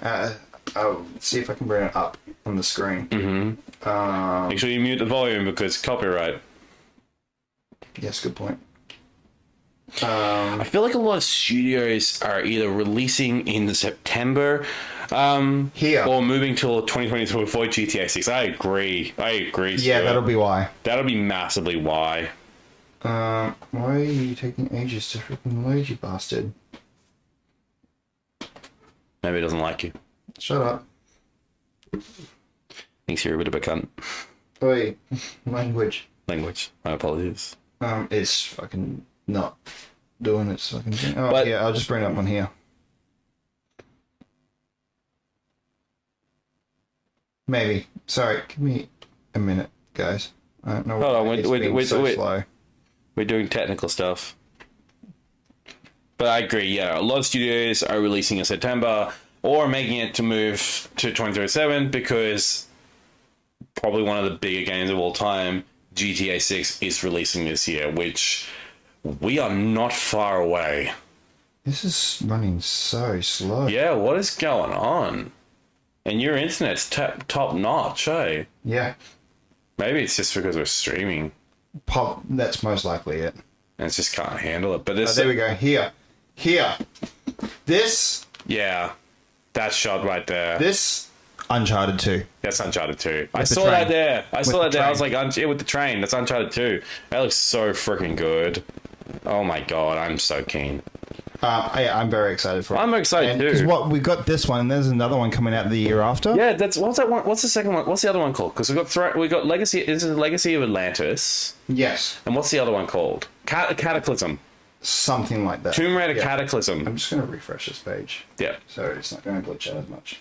I'll see if I can bring it up on the screen. Mm-hmm. Make sure you mute the volume because copyright. Yes, good point. I feel like a lot of studios are either releasing in September or moving till 2020 to avoid GTA 6. I agree. Yeah, that'll be why. That'll be massively why. Why are you taking ages to freaking load, you bastard? Maybe it doesn't like you. Shut up. Thinks you're a bit of a cunt. Oi, language. My apologies. It's fucking not doing its fucking thing. Oh, yeah, I'll just bring it up on here. Maybe. Sorry, give me a minute, guys. I don't know why it's being so slow. We're doing technical stuff. But I agree, yeah. A lot of studios are releasing in September or making it to move to 2037 because probably one of the bigger games of all time, GTA 6, is releasing this year, which we are not far away. This is running so slow. Yeah, what is going on? And your internet's top notch, eh? Yeah. Maybe it's just because we're streaming. That's most likely it. And it just can't handle it. But this. There we go. Here. This. Yeah. That shot right there. This. Uncharted 2. That's Uncharted 2. I saw that there. I was like, yeah, with the train. That's Uncharted 2. That looks so freaking good. Oh my god, I'm so keen. I'm very excited for it. I'm excited too. Because we've got this one, and there's another one coming out the year after. Yeah, what's that one? What's the second one? What's the other one called? Because we got Legacy. This is Legacy of Atlantis. Yes. And what's the other one called? Cataclysm. Something like that. Tomb Raider Cataclysm. I'm just going to refresh this page. Yeah. So it's not going to glitch out as much.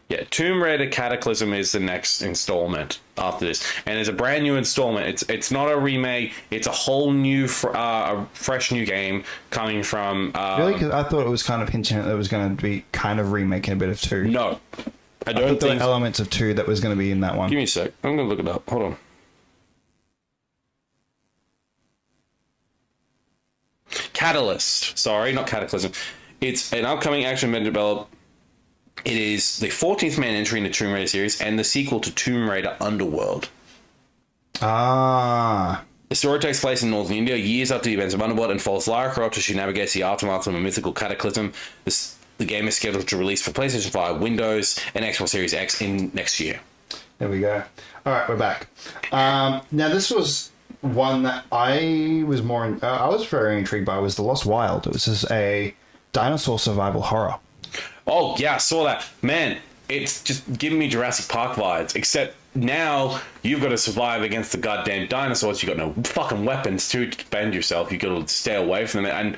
Yeah, Tomb Raider Cataclysm is the next installment after this, and it's a brand new installment. It's not a remake; it's a whole new, a fresh new game coming from. Really? Because I thought it was kind of hinting at that it was going to be kind of remaking a bit of 2. No, I don't think there think were elements of 2 that was going to be in that one. Give me a sec. I'm going to look it up. Hold on. Catalyst. Sorry, not Cataclysm. It's an upcoming action-adventure developed. It is the 14th main entry in the Tomb Raider series and the sequel to Tomb Raider Underworld. Ah. The story takes place in northern India, years after the events of Underworld, and follows Lara Croft as she navigates the aftermath of a mythical cataclysm. The game is scheduled to release for PlayStation 5, Windows, and Xbox Series X in next year. There we go. All right, we're back. Now, this was one that I was I was very intrigued by. Was The Lost Wild. It was just a dinosaur survival horror. Oh, yeah, I saw that. Man, it's just giving me Jurassic Park vibes, except now you've got to survive against the goddamn dinosaurs. You've got no fucking weapons to defend yourself. You've got to stay away from them. And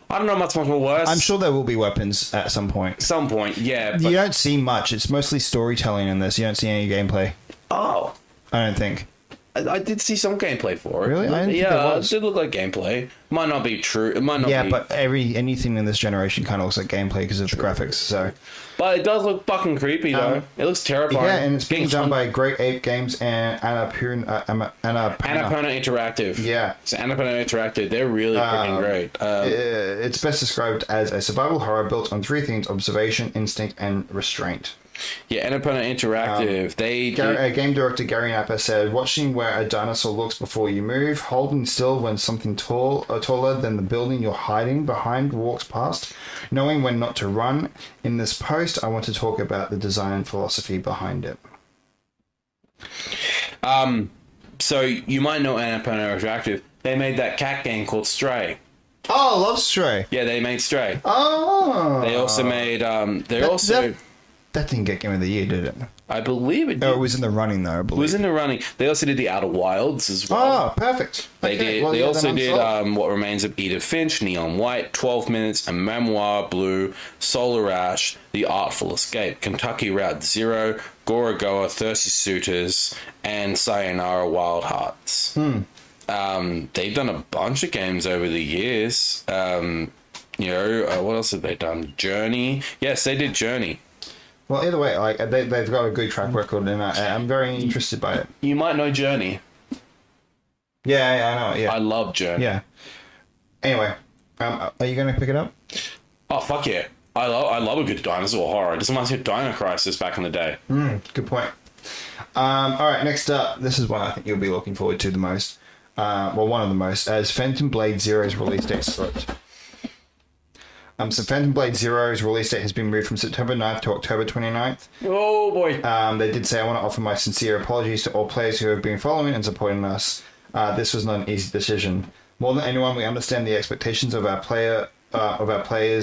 I don't know much more worse. I'm sure there will be weapons at some point. Some point, yeah. But you don't see much. It's mostly storytelling in this. You don't see any gameplay. Oh. I don't think. I did see some gameplay for it. Really? Yeah, it did look like gameplay. Might not be true. It might not be. Yeah, but anything in this generation kind of looks like gameplay because of the graphics. So. But it does look fucking creepy, though. It looks terrifying. Yeah, and it's being done by Great Ape Games and Annapurna Interactive. Yeah. So Annapurna Interactive, they're really freaking great. It's best described as a survival horror built on 3 things: observation, instinct, and restraint. Yeah, Annapurna Interactive. Game director Gary Napper said, "Watching where a dinosaur looks before you move, holding still when something taller than the building you're hiding behind walks past, knowing when not to run. In this post, I want to talk about the design philosophy behind it." So you might know Annapurna Interactive. They made that cat game called Stray. Oh, I love Stray. Yeah, they made Stray. Oh. They also made. That didn't get Game of the Year, did it? I believe it did. Oh, it was in the running, though, I believe. It was in the running. They also did the Outer Wilds as well. Oh, perfect. They did. Well, they also did What Remains of Edith Finch, Neon White, 12 Minutes, A Memoir, Blue, Solar Ash, The Artful Escape, Kentucky Route Zero, Gorogoa, Thirsty Suitors, and Sayonara Wild Hearts. They've done a bunch of games over the years. What else have they done? Journey. Yes, they did Journey. Well, either way, like they've got a good track record, and I'm very interested by it. You might know Journey. Yeah, I know. Yeah, I love Journey. Yeah. Anyway, are you going to pick it up? Oh fuck yeah! I love a good dinosaur horror. It just reminds me of Dino Crisis back in the day. Good point. All right, next up, this is one I think you'll be looking forward to the most. One of the most, as Phantom Blade Zero's release date slipped. So Phantom Blade Zero's release date has been moved from September 9th to October 29th. Oh boy. They did say, "I want to offer my sincere apologies to all players who have been following and supporting us. This was not an easy decision. More than anyone, we understand the expectations of our players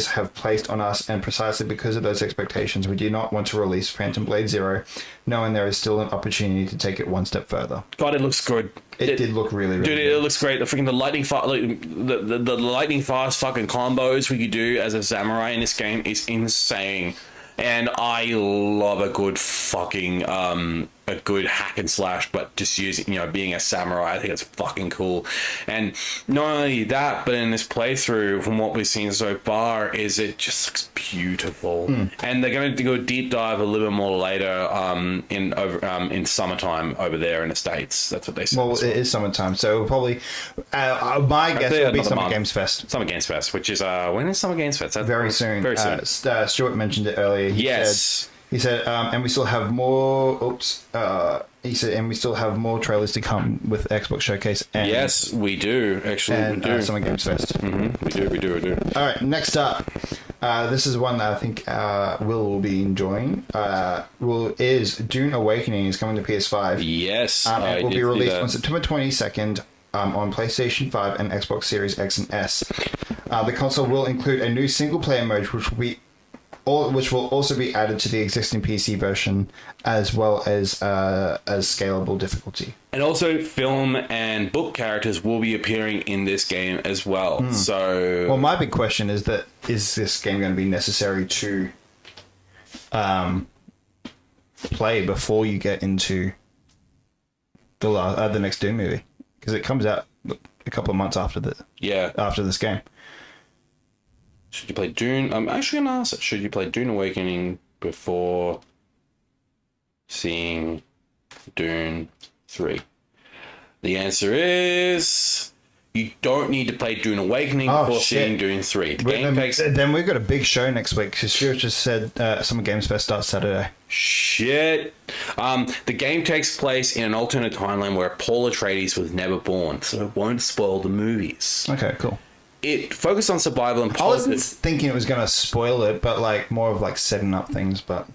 have placed on us, and precisely because of those expectations, we do not want to release Phantom Blade Zero, knowing there is still an opportunity to take it one step further." God, it looks good. It did look really, really good. It looks great. The lightning fast, the lightning fast fucking combos we could do as a samurai in this game is insane. And I love a good fucking a good hack and slash, but just using, being a samurai, I think it's fucking cool. And not only that, but in this playthrough, from what we've seen so far, is it just looks beautiful. And they're going to go deep dive a little bit more later in summertime over there in the States. That's what they said. Well, it is summertime, so probably my guess would be Summer Games Fest. Summer Games Fest, which is when is Summer Games Fest? That's very soon. Very soon. Stuart mentioned it earlier. He said, and we still have more. He said, and we still have more trailers to come with Xbox Showcase. And, yes, we do. Actually, and, we do. Summer Games Fest. Mm-hmm. We do. All right, next up. This is one that I think will be enjoying. Is Dune Awakening is coming to PS5. Yes, it will be released on September 22nd on PlayStation 5 and Xbox Series X and S. The console will include a new single-player mode, which will also be added to the existing PC version, as well as scalable difficulty. And also, film and book characters will be appearing in this game as well. So, well, my big question is this game going to be necessary to play before you get into the next Doom movie? Because it comes out a couple of months after this game. Should you play Dune? I'm actually going to ask it. Should you play Dune Awakening before seeing Dune 3? The answer is you don't need to play Dune Awakening before seeing Dune 3. Then we've got a big show next week, because Stuart just said Summer Games Fest starts Saturday. Shit. The game takes place in an alternate timeline where Paul Atreides was never born, so it won't spoil the movies. Okay, cool. It focused on survival and politics. I wasn't thinking it was going to spoil it, but more of setting up things, but...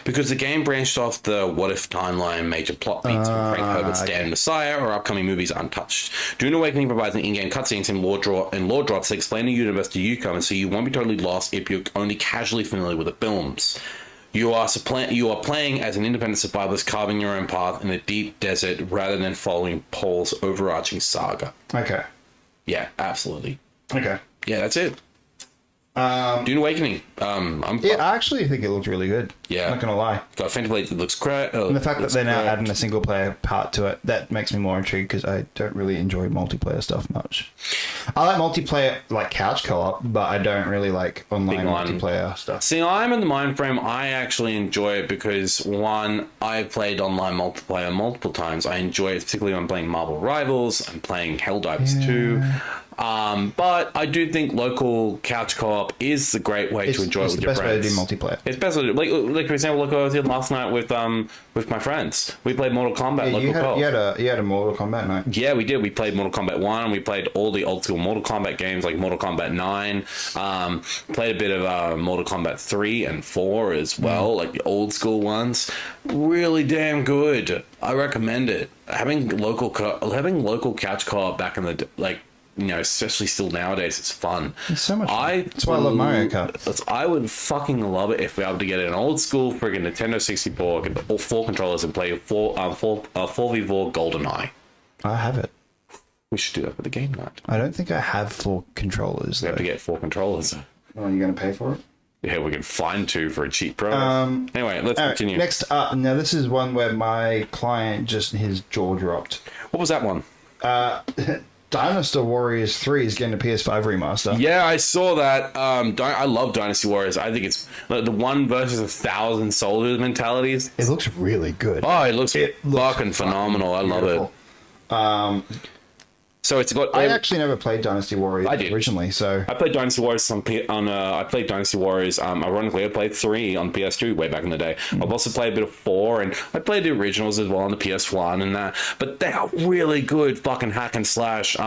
Because the game branched off the What If timeline, major plot beats from Frank Herbert's Dan Messiah, or upcoming movies untouched. Dune Awakening provides an in-game cutscenes and lore drops that explain the universe to newcomers, so you won't be totally lost if you're only casually familiar with the films. You are playing as an independent survivalist, carving your own path in a deep desert rather than following Paul's overarching saga. Okay. Yeah, absolutely. Okay. Yeah, that's it. Dune Awakening. I actually think it looked really good. Yeah. I'm not going to lie. Got Phantom Blade that looks great. And the fact that they're now adding a single player part to it, that makes me more intrigued, because I don't really enjoy multiplayer stuff much. I like multiplayer, couch co-op, but I don't really like online multiplayer stuff. See, I'm in the mind frame. I actually enjoy it because, one, I've played online multiplayer multiple times. I enjoy it, particularly when I'm playing Marvel Rivals. I'm playing Helldivers 2. But I do think local couch co-op is a great way to enjoy it with your friends. It's the best way to do multiplayer. It's best like for example, look what I did last night with my friends. We played Mortal Kombat local co-op. You had a Mortal Kombat night. Yeah, we did. We played Mortal Kombat 1, and we played all the old school Mortal Kombat games like Mortal Kombat 9. Played a bit of Mortal Kombat 3 and 4 as well, like the old school ones. Really damn good. I recommend it. Having local couch co-op back in the especially still nowadays, it's fun. It's so much fun. That's why I love Mario Kart. I would fucking love it if we were able to get an old school friggin' Nintendo 64, get all 4 controllers and play 4v4 GoldenEye. I have it. We should do that for the game night. I don't think I have 4 controllers. We have to get 4 controllers. Oh, are you going to pay for it? Yeah, we can find 2 for a cheap program. Anyway, let's continue. Next up, now this is one where my client his jaw dropped. What was that one? Dynasty Warriors 3 is getting a PS5 remaster. Yeah, I saw that. I love Dynasty Warriors. I think it's the 1 versus 1,000 soldiers mentalities. It looks really good. Oh, it looks fucking phenomenal. I love it. So it's got. I actually never played Dynasty Warriors originally, so I played Dynasty Warriors I played Dynasty Warriors. Ironically, I played 3 on PS2 way back in the day. I've also played a bit of 4, and I played the originals as well on the PS1 and that. But they are really good fucking hack and slash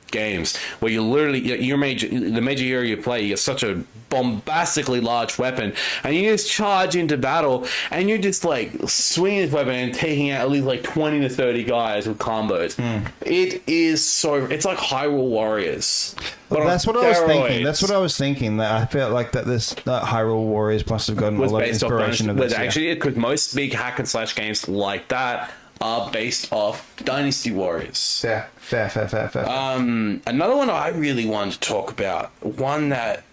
games where you literally the major hero you play, you're such a bombastically large weapon, and you just charge into battle, and you're just like swinging this weapon and taking out at least like 20 to 30 guys with combos. It is it's like Hyrule Warriors. But that's what I was thinking. That's what I was thinking. That I felt like that Hyrule Warriors must have gotten a lot of inspiration of this. Actually, because most big hack and slash games like that are based off Dynasty Warriors. Fair. Another one I really wanted to talk about, one that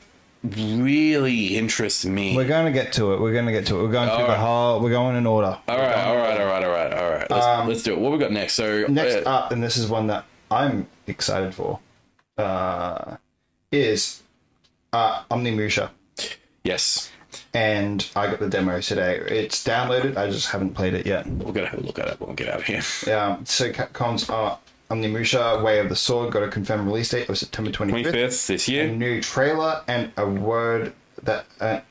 really interests me. We're going to get to it. We're going through the whole. We're going in order. All right. Let's do it. What we got next? So next up, and this is one that I'm excited for, is Omnimusha. Yes. And I got the demo today. It's downloaded. I just haven't played it yet. We're going to have a look at it when we get out of here. So Capcom's Omnimusha Way of the Sword got a confirmed release date of September 25th this year. A new trailer and a word that a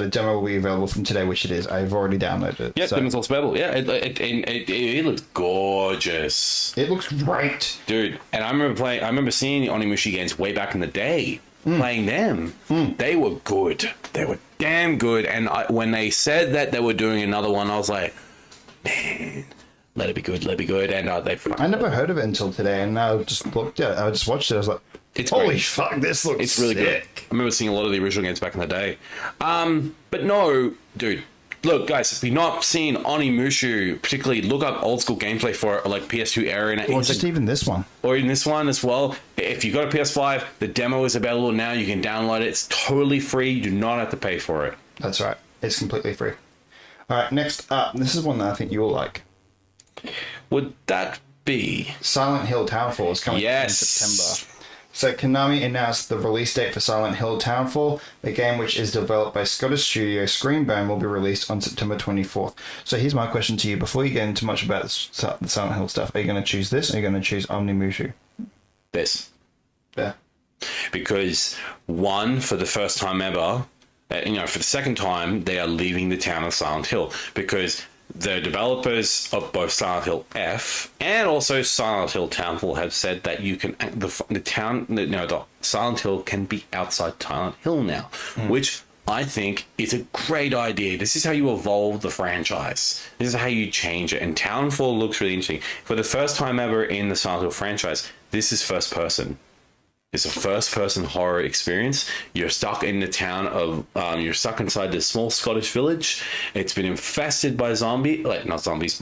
demo will be available from today, which it is. I've already downloaded it. Yeah, demo's also available. Yeah, it looks gorgeous. It looks great, dude. And I remember seeing the Onimusha games way back in the day. Playing them, they were good. They were damn good. And when they said that they were doing another one, I was like, man, let it be good. And I never heard of it until today, and I just looked at it. I just watched it. I was like, holy fuck, this looks It's really sick. good. I remember seeing a lot of the original games back in the day. But no, dude. Look, guys, if you've not seen Onimusha, particularly look up old school gameplay for like PS2 era. Or just even this one. Or in this one as well. If you've got a PS5, the demo is available now. You can download it. It's totally free. You do not have to pay for it. That's right. It's completely free. All right, next up. This is one that I think you'll like. Would that be? Silent Hill Townfall is coming in September. So Konami announced the release date for Silent Hill Townfall, the game which is developed by Scottish studio Screenbone, will be released on September 24th. So here's my question to you. Before you get into much about the Silent Hill stuff, are you going to choose this or are you going to choose Omnimusha? This. Yeah. Because one, for the first time ever, for the second time, they are leaving the town of Silent Hill because the developers of both Silent Hill F and also Silent Hill Townfall have said that you can the Silent Hill can be outside Silent Hill now, which I think is a great idea. This is how you evolve the franchise. This is how you change it. And Townfall looks really interesting. For the first time ever in the Silent Hill franchise, this is first person. It's a first-person horror experience. You're stuck in the town of, you're stuck inside this small Scottish village. It's been infested by by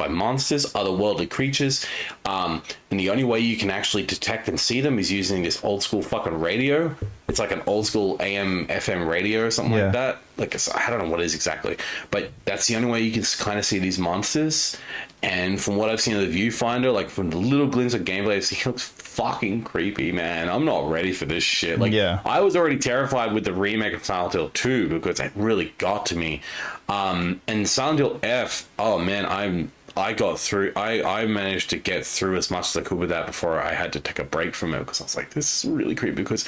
monsters, otherworldly creatures. And the only way you can actually detect and see them is using this old-school fucking radio. It's like an old-school AM, FM radio or something like that. I don't know what it is exactly. But that's the only way you can kind of see these monsters. And from what I've seen of the viewfinder, from the little glimpse of gameplay, it looks fucking creepy, man. I'm not ready for this shit. I was already terrified with the remake of Silent Hill 2 because it really got to me. And Silent Hill F, oh man, I got through. I managed to get through as much as I could with that before I had to take a break from it, because I was like, this is really creepy. Because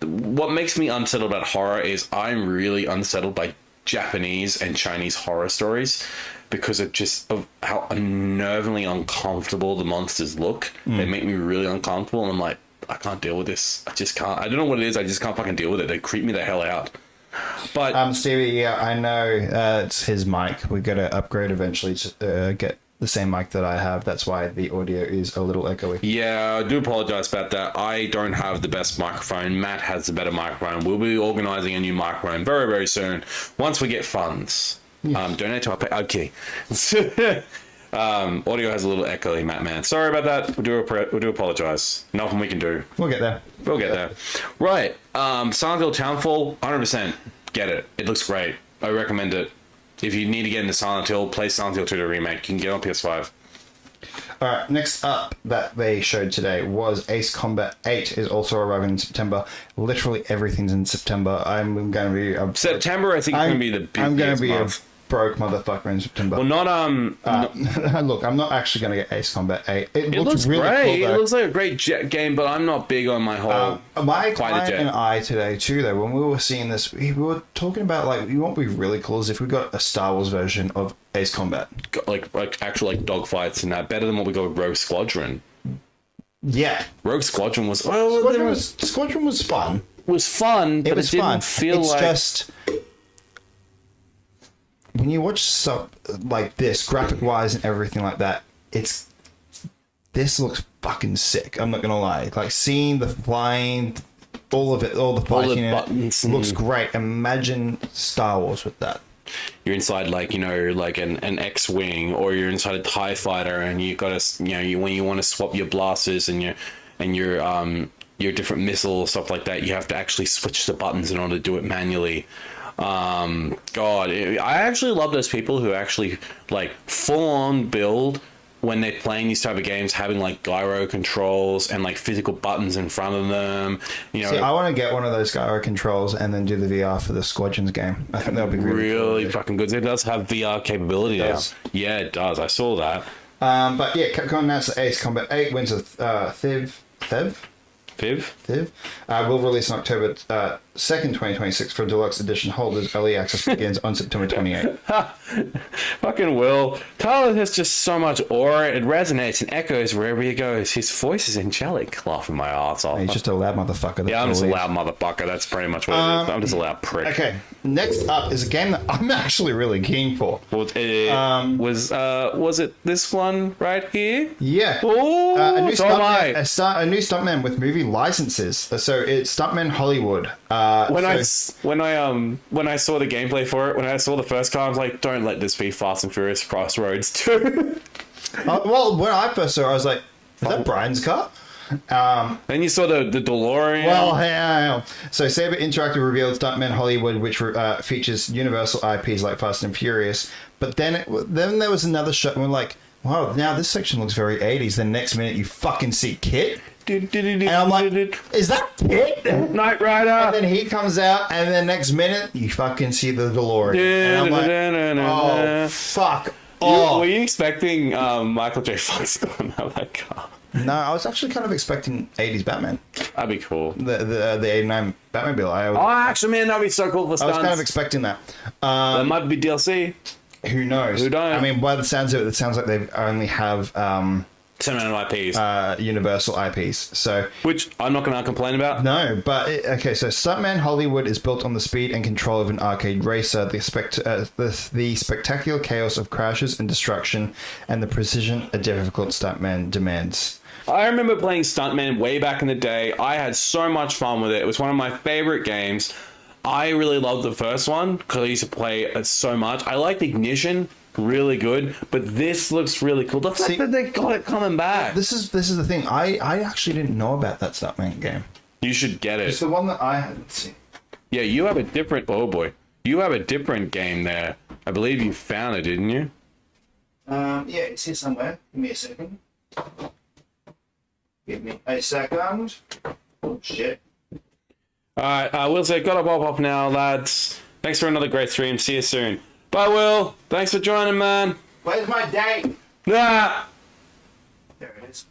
what makes me unsettled about horror is I'm really unsettled by Japanese and Chinese horror stories, because of how unnervingly uncomfortable the monsters look. They make me really uncomfortable, and I'm like, I can't deal with this. I just can't. I don't know what it is. I just can't fucking deal with it. They creep me the hell out. But Stevie, yeah, I know it's his mic. We've got to upgrade eventually to get the same mic that I have. That's why the audio is a little echoey. yeah, I do apologize about that. I don't have the best microphone. Matt has the better microphone. We'll be organizing a new microphone very, very soon once we get funds. Donate to our I'm kidding. Audio has a little echoey, Matt, man. Sorry about that. We do apologize. Nothing we can do. We'll get there. We'll get there. Right. Silent Hill Townfall, 100%. Get it. It looks great. I recommend it. If you need to get into Silent Hill, play Silent Hill 2 the remake. You can get it on PS5. All right, next up that they showed today was Ace Combat 8 is also arriving in September. Literally everything's in September. I'm going to be... September, I think, is going to be the biggest I'm going to be month. Broke motherfucker in September. Well, Look, I'm not actually going to get Ace Combat 8. It looks really great. cool, It looks like a great game, but I'm not big on my whole my fighter client jet. and I today too, though, when we were seeing this, we were talking about like, what would be really cool is if we got a Star Wars version of Ace Combat. Like actual dogfights and that, better than what we got with Rogue Squadron. Yeah, Rogue Squadron was Squadron was fun. was fun, but it didn't feel it's like just when you watch stuff like this, graphic wise and everything like that, this looks fucking sick. I'm not gonna lie. Like seeing the flying, all of it, all the fighting, buttons looks great. Imagine Star Wars with that. you're inside like an X-wing, or you're inside a TIE fighter, and you gotta when you want to swap your blasters and your different missile stuff like that, you have to actually switch the buttons in order to do it manually. I actually love those people who actually like full on build when they're playing these type of games, having like gyro controls and like physical buttons in front of them. See, I want to get one of those gyro controls and then do the VR for the Squadrons game. I think that would be really cool. fucking good. It does have VR capability now. Yeah, it does. I saw that. But yeah, Capcom announced that Ace Combat 8 wins a Thiv will release on October 2nd, 2026 for deluxe edition holders. Early access begins on September 28th. Fucking Will. Tyler has just so much aura. It resonates and echoes wherever he goes. His voice is angelic. Laughing my ass off. He's just a loud motherfucker. Yeah, I'm just a loud motherfucker. That's pretty much what it is. I'm just a loud prick. Okay, next up is a game that I'm actually really keen for. Well, was it this one right here? Yeah. Oh, a new so am I. stuntman with movie licenses. So it's Stuntman Hollywood. When I saw the gameplay for it, when I saw the first car, I was like, don't let this be Fast and Furious Crossroads 2. Well, when I first saw it, I was like, is that Brian's car? Then you saw the DeLorean. Well, yeah. So Saber Interactive revealed Stuntman Hollywood, which features Universal IPs like Fast and Furious. But then there was another shot, and we're like, wow, now this section looks very 80s. Then next minute, you fucking see Kit. And I'm like, is that Kit? Knight Rider. And then he comes out, and then next minute, you fucking see the DeLorean. And I'm like, oh, fuck off. Were you expecting Michael J. Fox to have that car? No, I was actually kind of expecting 80s Batman. That'd be cool. The 89 Batmobile. Actually, man, that'd be so cool for stunts. I was kind of expecting that. That might be DLC. Who knows? Who knows? I mean, by the sounds of it sounds like they only have Similar IPs. Universal IPs. So, which I'm not going to complain about. No, but okay. So, Stuntman Hollywood is built on the speed and control of an arcade racer, the spectacular chaos of crashes and destruction, and the precision a difficult stuntman demands. I remember playing Stuntman way back in the day. I had so much fun with it. It was one of my favorite games. I really loved the first one because I used to play it so much. I liked Ignition. Really good, but this looks really cool. The fact that they got it coming back. This is the thing. I actually didn't know about that Stuntman game. You should get it. It's the one that I hadn't seen. Yeah, you have a different. Oh boy, you have a different game there. I believe you found it, didn't you? Yeah, it's here somewhere. Give me a second. Give me a second. Oh shit. All right, I will say, gotta pop off now, lads. Thanks for another great stream. See you soon. Bye, Will. Thanks for joining, man. Where's my date? Ah! There it is.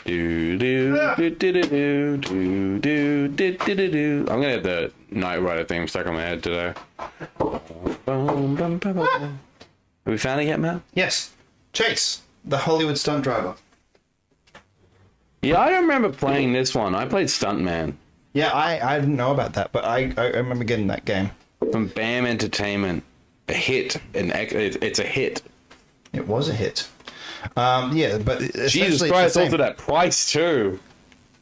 Do do do do do do do do do do do. I'm gonna have the Knight Rider theme stuck on my head today. Have we found it yet, Matt? Yes. Chase, the Hollywood stunt driver. Yeah, I don't remember playing this one. I played Stuntman Yeah, I didn't know about that, but I remember getting that game. from BAM Entertainment. A hit. It's a hit. It was a hit. Yeah, but Jesus Christ, also that price too.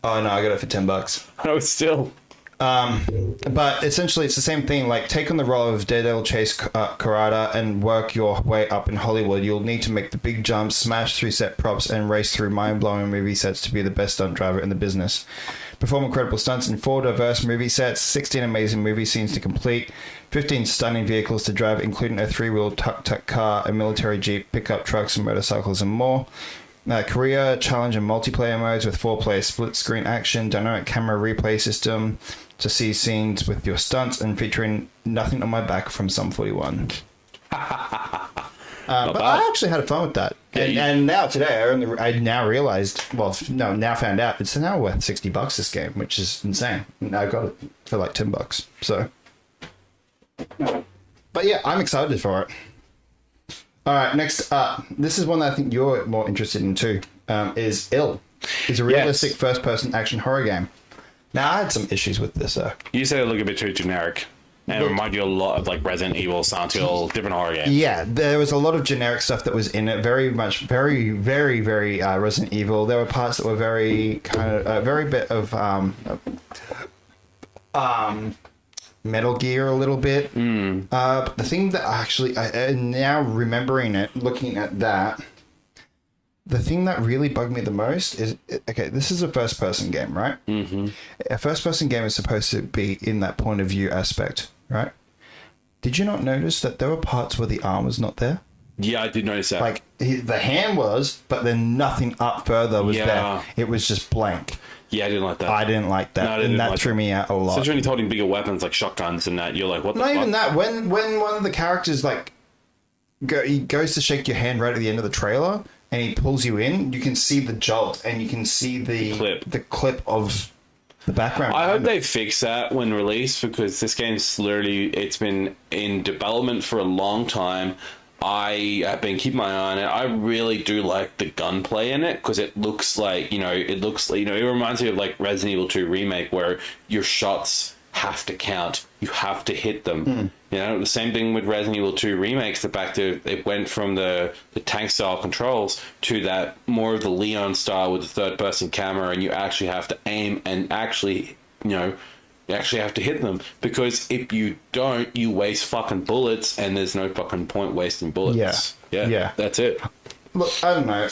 Oh no, I got it for $10. Oh, still. But essentially, it's the same thing. Like, take on the role of Daredevil Chase Karada and work your way up in Hollywood. You'll need to make the big jumps, smash through set props, and race through mind-blowing movie sets to be the best stunt driver in the business. Perform incredible stunts in 4 diverse movie sets, 16 amazing movie scenes to complete, 15 stunning vehicles to drive, including a 3-wheel tuk-tuk car, a military jeep, pickup trucks, and motorcycles, and more. Career, challenge, and multiplayer modes with 4-player split-screen action, dynamic camera replay system to see scenes with your stunts, and featuring Nothing on My Back from Sum 41. But I actually had fun with that. And now today, I now realized, now found out, it's now worth $60 this game, which is insane. And I got it for like $10. So, but yeah, I'm excited for it. All right, next up, this is one that I think you're more interested in too. Is Ill. It's a realistic first-person action horror game. Now, I had some issues with this. You said it looked a bit too generic. And it reminded you a lot of like Resident Evil, Silent Hill, different horror games. Yeah, there was a lot of generic stuff that was in it. Very Resident Evil. There were parts that were very bit of Metal Gear a little bit. But the thing that I now remembering it, looking at that, the thing that really bugged me the most is, okay, this is a first-person game, right? Mm-hmm. A first-person game is supposed to be in that point of view aspect, right? Did you not notice that there were parts where the arm was not there? Yeah, I did notice that. Like, the hand was, but then nothing up further was there. It was just blank. Yeah, I didn't like that. I didn't like that, no, and that threw me out a lot. Especially when you're holding bigger weapons like shotguns and that, you're like, what the fuck? Not even that. When one of the characters, like, he goes to shake your hand right at the end of the trailer, and he pulls you in, you can see the jolt, and you can see the clip of the background. I hope they fix that when released, because this game's literally, it's been in development for a long time. I have been keeping my eye on it. I really do like the gunplay in it, because it looks like, it reminds me of like Resident Evil 2 Remake, where your shots have to count. You have to hit them. The same thing with Resident Evil 2 Remakes. The fact that it went from the tank style controls to that more of the Leon style with the third person camera, and you actually have to aim and actually, you actually have to hit them, because if you don't, you waste fucking bullets, and there's no fucking point wasting bullets. Yeah. That's it. Look, I don't know.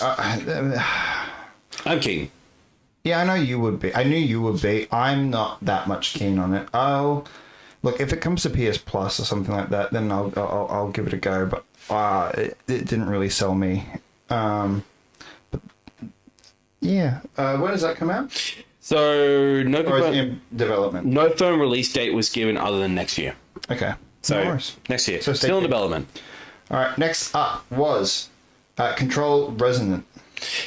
I'm keen. Yeah, I know you would be. I knew you would be. I'm not that much keen on it. Look, if it comes to PS Plus or something like that, then I'll give it a go. But it didn't really sell me. But yeah, when does that come out? So no, or is it in development? No firm release date was given other than next year. Okay, so no next year. So still in development. All right. Next up was Control Resonant.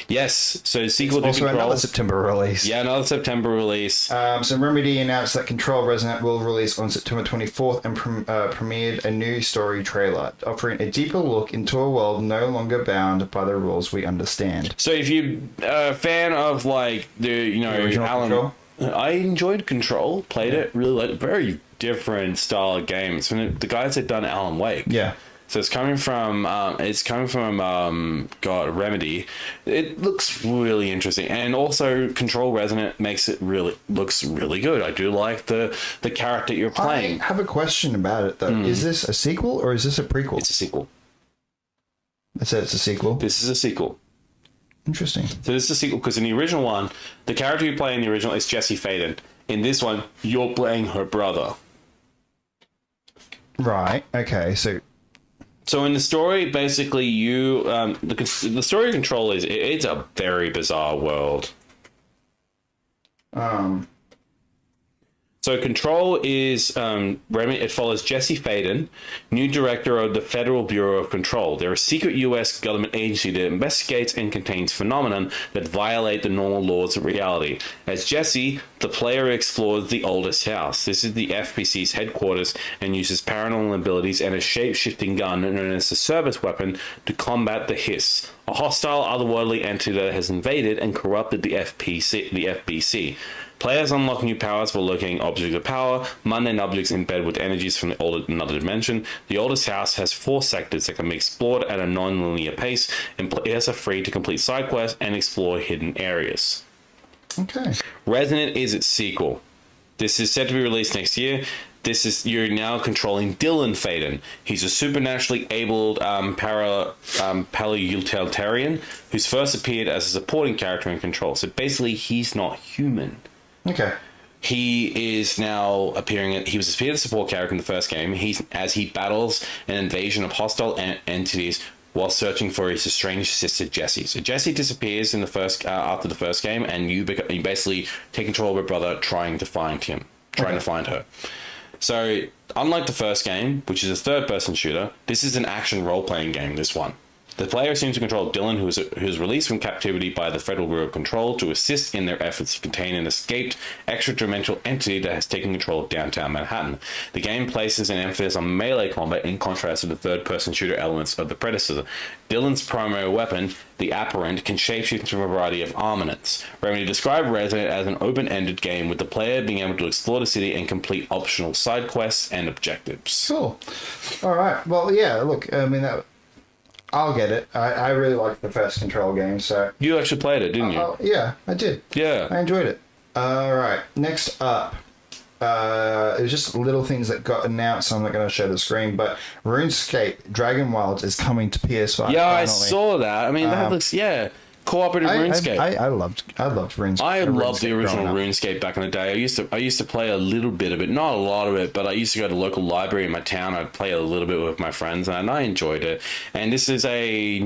Yes, so sequel to also Control. Another September release. Yeah, another September release. So Remedy announced that Control Resonant will release on September 24th and premiered a new story trailer, offering a deeper look into a world no longer bound by the rules we understand. So if you're a fan of like the original Alan, Control? I enjoyed Control, played it, really liked it. Very different style of games. The guys had done Alan Wake. Yeah. So it's coming from Remedy. It looks really interesting, and also Control Resonant looks really good. I do like the character you're playing. I have a question about it though. Is this a sequel or is this a prequel? It's a sequel. I said it's a sequel. This is a sequel. Interesting. So this is a sequel, because in the original one, the character you play in the original is Jesse Faden. In this one, you're playing her brother. Right. Okay. So in the story, basically, the story of Control is it's a very bizarre world. So So Control is it follows Jesse Faden, new director of the Federal Bureau of Control. They're a secret U.S. government agency that investigates and contains phenomena that violate the normal laws of reality. As Jesse, the player explores the oldest house. This is the FBC's headquarters and uses paranormal abilities and a shape-shifting gun known as the service weapon to combat the Hiss, a hostile otherworldly entity that has invaded and corrupted the FBC. Players unlock new powers while locating objects of power, mundane objects embedded with energies from another dimension. The oldest house has 4 sectors that can be explored at a non-linear pace, and players are free to complete side quests and explore hidden areas. Okay. Resonant is its sequel. This is set to be released next year. You're now controlling Dylan Faden. He's a supernaturally abled paleoutilitarian who's first appeared as a supporting character in Control. So basically, he's not human. Okay. He is now he was a support character in the first game. As he battles an invasion of hostile entities while searching for his estranged sister Jessie. So Jessie disappears in the first after the first game, and you basically take control of her brother, trying to find her. So unlike the first game, which is a third-person shooter, this is an action role-playing game. This one. The player assumes to control Dylan, who is released from captivity by the Federal Bureau of Control to assist in their efforts to contain an escaped extra-dimensional entity that has taken control of downtown Manhattan. The game places an emphasis on melee combat in contrast to the third-person shooter elements of the predecessor. Dylan's primary weapon, the Apparent, can shapeshift into a variety of armaments. Remedy described Resident as an open-ended game, with the player being able to explore the city and complete optional side quests and objectives. Cool. All right. Well, yeah, look, I mean, I'll get it. I really liked the first Control game, so... You actually played it, didn't you? Yeah, I did. Yeah. I enjoyed it. All right. Next up, it was just little things that got announced, so I'm not going to show the screen, but RuneScape Dragon Wilds is coming to PS5. Yeah, finally. I saw that. I mean, that looks... Yeah. Cooperative RuneScape. I loved RuneScape. I loved the original RuneScape back in the day. I used to play a little bit of it, not a lot of it, but I used to go to the local library in my town. I'd play a little bit with my friends, and I enjoyed it. And this is a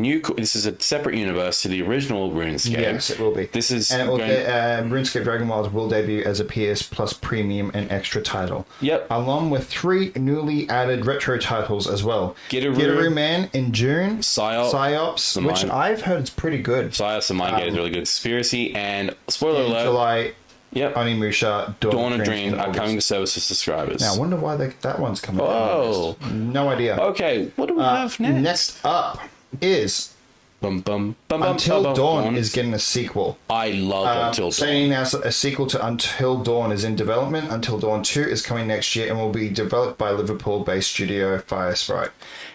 separate universe to the original RuneScape. Yes, it will be. RuneScape Dragon Wilds will debut as a PS Plus Premium and Extra title. Yep. Along with 3 newly added retro titles as well. Gitaru Man in June. Psyops, which I've heard is pretty good. Psyops, the Mind Gate is really good. Conspiracy, and spoiler alert. July. Yep. Onimusha, Dawn of Dreams are coming to service for subscribers. Now, I wonder why that one's coming. Oh. No idea. Okay, what do we have next? Next up is Until Dawn is getting a sequel. I love Until Dawn. Saying now a sequel to Until Dawn is in development. Until Dawn 2 is coming next year and will be developed by Liverpool-based studio Firesprite.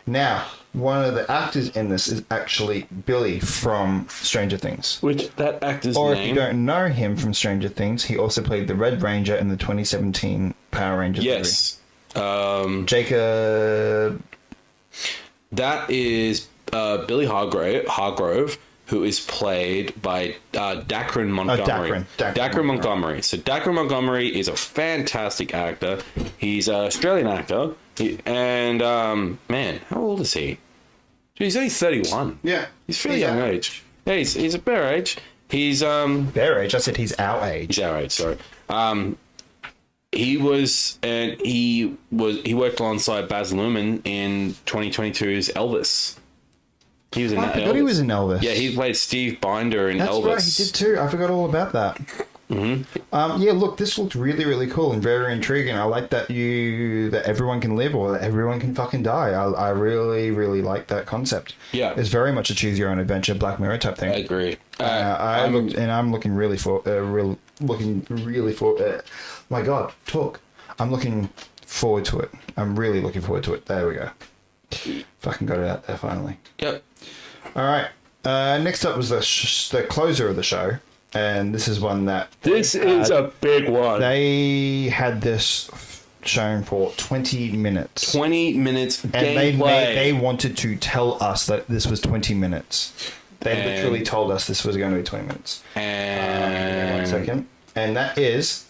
Now, one of the actors in this is actually Billy from Stranger Things. Which, that actor's name... Or name... if you don't know him from Stranger Things, he also played the Red Ranger in the 2017 Power Rangers movie. Jacob... That is Billy Hargrove, who is played by Dacron Montgomery. Dacron Montgomery. So Dacron Montgomery is a fantastic actor. He's an Australian actor. Man, how old is he? He's only 31. Yeah. He's fairly young age. Yeah, he's a bear age. He's Their age? I said he's our age. He's our age, sorry. He worked alongside Baz Luhrmann in 2022's Elvis. He was in I forgot he was in Elvis. Yeah, he played Steve Binder in Elvis. That's right, he did too. I forgot all about that. Mm-hmm. Yeah, look, this looked really, really cool and very intriguing. I like that everyone can live or that everyone can fucking die. I really, really like that concept. Yeah, it's very much a choose your own adventure Black Mirror type thing. I agree. I'm looking really for. My God, talk. I'm looking forward to it. I'm really looking forward to it. There we go. Fucking got it out there finally. Yep. All right. Next up was the closer of the show. And this is one that... This is a big one. They had this shown for 20 minutes. 20 minutes and gameplay. They wanted to tell us that this was 20 minutes. They literally told us this was going to be 20 minutes. And... 1 second. And that is...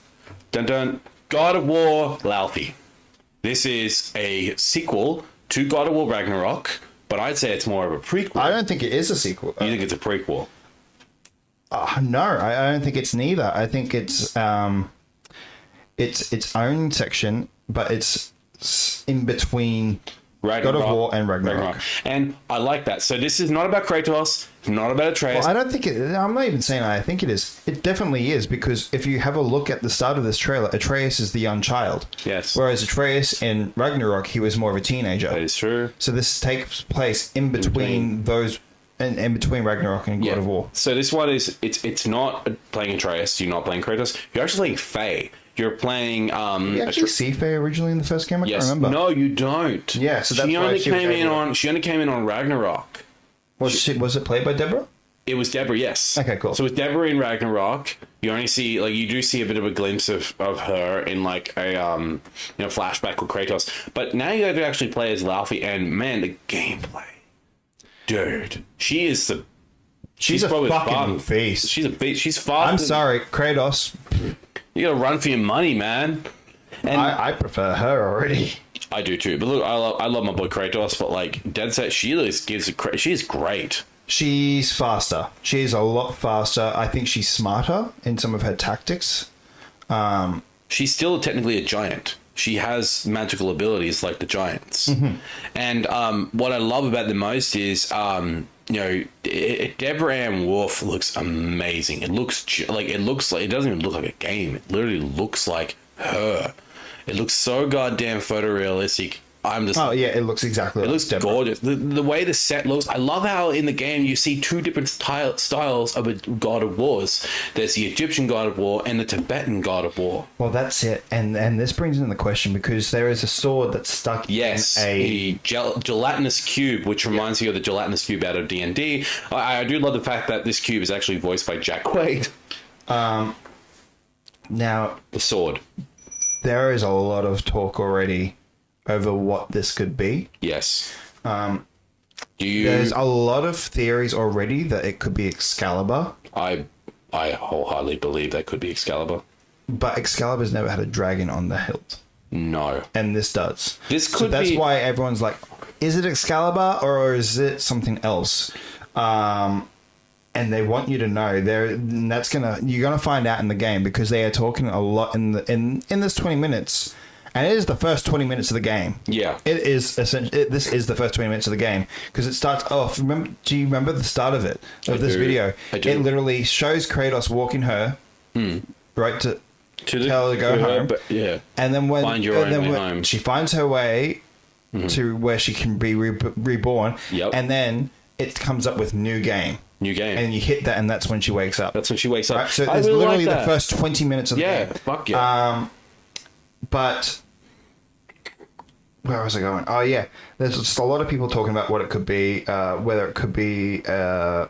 Dun dun. God of War Laufey. This is a sequel to God of War Ragnarok, but I'd say it's more of a prequel. I don't think it is a sequel. You think it's a prequel? No, I don't think it's neither. I think it's it's its own section, but it's in between God of War and Ragnarok. And I like that. So this is not about Kratos, not about Atreus. Well, I don't think I'm not even saying I think it is. It definitely is, because if you have a look at the start of this trailer, Atreus is the young child. Yes. Whereas Atreus in Ragnarok, he was more of a teenager. That is true. So this takes place in between those, in between Ragnarok and God of War. So this one is, it's not playing Atreus, you're not playing Kratos, you're actually playing Faye. You're playing. You actually see Faye originally in the first game. I can't remember. No, you don't. Yeah, so that's she why only she was came in able on. She only came in on Ragnarok. Was it played by Deborah? It was Deborah, yes. Okay, cool. So with Deborah in Ragnarok, you only see, like, you do see a bit of a glimpse of her in, like, a flashback with Kratos. But now you have to actually play as Laufey, and man, the gameplay, dude, she's a fucking beast. She's a beast. She's fast. I'm sorry, Kratos. You gotta run for your money, man. And I prefer her already. I do too. But look, I love my boy Kratos, but like Dead Set, she's great. She's faster. She's a lot faster. I think she's smarter in some of her tactics. She's still technically a giant. She has magical abilities like the giants. Mm-hmm. And what I love about the most is, Deborah Ann Wolf looks amazing. It looks like it doesn't even look like a game. It literally looks like her. It looks so goddamn photorealistic. It looks exactly. It looks gorgeous. The way the set looks. I love how in the game you see two different styles of a God of Wars. There's the Egyptian God of War and the Tibetan God of War. Well, that's it. And this brings in the question, because there is a sword that's stuck in a gelatinous cube, which reminds me of the gelatinous cube out of D&D. I do love the fact that this cube is actually voiced by Jack Quaid. Now, the sword. There is a lot of talk already over what this could be. Yes. There's a lot of theories already that it could be Excalibur. I wholeheartedly believe that could be Excalibur. But Excalibur's never had a dragon on the hilt. No. And this does. That's why everyone's like, is it Excalibur or is it something else? And they want you to know. You're gonna find out in the game, because they are talking a lot in this 20 minutes. And it is the first 20 minutes of the game. Yeah. It is essentially. This is the first 20 minutes of the game, because it starts off. Do you remember the start of it? This video? I do. It literally shows Kratos walking her right to tell her to go home. And then when she finds her way to where she can be reborn. Yep. And then it comes up with new game. And you hit that, and that's when she wakes up. Right? So it's literally the first 20 minutes of the game. Yeah. Fuck yeah. But where was I going? Oh, yeah. There's just a lot of people talking about what it could be, whether it could be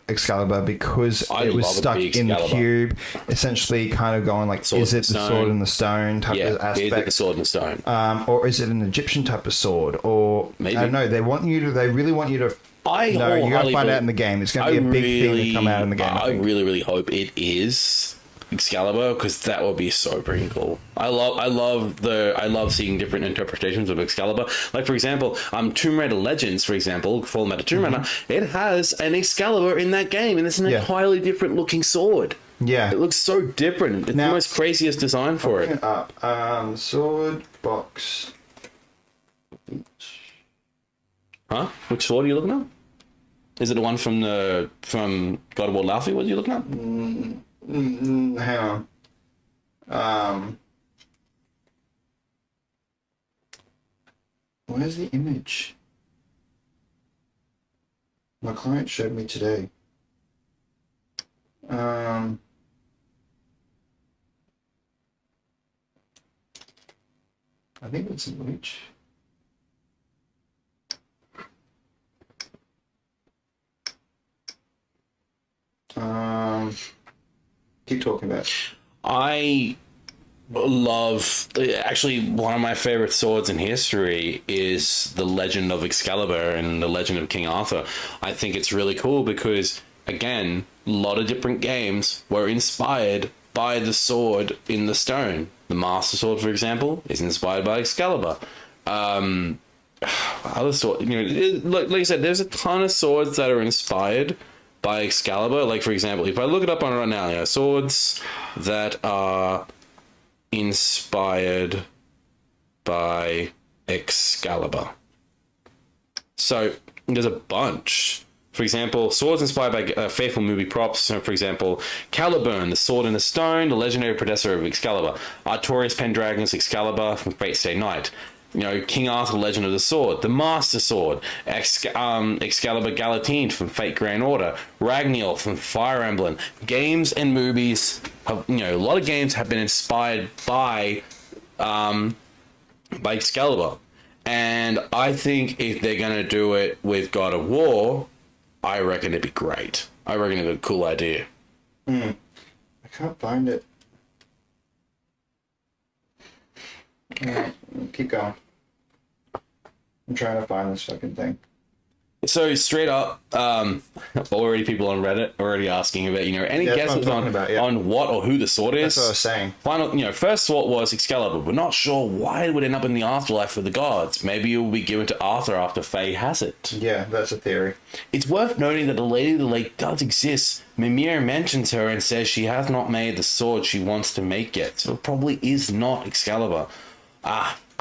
Excalibur, because it was stuck in the cube, essentially kind of going like, is it the sword and the stone type of aspect? Is it the sword and the stone? Or is it an Egyptian type of sword? Or, maybe. I don't know, they really want you to... you're going to find out in the game. It's going to be a big thing to come out in the game. I really, really hope it is Excalibur, because that would be so freaking cool. I love seeing different interpretations of Excalibur. Like, for example, Tomb Raider Legends, for example, Fallen Matter Tomb Raider, it has an Excalibur in that game, and it's an entirely different looking sword. Yeah. It looks so different. It's the most craziest design for it. Sword box. Huh? Which sword are you looking at? Is it the one from God of War Laufey? What are you looking at? Hang on. Where's the image? My client showed me today. I think it's an image. Keep talking about it. I love, actually, one of my favorite swords in history is the Legend of Excalibur and the Legend of King Arthur. I think it's really cool because, again, a lot of different games were inspired by the sword in the stone. The Master Sword, for example, is inspired by Excalibur. Other sword, like I said, there's a ton of swords that are inspired by Excalibur. Like, for example, if I look it up on it right now, swords that are inspired by Excalibur. So there's a bunch. For example, swords inspired by faithful movie props. So, for example, Caliburn, the sword in the stone, the legendary predecessor of Excalibur. Artorias Pendragon's Excalibur from Fate Stay Night. King Arthur, Legend of the Sword. The Master Sword. Excalibur Galatine from Fate Grand Order. Ragniel from Fire Emblem. Games and movies have, a lot of games have been inspired by Excalibur. And I think if they're going to do it with God of War, I reckon it'd be great. I reckon it'd be a cool idea. I can't find it. Alright, keep going. I'm trying to find this fucking thing. So straight up, already people on Reddit already asking about, any guesses on what or who the sword is? That's what I was saying. Final, first thought was Excalibur. We're not sure why it would end up in the afterlife for the gods. Maybe it will be given to Arthur after Faye has it. Yeah, that's a theory. It's worth noting that the Lady of the Lake does exist. Mimir mentions her and says she has not made the sword she wants to make yet, so it probably is not Excalibur.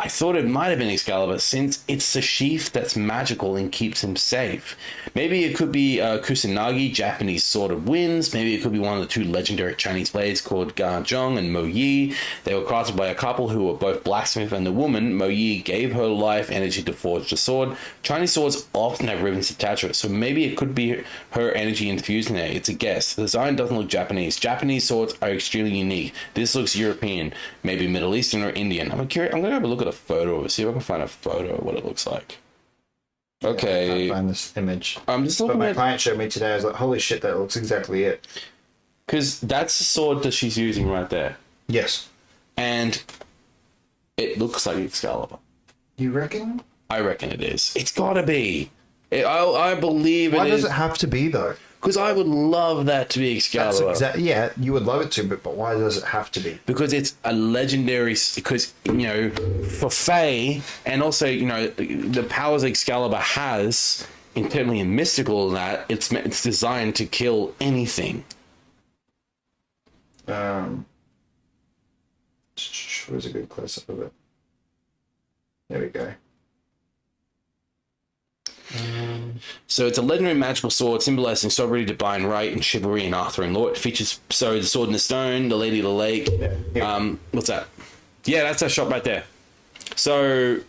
I thought it might have been Excalibur since it's the sheath that's magical and keeps him safe. Maybe it could be Kusanagi, Japanese Sword of Winds. Maybe it could be one of the two legendary Chinese blades called Ga Zhong and Mo Yi. They were crafted by a couple who were both blacksmith, and the woman, Mo Yi, gave her life energy to forge the sword. Chinese swords often have ribbons attached to it, so maybe it could be her energy infused in it. It's a guess. The design doesn't look Japanese. Japanese swords are extremely unique. This looks European, maybe Middle Eastern or Indian. I'm going to have a look at a photo of it, see if I can find a photo of what it looks like. Okay. I can't find this image. I'm just looking but my at... client showed me today. I was like, holy shit, that looks exactly it. Because that's the sword that she's using right there. Yes. And it looks like Excalibur. You reckon? I reckon it is. It's gotta be. I believe it is. Why does it have to be, though? Because I would love that to be Excalibur. Yeah, you would love it to, but why does it have to be? Because it's a legendary... Because, for Faye, and also, the powers Excalibur has, internally and mystical in that, it's designed to kill anything. Where's a good close-up of it? There we go. So it's a legendary magical sword symbolizing sovereignty, divine right, and chivalry in Arthurian lore. It features the sword in the stone, the Lady of the Lake. Yeah. What's that? Yeah, that's that shot right there. So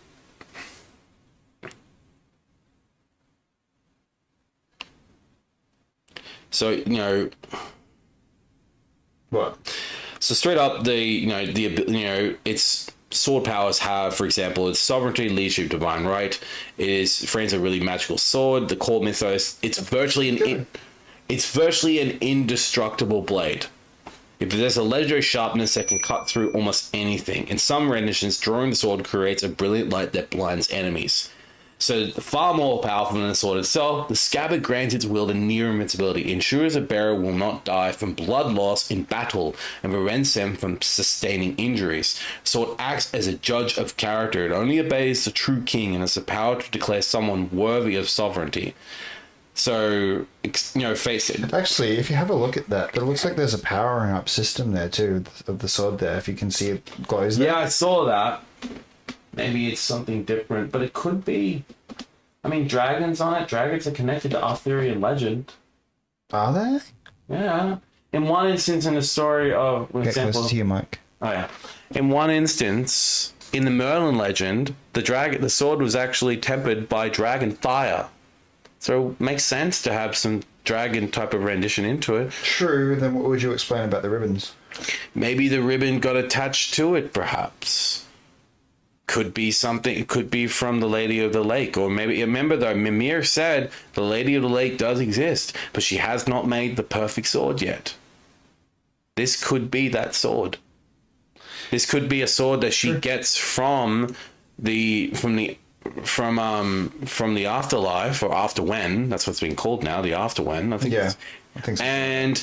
what? So straight up, its sword powers have, for example, its sovereignty, leadership, divine right. It is frames a really magical sword. The core mythos. It's virtually an indestructible blade. If there's a legendary sharpness that can cut through almost anything. In some renditions, drawing the sword creates a brilliant light that blinds enemies. So far more powerful than the sword itself, the scabbard grants its wielder near invincibility, ensures a bearer will not die from blood loss in battle, and prevents them from sustaining injuries. The sword acts as a judge of character. It only obeys the true king and has the power to declare someone worthy of sovereignty. So, face it. Actually, if you have a look at that, it looks like there's a powering up system there too of the sword there. If you can see it glows there. Yeah, I saw that. Maybe it's something different, but it could be... I mean, dragons on it. Dragons are connected to Arthurian legend. Are they? Yeah. In one instance in the story of... Get closer to your mic. Oh, yeah. In one instance, in the Merlin legend, the sword was actually tempered by dragon fire. So it makes sense to have some dragon type of rendition into it. True. Then what would you explain about the ribbons? Maybe the ribbon got attached to it, perhaps. Could be something. It could be from the Lady of the Lake, or maybe remember though, Mimir said the Lady of the Lake does exist, but she has not made the perfect sword yet. This could be that sword. This could be a sword that she gets from the afterlife, or after when. That's what's being called now, the after when. I think. Yeah, I think so. And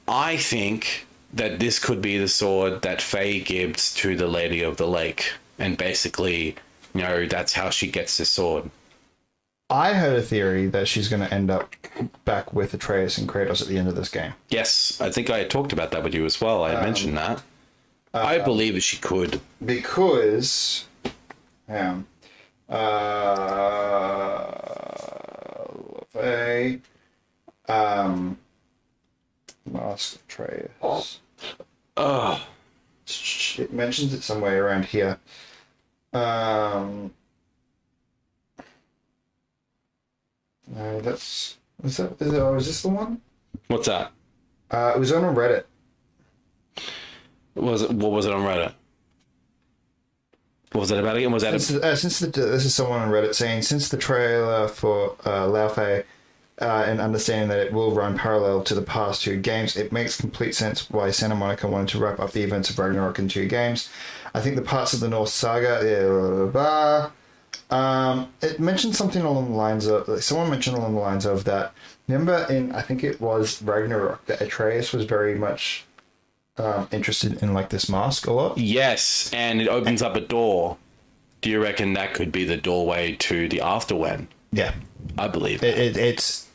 I think that this could be the sword that Faye gives to the Lady of the Lake. And basically, that's how she gets the sword. I heard a theory that she's going to end up back with Atreus and Kratos at the end of this game. Yes, I think I had talked about that with you as well. I had mentioned that. I believe that she could. Because, Mask Atreus. Oh, It mentions it somewhere around here. No, is this the one? what's that? It was on Reddit. What was it on Reddit? What was it about again? Was that This is someone on Reddit saying, since the trailer for Laufey and understanding that it will run parallel to the past two games, it makes complete sense why Santa Monica wanted to wrap up the events of Ragnarok in two games. I think the parts of the Norse saga, it mentioned something along the lines of, someone mentioned along the lines of that, remember in, I think it was Ragnarok, that Atreus was very much interested in like this mask a lot. Yes, and it opens up a door. Do you reckon that could be the doorway to the Afterwen? Yeah. I believe it's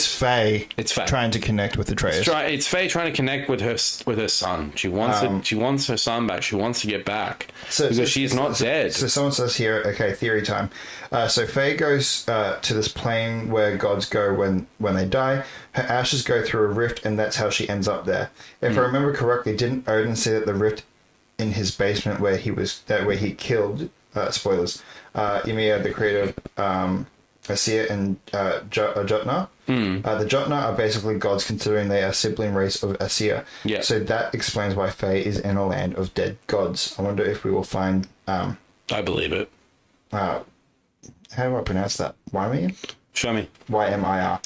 Faye. It's Faye trying to connect with Atreus. It's Faye trying to connect with her son. She wants she wants her son back. She wants to get back because she's not dead. So someone says here, okay, theory time. So Faye goes to this plane where gods go when they die. Her ashes go through a rift, and that's how she ends up there. If I remember correctly, didn't Odin say that the rift in his basement where he killed spoilers Ymir, the creator of Aesir and Jotnar. The Jotnar are basically gods, considering they are sibling race of Aesir. Yeah. So that explains why Faye is in a land of dead gods. I wonder if we will find. I believe it. How do I pronounce that? Ymir? Show me. Ymir.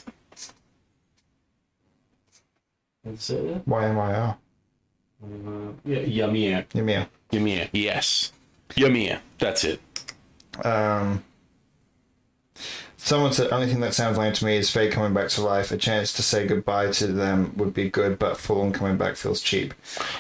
Is it? Ymir. Ymir. Ymir. Ymir. Yes. Ymir. That's it. Someone said, only thing that sounds lame to me is Faye coming back to life. A chance to say goodbye to them would be good, but full-on coming back feels cheap.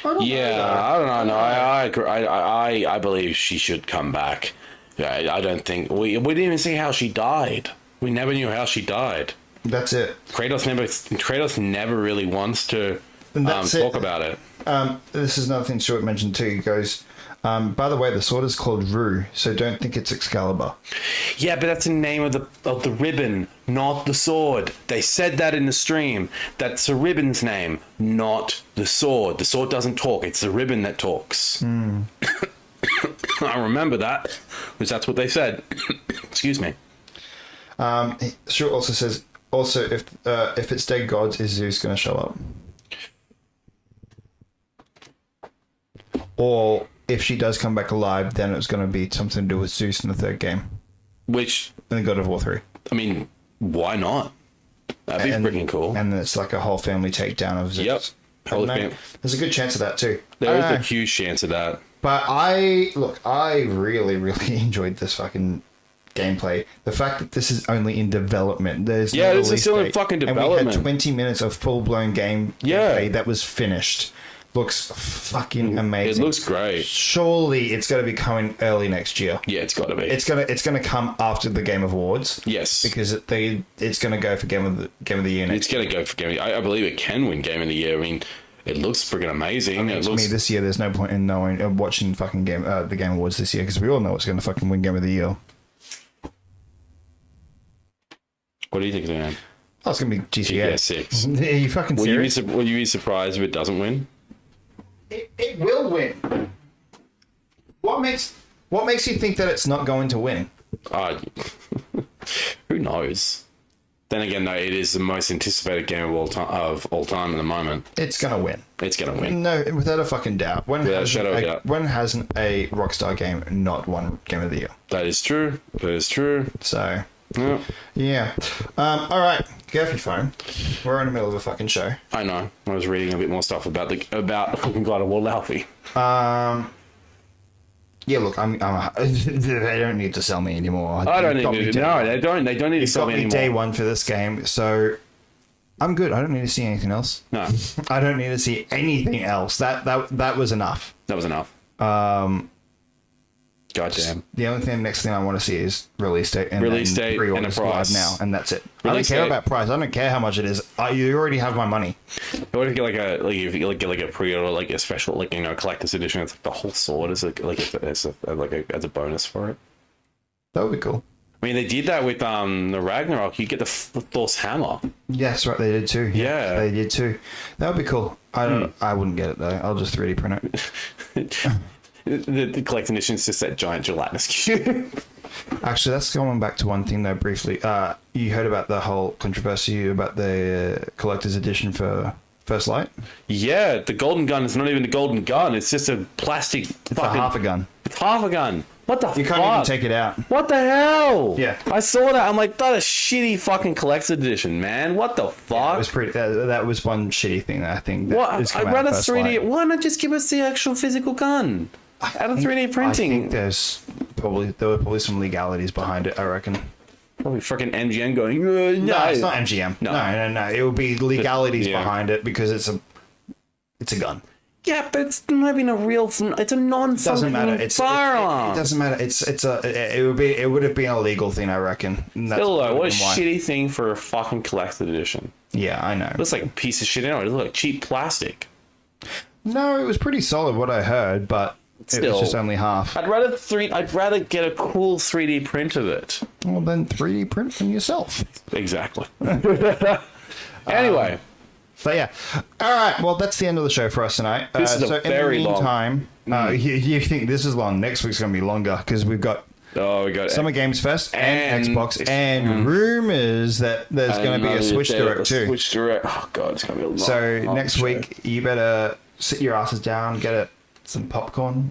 I don't know. No, I agree. I believe she should come back. I don't think... We didn't even see how she died. We never knew how she died. That's it. Kratos never really wants to talk about it. This is another thing Stuart mentioned too. He goes... by the way, the sword is called Rue, so don't think it's Excalibur. Yeah, but that's the name of the ribbon, not the sword. They said that in the stream. That's the ribbon's name, not the sword. The sword doesn't talk. It's the ribbon that talks. I remember that, because that's what they said. Excuse me. Stuart also says, if it's dead gods, is Zeus going to show up? Or... if she does come back alive, then it's going to be something to do with Zeus in the third game. Which... in God of War 3. I mean, why not? That'd be freaking cool. And then it's like a whole family takedown of Zeus. Yep. There's a good chance of that too. There is a huge chance of that. But I really, really enjoyed this fucking gameplay. The fact that this is only in development. This is still in fucking development. And we had 20 minutes of full-blown gameplay that was finished. Looks fucking amazing. It looks great. Surely it's going to be coming early next year. Yeah, it's got to be. It's gonna come after the Game Awards. Yes, because it's going to go for Game of the Year. It's going to go for Game. I believe it can win Game of the Year. I mean, it looks freaking amazing. To me, this year there's no point in watching fucking the Game Awards this year, because we all know it's going to fucking win Game of the Year. What do you think is going to? Oh, it's going to be GTA 6. Are you fucking serious? Will you be surprised if it doesn't win? It will win. What makes you think that it's not going to win? Who knows? Then again, though, it is the most anticipated game of all time at the moment. It's gonna win. It's gonna win. No, without a fucking doubt. When hasn't a Rockstar game not won Game of the Year? That is true. So. Yeah. All right. Go off your phone. We're in the middle of a fucking show. I know. I was reading a bit more stuff about fucking God of War Laufey. Yeah. Look, they don't need to sell me anymore. I don't need to. No, they don't. They don't need to sell me anymore. Day one for this game, so I'm good. I don't need to see anything else. No. I don't need to see anything else. That was enough. That was enough. Goddamn. The only next thing I want to see is release date and a price now, and that's it. Release I don't care date. about price. I don't care how much it is. You already have my money. What if you get like a pre-order, like a special, like, you know, collector's edition? It's like the whole sword as a bonus for it. That would be cool. I mean, they did that with the Ragnarok. You get the Thor's hammer. Yes, right. They did too. Yeah. They did too. That would be cool. I wouldn't get it though. I'll just 3D print it. The collector's edition is just that giant gelatinous cube. Actually, that's going back to one thing though. Briefly, you heard about the whole controversy about the collector's edition for First Light? Yeah, the golden gun is not even a golden gun. It's just a plastic. It's a half a gun. It's half a gun. What the fuck? You can't even take it out. What the hell? Yeah. I saw that. I'm like, that's a shitty fucking collector's edition, man. What the fuck? Yeah, it was pretty. That was one shitty thing that I think. What? I'd rather 3D. Why not just give us the actual physical gun? Out of 3D printing. I think there were probably some legalities behind it. I reckon. Probably freaking MGM going. No, it's not MGM. No. It would be legalities behind it because it's a gun. Yeah, but it's not even a real. It's a non-functional doesn't matter. It's firearm. It doesn't matter. It would have been a legal thing, I reckon. Still though, what a shitty thing for a fucking collector's edition. Yeah, I know. It looks like a piece of shit anyway. It looks like cheap plastic. No, it was pretty solid what I heard, but it was just only half. I'd rather get a cool 3D print of it. Well, then 3D print them yourself. Exactly. Anyway. So yeah, all right. Well, that's the end of the show for us tonight. This is so very in the meantime, you think this is long? Next week's going to be longer because we've got Summer Games Fest and Xbox and rumors that there's going to be a Switch Direct too. Switch Direct. Oh god, it's going to be a long. So next week, you better sit your asses down, get some popcorn.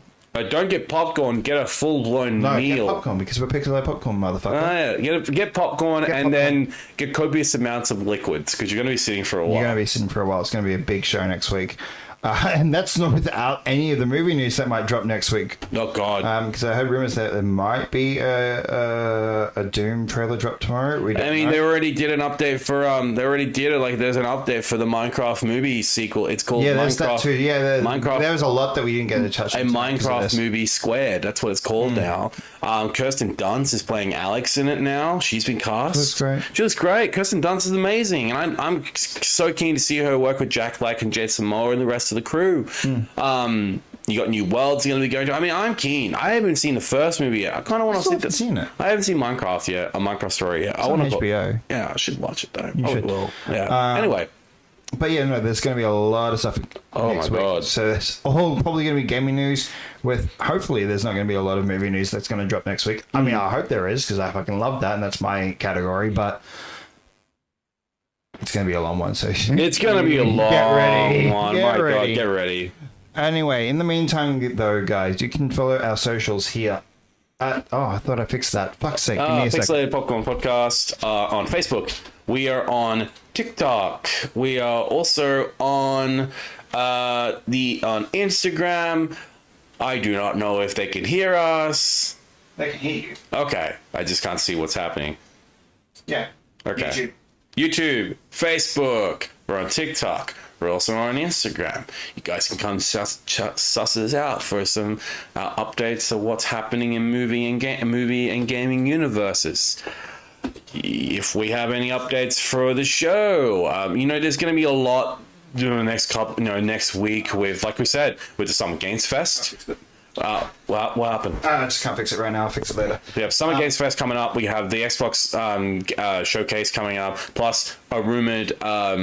Don't get popcorn. Get a full-blown meal. Get popcorn because we're Pixel popcorn, motherfucker. Yeah. Get popcorn then get copious amounts of liquids because you're going to be sitting for a while. You're going to be sitting for a while. It's going to be a big show next week. And that's not without any of the movie news that might drop next week. Oh, God. Because I heard rumors that there might be a Doom trailer drop tomorrow. They already did an update for... there's an update for the Minecraft movie sequel. It's called Minecraft. There's that too. Yeah, Minecraft. There was a lot that we didn't get to touch on. A Minecraft movie squared. That's what it's called now. Kirsten Dunst is playing Alex in it now. She's been cast. She looks great. Kirsten Dunst is amazing. And I'm so keen to see her work with Jack Black and Jason Momoa and the rest of the crew. You got new worlds you're going to be going to. I mean, I'm keen. I haven't seen the first movie yet. I kind of want to see it. Seen it. I haven't seen Minecraft yet. A Minecraft story yet. I want HBO. Yeah, I should watch it though. You should. Will. Yeah. Anyway. But yeah, no, there's going to be a lot of stuff next week. God. So it's all probably going to be gaming news with, hopefully there's not going to be a lot of movie news that's going to drop next week. I mean, I hope there is because I fucking love that and that's my category, but it's going to be a long one. So it's going to be a long one. God, get ready. Anyway, in the meantime, though, guys, you can follow our socials here. I thought I fixed that. Fuck's sake. Give me a Pixelated Popcorn Podcast on Facebook. We are on TikTok. We are also on Instagram. I do not know if they can hear us. They can hear you. Okay. I just can't see what's happening. Yeah. Okay. YouTube, Facebook. We're on TikTok. We're also on Instagram. You guys can come suss us out for some updates of what's happening in movie and gaming universes. If we have any updates for the show, there's going to be a lot during the next week with, like we said, with the Summer Games Fest. What happened? I just can't fix it right now. I'll fix it later. We have Summer Games Fest coming up. We have the Xbox showcase coming up, plus a rumored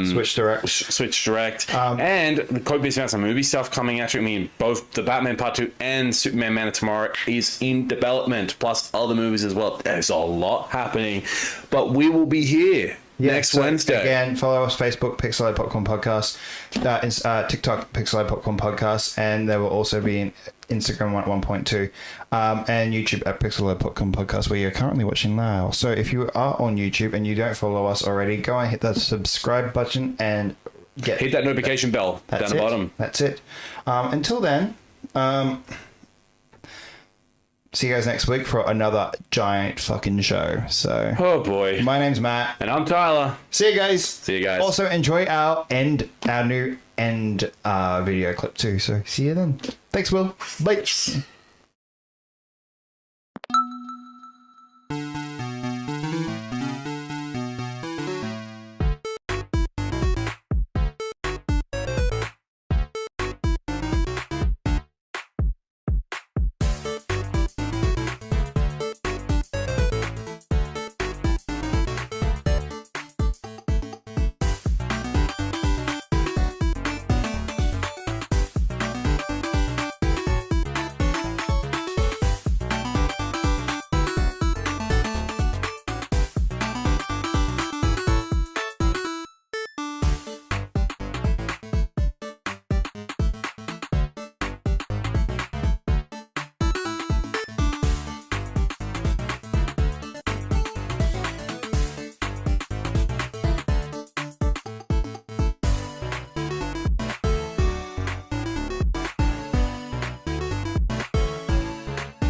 Switch Direct. And the copious amounts of movie stuff coming at you. I mean, both the Batman Part 2 and Superman Man of Tomorrow is in development, plus other movies as well. There's a lot happening, but we will be here. Next Wednesday. Again, follow us Facebook, Pixelated Popcorn Podcast, TikTok, Pixelated Popcorn Podcast, and there will also be Instagram 1.2, and YouTube at Pixelated Popcorn Podcast, where you're currently watching now. So if you are on YouTube and you don't follow us already, go and hit that subscribe button and hit that notification bell down the bottom. That's it. Until then, see you guys next week for another giant fucking show. So, oh boy, my name's Matt, and I'm Tyler. See you guys. See you guys. Also, enjoy our new end video clip too. So, see you then. Thanks, Will. Bye.